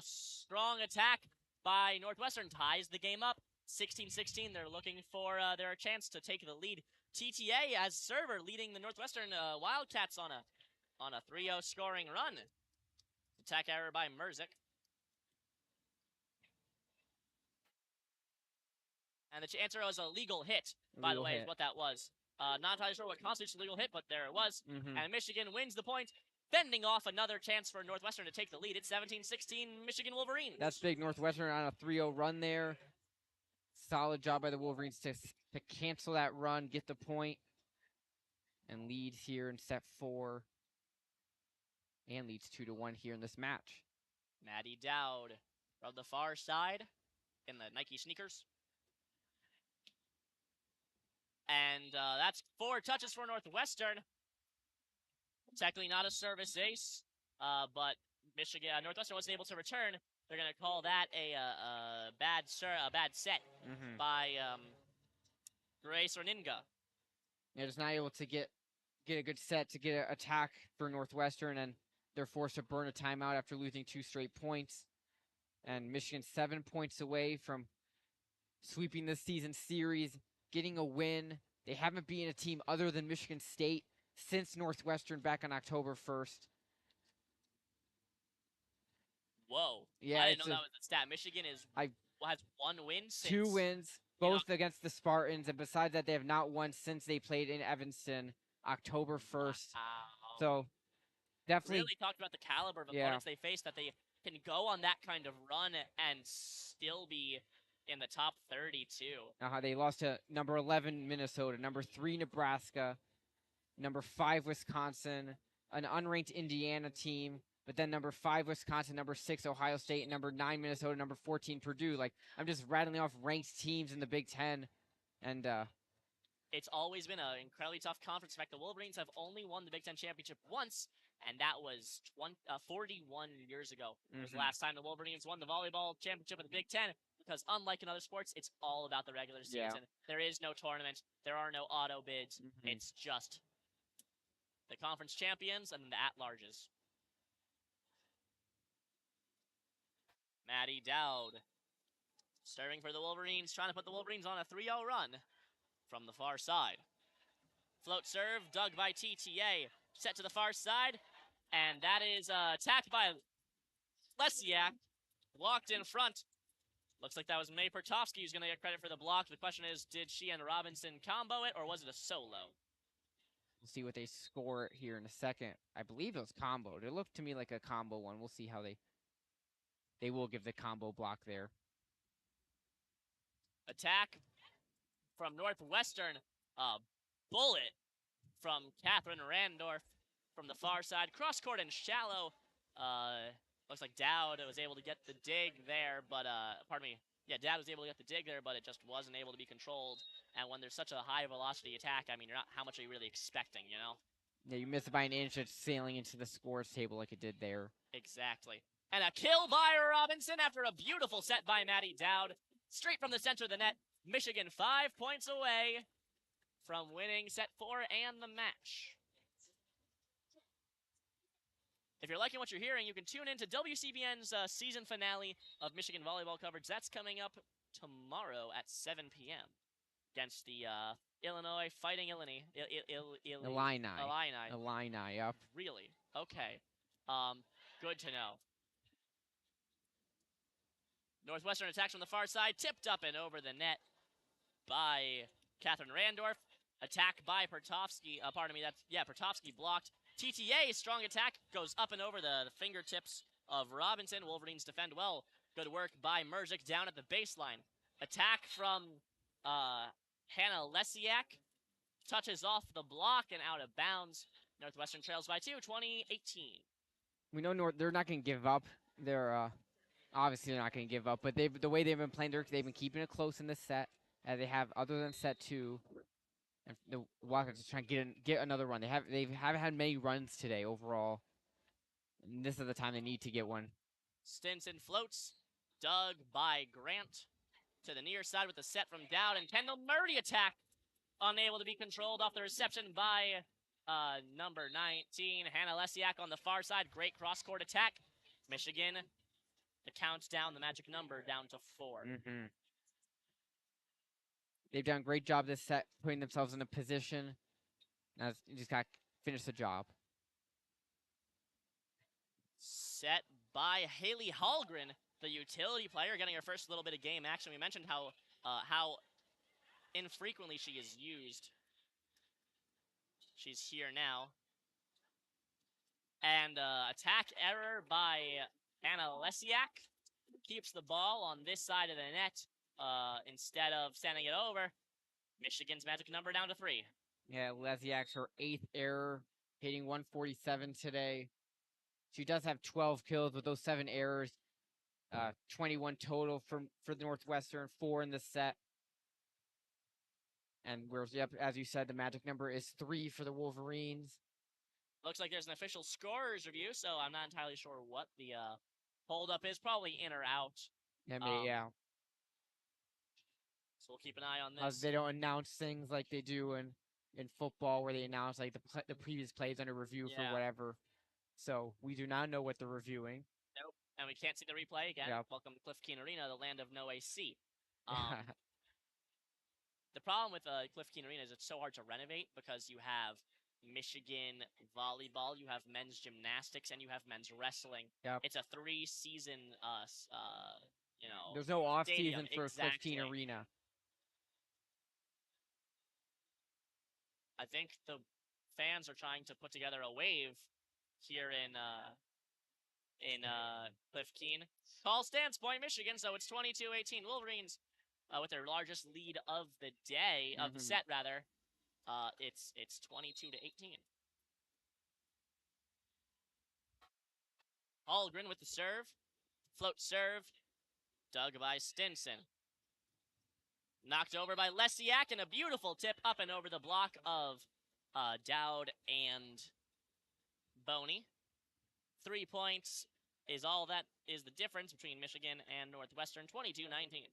Strong attack by Northwestern ties the game up. 16-16. They're looking for their chance to take the lead. TTA as server leading the Northwestern Wildcats on a 3-0 scoring run. Attack error by Merzik. And the answer was a legal hit, by the way, is what that was. Not entirely sure what constitutes a legal hit, but there it was. And Michigan wins the point, fending off another chance for Northwestern to take the lead. It's 17-16 Michigan Wolverines. That's big. Northwestern on a 3-0 run there. Solid job by the Wolverines to cancel that run, get the point, and lead here in set 4. And leads 2-1 here in this match. Maddie Dowd from the far side in the Nike sneakers. And that's 4 touches for Northwestern. Technically not a service ace, but Northwestern wasn't able to return. They're gonna call that a bad set by Grace Orninga. Yeah, just not able to get a good set to get an attack for Northwestern, and they're forced to burn a timeout after losing 2 straight points. And Michigan 7 points away from sweeping this season series, getting a win. They haven't beaten a team other than Michigan State since Northwestern back on October 1st. Whoa. Yeah, I didn't know that was a stat. Michigan has 1 win since. 2 wins, both against the Spartans, and besides that, they have not won since they played in Evanston October 1st. Wow. So definitely really talked about the caliber of opponents they face, that they can go on that kind of run and still be in the top 32. They lost to number 11 Minnesota, number 3 Nebraska, number 5 Wisconsin, an unranked Indiana team, but then number 5 Wisconsin, number 6 Ohio State, and number 9 Minnesota, number 14 Purdue. Like, I'm just rattling off ranked teams in the Big Ten, and it's always been an incredibly tough conference. In fact, the Wolverines have only won the Big Ten championship once, and that was 41 years ago. It was the last time the Wolverines won the volleyball championship of the Big Ten, because unlike in other sports, it's all about the regular season. Yeah. There is no tournament. There are no auto bids. It's just the conference champions and the at-larges. Maddie Dowd serving for the Wolverines, trying to put the Wolverines on a 3-0 run from the far side. Float serve, dug by TTA, set to the far side, and that is attacked by Lesiak, blocked in front. Looks like that was May Pertovsky who's going to get credit for the block. The question is, did she and Robinson combo it, or was it a solo? We'll see what they score here in a second. I believe it was comboed. It looked to me like a combo one. We'll see how they will give the combo block there. Attack from Northwestern. Bullet from Catherine Randorf from the far side. Cross court and shallow. Looks like Dowd was able to get the dig there, but pardon me. Yeah, Dowd was able to get the dig there, but it just wasn't able to be controlled. And when there's such a high velocity attack, I mean, how much are you really expecting, you know? Yeah, you miss it by an inch. It's sailing into the scores table like it did there. Exactly. And a kill by Robinson after a beautiful set by Maddie Dowd. Straight from the center of the net. Michigan 5 points away from winning set 4 and the match. If you're liking what you're hearing, you can tune in to WCBN's season finale of Michigan volleyball coverage. That's coming up tomorrow at 7 p.m. against the Illinois Fighting Illini. Illini, yep. Really? Okay. Good to know. Northwestern attacks from the far side, tipped up and over the net by Catherine Randorf. Attack by Pertovsky. Pertovsky blocked. TTA, strong attack, goes up and over the fingertips of Robinson. Wolverines defend well. Good work by Merzik down at the baseline. Attack from Hannah Lesiak. Touches off the block and out of bounds. Northwestern trails by 2, 20-18. We know they're not going to give up. They're obviously they're not going to give up, but the way they've been playing, they've been keeping it close in this set, as they have other than set 2. And the Wildcats are trying to get another run. They haven't had many runs today overall. And this is the time they need to get one. Stinson floats, dug by Grant to the near side with the set from Dowd, and Kendall Murray attack, unable to be controlled off the reception by number 19, Hannah Lesiak on the far side. Great cross-court attack. Michigan, the count down, the magic number down to 4. They've done a great job this set, putting themselves in a position. Now you just got to finish the job. Set by Haley Hallgren, the utility player, getting her first little bit of game action. We mentioned how infrequently she is used. She's here now. And attack error by Anna Lesiak. Keeps the ball on this side of the net instead of sending it over. Michigan's magic number down to 3. Yeah, Lesiak's her 8th error, hitting 147 today. She does have 12 kills with those 7 errors. 21 total for the Northwestern, 4 in the set. And yep, as you said, the magic number is 3 for the Wolverines. Looks like there's an official scorer's review, so I'm not entirely sure what the hold-up is. Probably in or out. Yeah. So we'll keep an eye on this. They don't announce things like they do in football, where they announce like the previous plays under review for whatever. So we do not know what they're reviewing. Nope, and we can't see the replay again. Yep. Welcome to Cliff Keen Arena, the land of no AC. The problem with Cliff Keen Arena is it's so hard to renovate because you have Michigan Volleyball, you have men's gymnastics, and you have men's wrestling. Yep. It's a 3-season, There's no off stadium. season for Cliff Keen Arena. I think the fans are trying to put together a wave here in Cliff Keen. Call stands point Michigan, so it's 22-18. Wolverines with their largest lead of the day, of the set rather. It's 22-18. Hallgren with the serve. Float serve. Dug by Stinson. Knocked over by Lesiak, and a beautiful tip up and over the block of Dowd and Boney. 3 points is all that is the difference between Michigan and Northwestern, 22-19.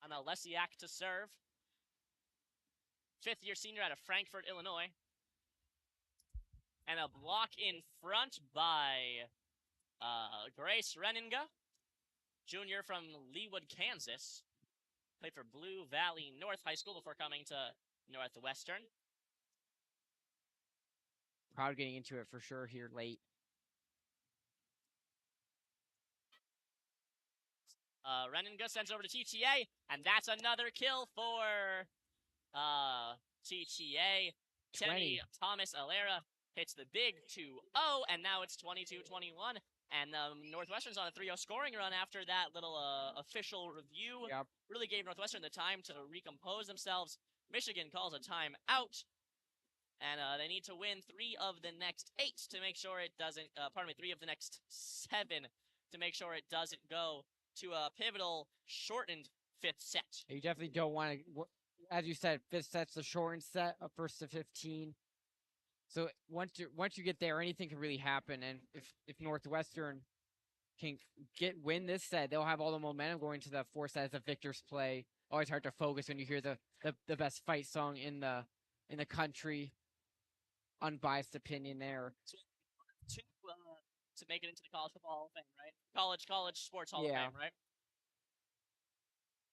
Anna Lesiak to serve. 5th-year senior out of Frankfort, Illinois. And a block in front by Grace Reninga, junior from Leawood, Kansas. Played for Blue Valley North High School before coming to Northwestern. Crowd getting into it for sure here late. Reninga sends over to TTA, and that's another kill for TTA. Timmy Thomas Alera hits the big 2-0, and now it's 22-21. And Northwestern's on a 3-0 scoring run after that little official review. Yep. Really gave Northwestern the time to recompose themselves. Michigan calls a timeout. And they need to win 3 of the next 8 to make sure it doesn't, 3 of the next 7 to make sure it doesn't go to a pivotal, shortened 5th set. You definitely don't want to, as you said, 5th set's the shortened set of 1st to 15. So once you get there, anything can really happen. And if Northwestern can win this set, they'll have all the momentum going to the 4th set as a victor's play. Always hard to focus when you hear the best fight song in the country. Unbiased opinion there. To make it into the College Football Hall of Fame, right? College Sports Hall of Fame, right?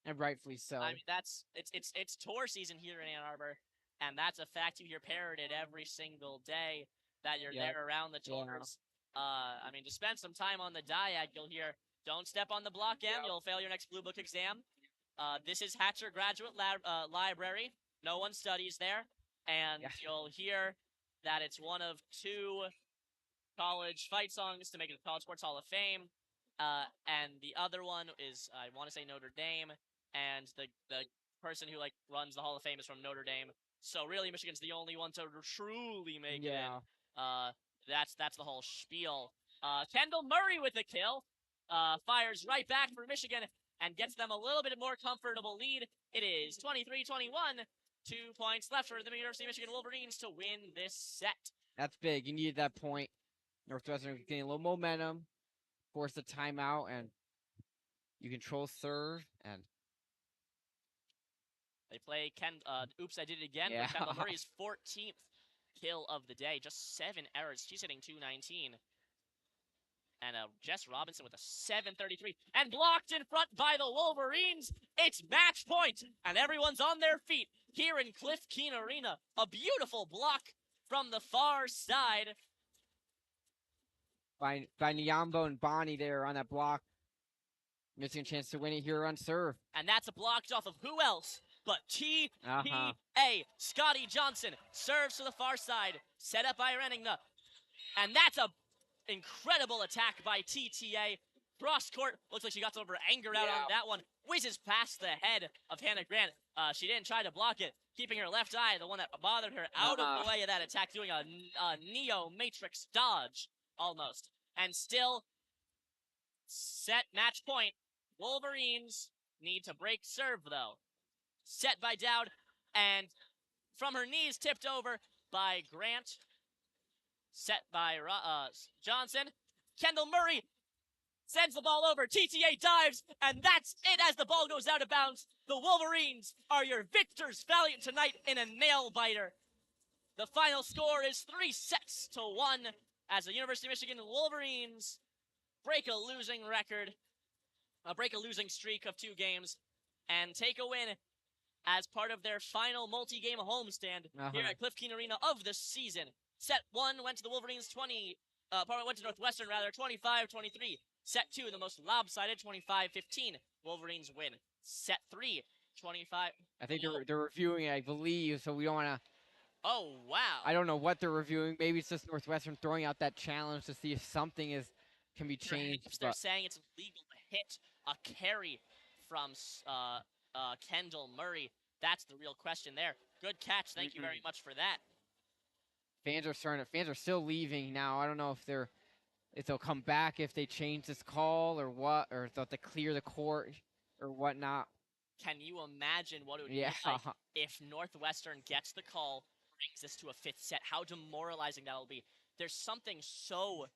And rightfully so. I mean, it's tour season here in Ann Arbor, and that's a fact you hear parroted every single day that you're there around the tours. I mean, to spend some time on the diag, you'll hear, "Don't step on the block M, you'll fail your next Blue Book exam." This is Hatcher Graduate Library. No one studies there, and you'll hear that it's one of 2 college fight songs to make it to College Sports Hall of Fame. And the other one is, I want to say Notre Dame, and the person who runs the Hall of Fame is from Notre Dame. So really, Michigan's the only one to truly make it in. That's the whole spiel. Kendall Murray with the kill, fires right back for Michigan and gets them a little bit more comfortable lead. It is 23-21. 2 points left for the University of Michigan Wolverines to win this set. That's big. You needed that point. Northwestern getting a little momentum, force a timeout, and you control serve, and they play oops, I did it again. Yeah. Kendall Murray's 14th kill of the day, just 7 errors. She's hitting .219. And Jess Robinson with a 733. And blocked in front by the Wolverines. It's match point. And everyone's on their feet here in Cliff Keen Arena. A beautiful block from the far side by Nyambo and Bonnie there on that block. Missing a chance to win it here on serve. And that's a blocked off of who else but T.T.A. Scotty Johnson serves to the far side, set up by Renninga. And that's a incredible attack by T.T.A. Cross court, looks like she got some of her anger out on that one. Whizzes past the head of Hannah Grant. She didn't try to block it, keeping her left eye, the one that bothered her, out of the way of that attack, doing a Neo Matrix dodge, almost. And still, set match point. Wolverines need to break serve, though. Set by Dowd, and from her knees, tipped over by Grant. Set by Johnson. Kendall Murray sends the ball over. TTA dives, and that's it as the ball goes out of bounds. The Wolverines are your victors valiant tonight in a nail-biter. The final score is 3-1 as the University of Michigan Wolverines break a losing record, break a losing streak of 2 games, and take a win as part of their final multi-game homestand here at Cliff Keen Arena of the season. Set 1 went to the Wolverines 20, went to Northwestern rather, 25-23. Set 2, the most lopsided, 25-15. Wolverines win. Set 3, 25. I think they're reviewing it, I believe, so we don't want to. Oh, wow. I don't know what they're reviewing. Maybe it's just Northwestern throwing out that challenge to see if something can be changed. They're saying it's illegal to hit a carry from Kendall Murray. That's the real question there. Good catch. Thank you very much for that. Fans are still leaving now. I don't know if they'll come back if they change this call or what, or if they'll have to clear the court or whatnot. Can you imagine what it would be like if Northwestern gets the call, brings this to a 5th set? How demoralizing that'll be. There's something so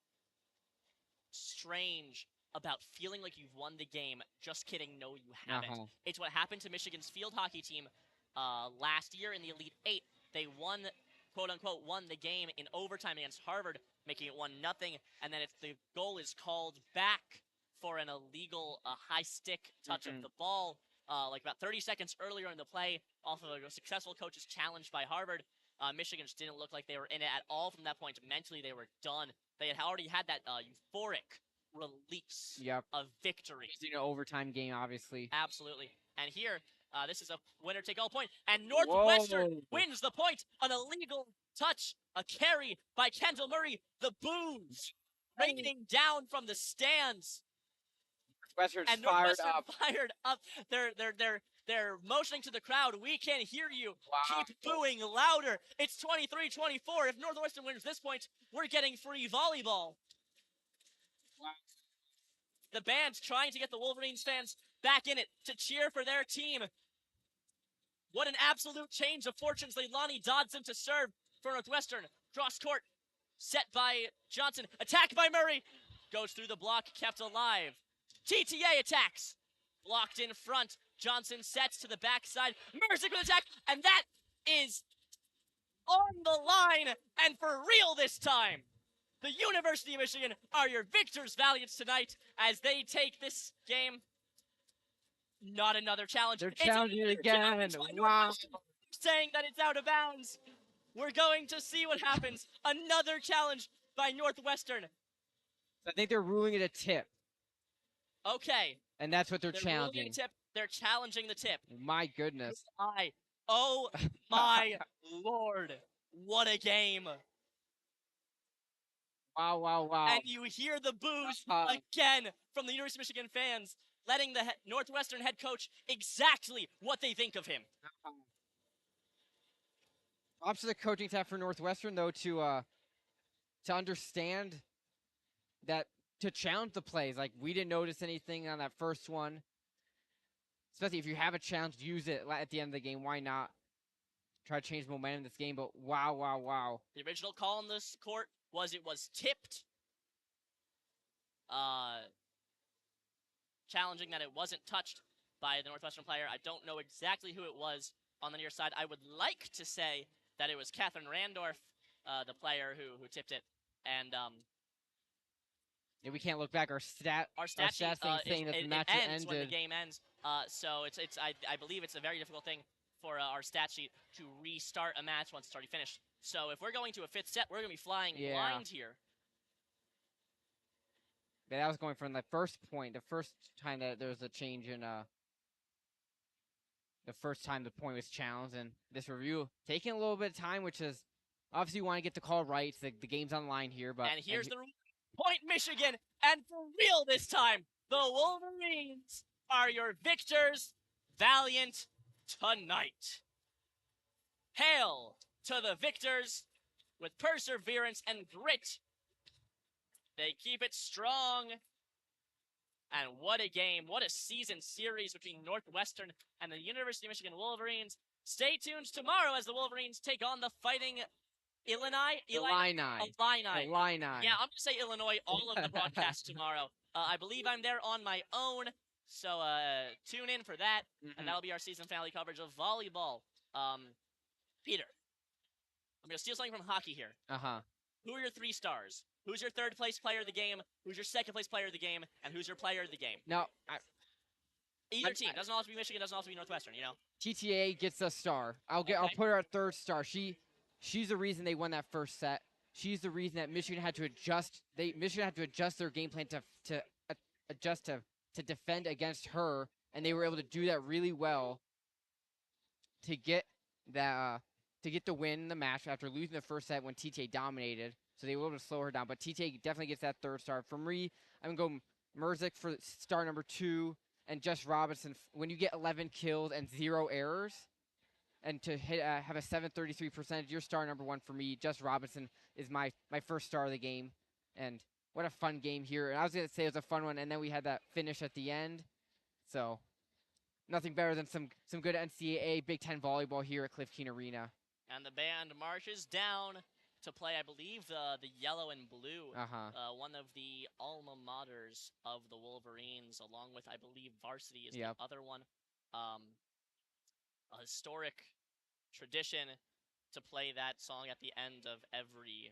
strange about feeling like you've won the game. Just kidding, no, you haven't. It's what happened to Michigan's field hockey team last year in the Elite 8. They won, quote-unquote, won the game in overtime against Harvard, making it 1-0, and then the goal is called back for an illegal high stick touch of the ball, like about 30 seconds earlier in the play, off of a successful coach's challenge by Harvard. Michigan just didn't look like they were in it at all from that point. Mentally, they were done. They had already had that euphoric release of victory. It's an overtime game, obviously. Absolutely. And here, this is a winner-take-all point, and Northwestern wins the point. An illegal touch, a carry by Kendall Murray. The boos raining down from the stands. Northwestern's fired up. They're motioning to the crowd. We can hear you. Keep booing louder. It's 23-24. If Northwestern wins this point, we're getting free volleyball. The band's trying to get the Wolverines fans back in it to cheer for their team. What an absolute change of fortunes. Leilani Dodson to serve for Northwestern. Cross court, set by Johnson. Attack by Murray. Goes through the block, kept alive. TTA attacks. Blocked in front. Johnson sets to the backside. Mercick with attack, and that is on the line, and for real this time. The University of Michigan are your victors valiants tonight as they take this game. Not another challenge. They're challenging it again. Wow. Saying that it's out of bounds. We're going to see what happens. Another challenge by Northwestern. I think they're ruling it a tip. Okay. And that's what they're challenging. They're challenging the tip. My goodness. Oh my Lord. What a game. Wow. And you hear the boos again from the University of Michigan fans, letting the Northwestern head coach exactly what they think of him. Props to the coaching staff for Northwestern, though, to understand that, to challenge the plays. Like, we didn't notice anything on that first one. Especially if you have a challenge, use it at the end of the game. Why not? Try to change momentum in this game, but wow. The original call on this court was it was tipped. Challenging that it wasn't touched by the Northwestern player. I don't know exactly who it was on the near side. I would like to say that it was Catherine Randorf, the player who tipped it. And yeah, we can't look back. Our stat saying that the match ends ended when the game ends. So I believe it's a very difficult thing for our stat sheet to restart a match once it's already finished. So if we're going to a 5th set, we're going to be flying blind here. Yeah, that was going from the first point, the first time that there was a change in the first time the point was challenged, and this review taking a little bit of time, which is obviously you want to get the call right. The game's on the line here, but And here's the point, Michigan, and for real this time, the Wolverines are your victors, valiant tonight. Hail to the victors with perseverance and grit. They keep it strong. And what a game, what a season series between Northwestern and the University of Michigan Wolverines. Stay tuned tomorrow as the Wolverines take on the Fighting Illini? Illini. Illini. Illini. Yeah, I'm going to say Illinois all of the broadcast tomorrow. I believe I'm there on my own, so tune in for that, and that'll be our season finale coverage of volleyball. Peter, I'm going to steal something from hockey here. Uh-huh. Who are your 3 stars? Who's your third place player of the game? Who's your second place player of the game? And who's your player of the game? No, Either team. Doesn't have to be Michigan, doesn't have to be Northwestern, you know? TTA gets a star. I'll put her at third star. She's the reason they won that first set. She's the reason that Michigan had to adjust. Michigan had to adjust their game plan to adjust to defend against her, and they were able to do that really well to get the win in the match after losing the first set when TTA dominated. So they were able to slow her down. But TTA definitely gets that third star. For me, I'm going to go Merzik for star number 2, and Jess Robinson. When you get 11 kills and 0 errors, and to hit have a 733%, your star number 1 for me. Jess Robinson is my first star of the game. And what a fun game here. And I was going to say it was a fun one, and then we had that finish at the end. So nothing better than some good NCAA Big Ten volleyball here at Cliff Keen Arena. And the band marches down to play, I believe, the yellow and blue, one of the alma maters of the Wolverines, along with, I believe, varsity is the other one. A historic tradition to play that song at the end of every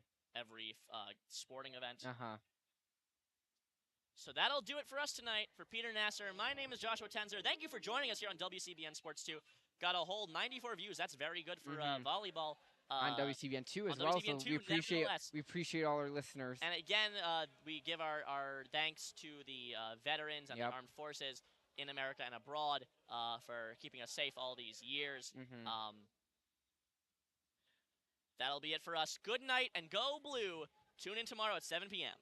sporting event. So that'll do it for us tonight. For Peter Nasr, my name is Joshua Tenzer. Thank you for joining us here on WCBN Sports 2. Got a whole 94 views. That's very good for volleyball. On WCBN 2 as well, so we appreciate all our listeners. And again, we give our thanks to the veterans and the armed forces in America and abroad for keeping us safe all these years. That'll be it for us. Good night and go blue. Tune in tomorrow at 7 p.m.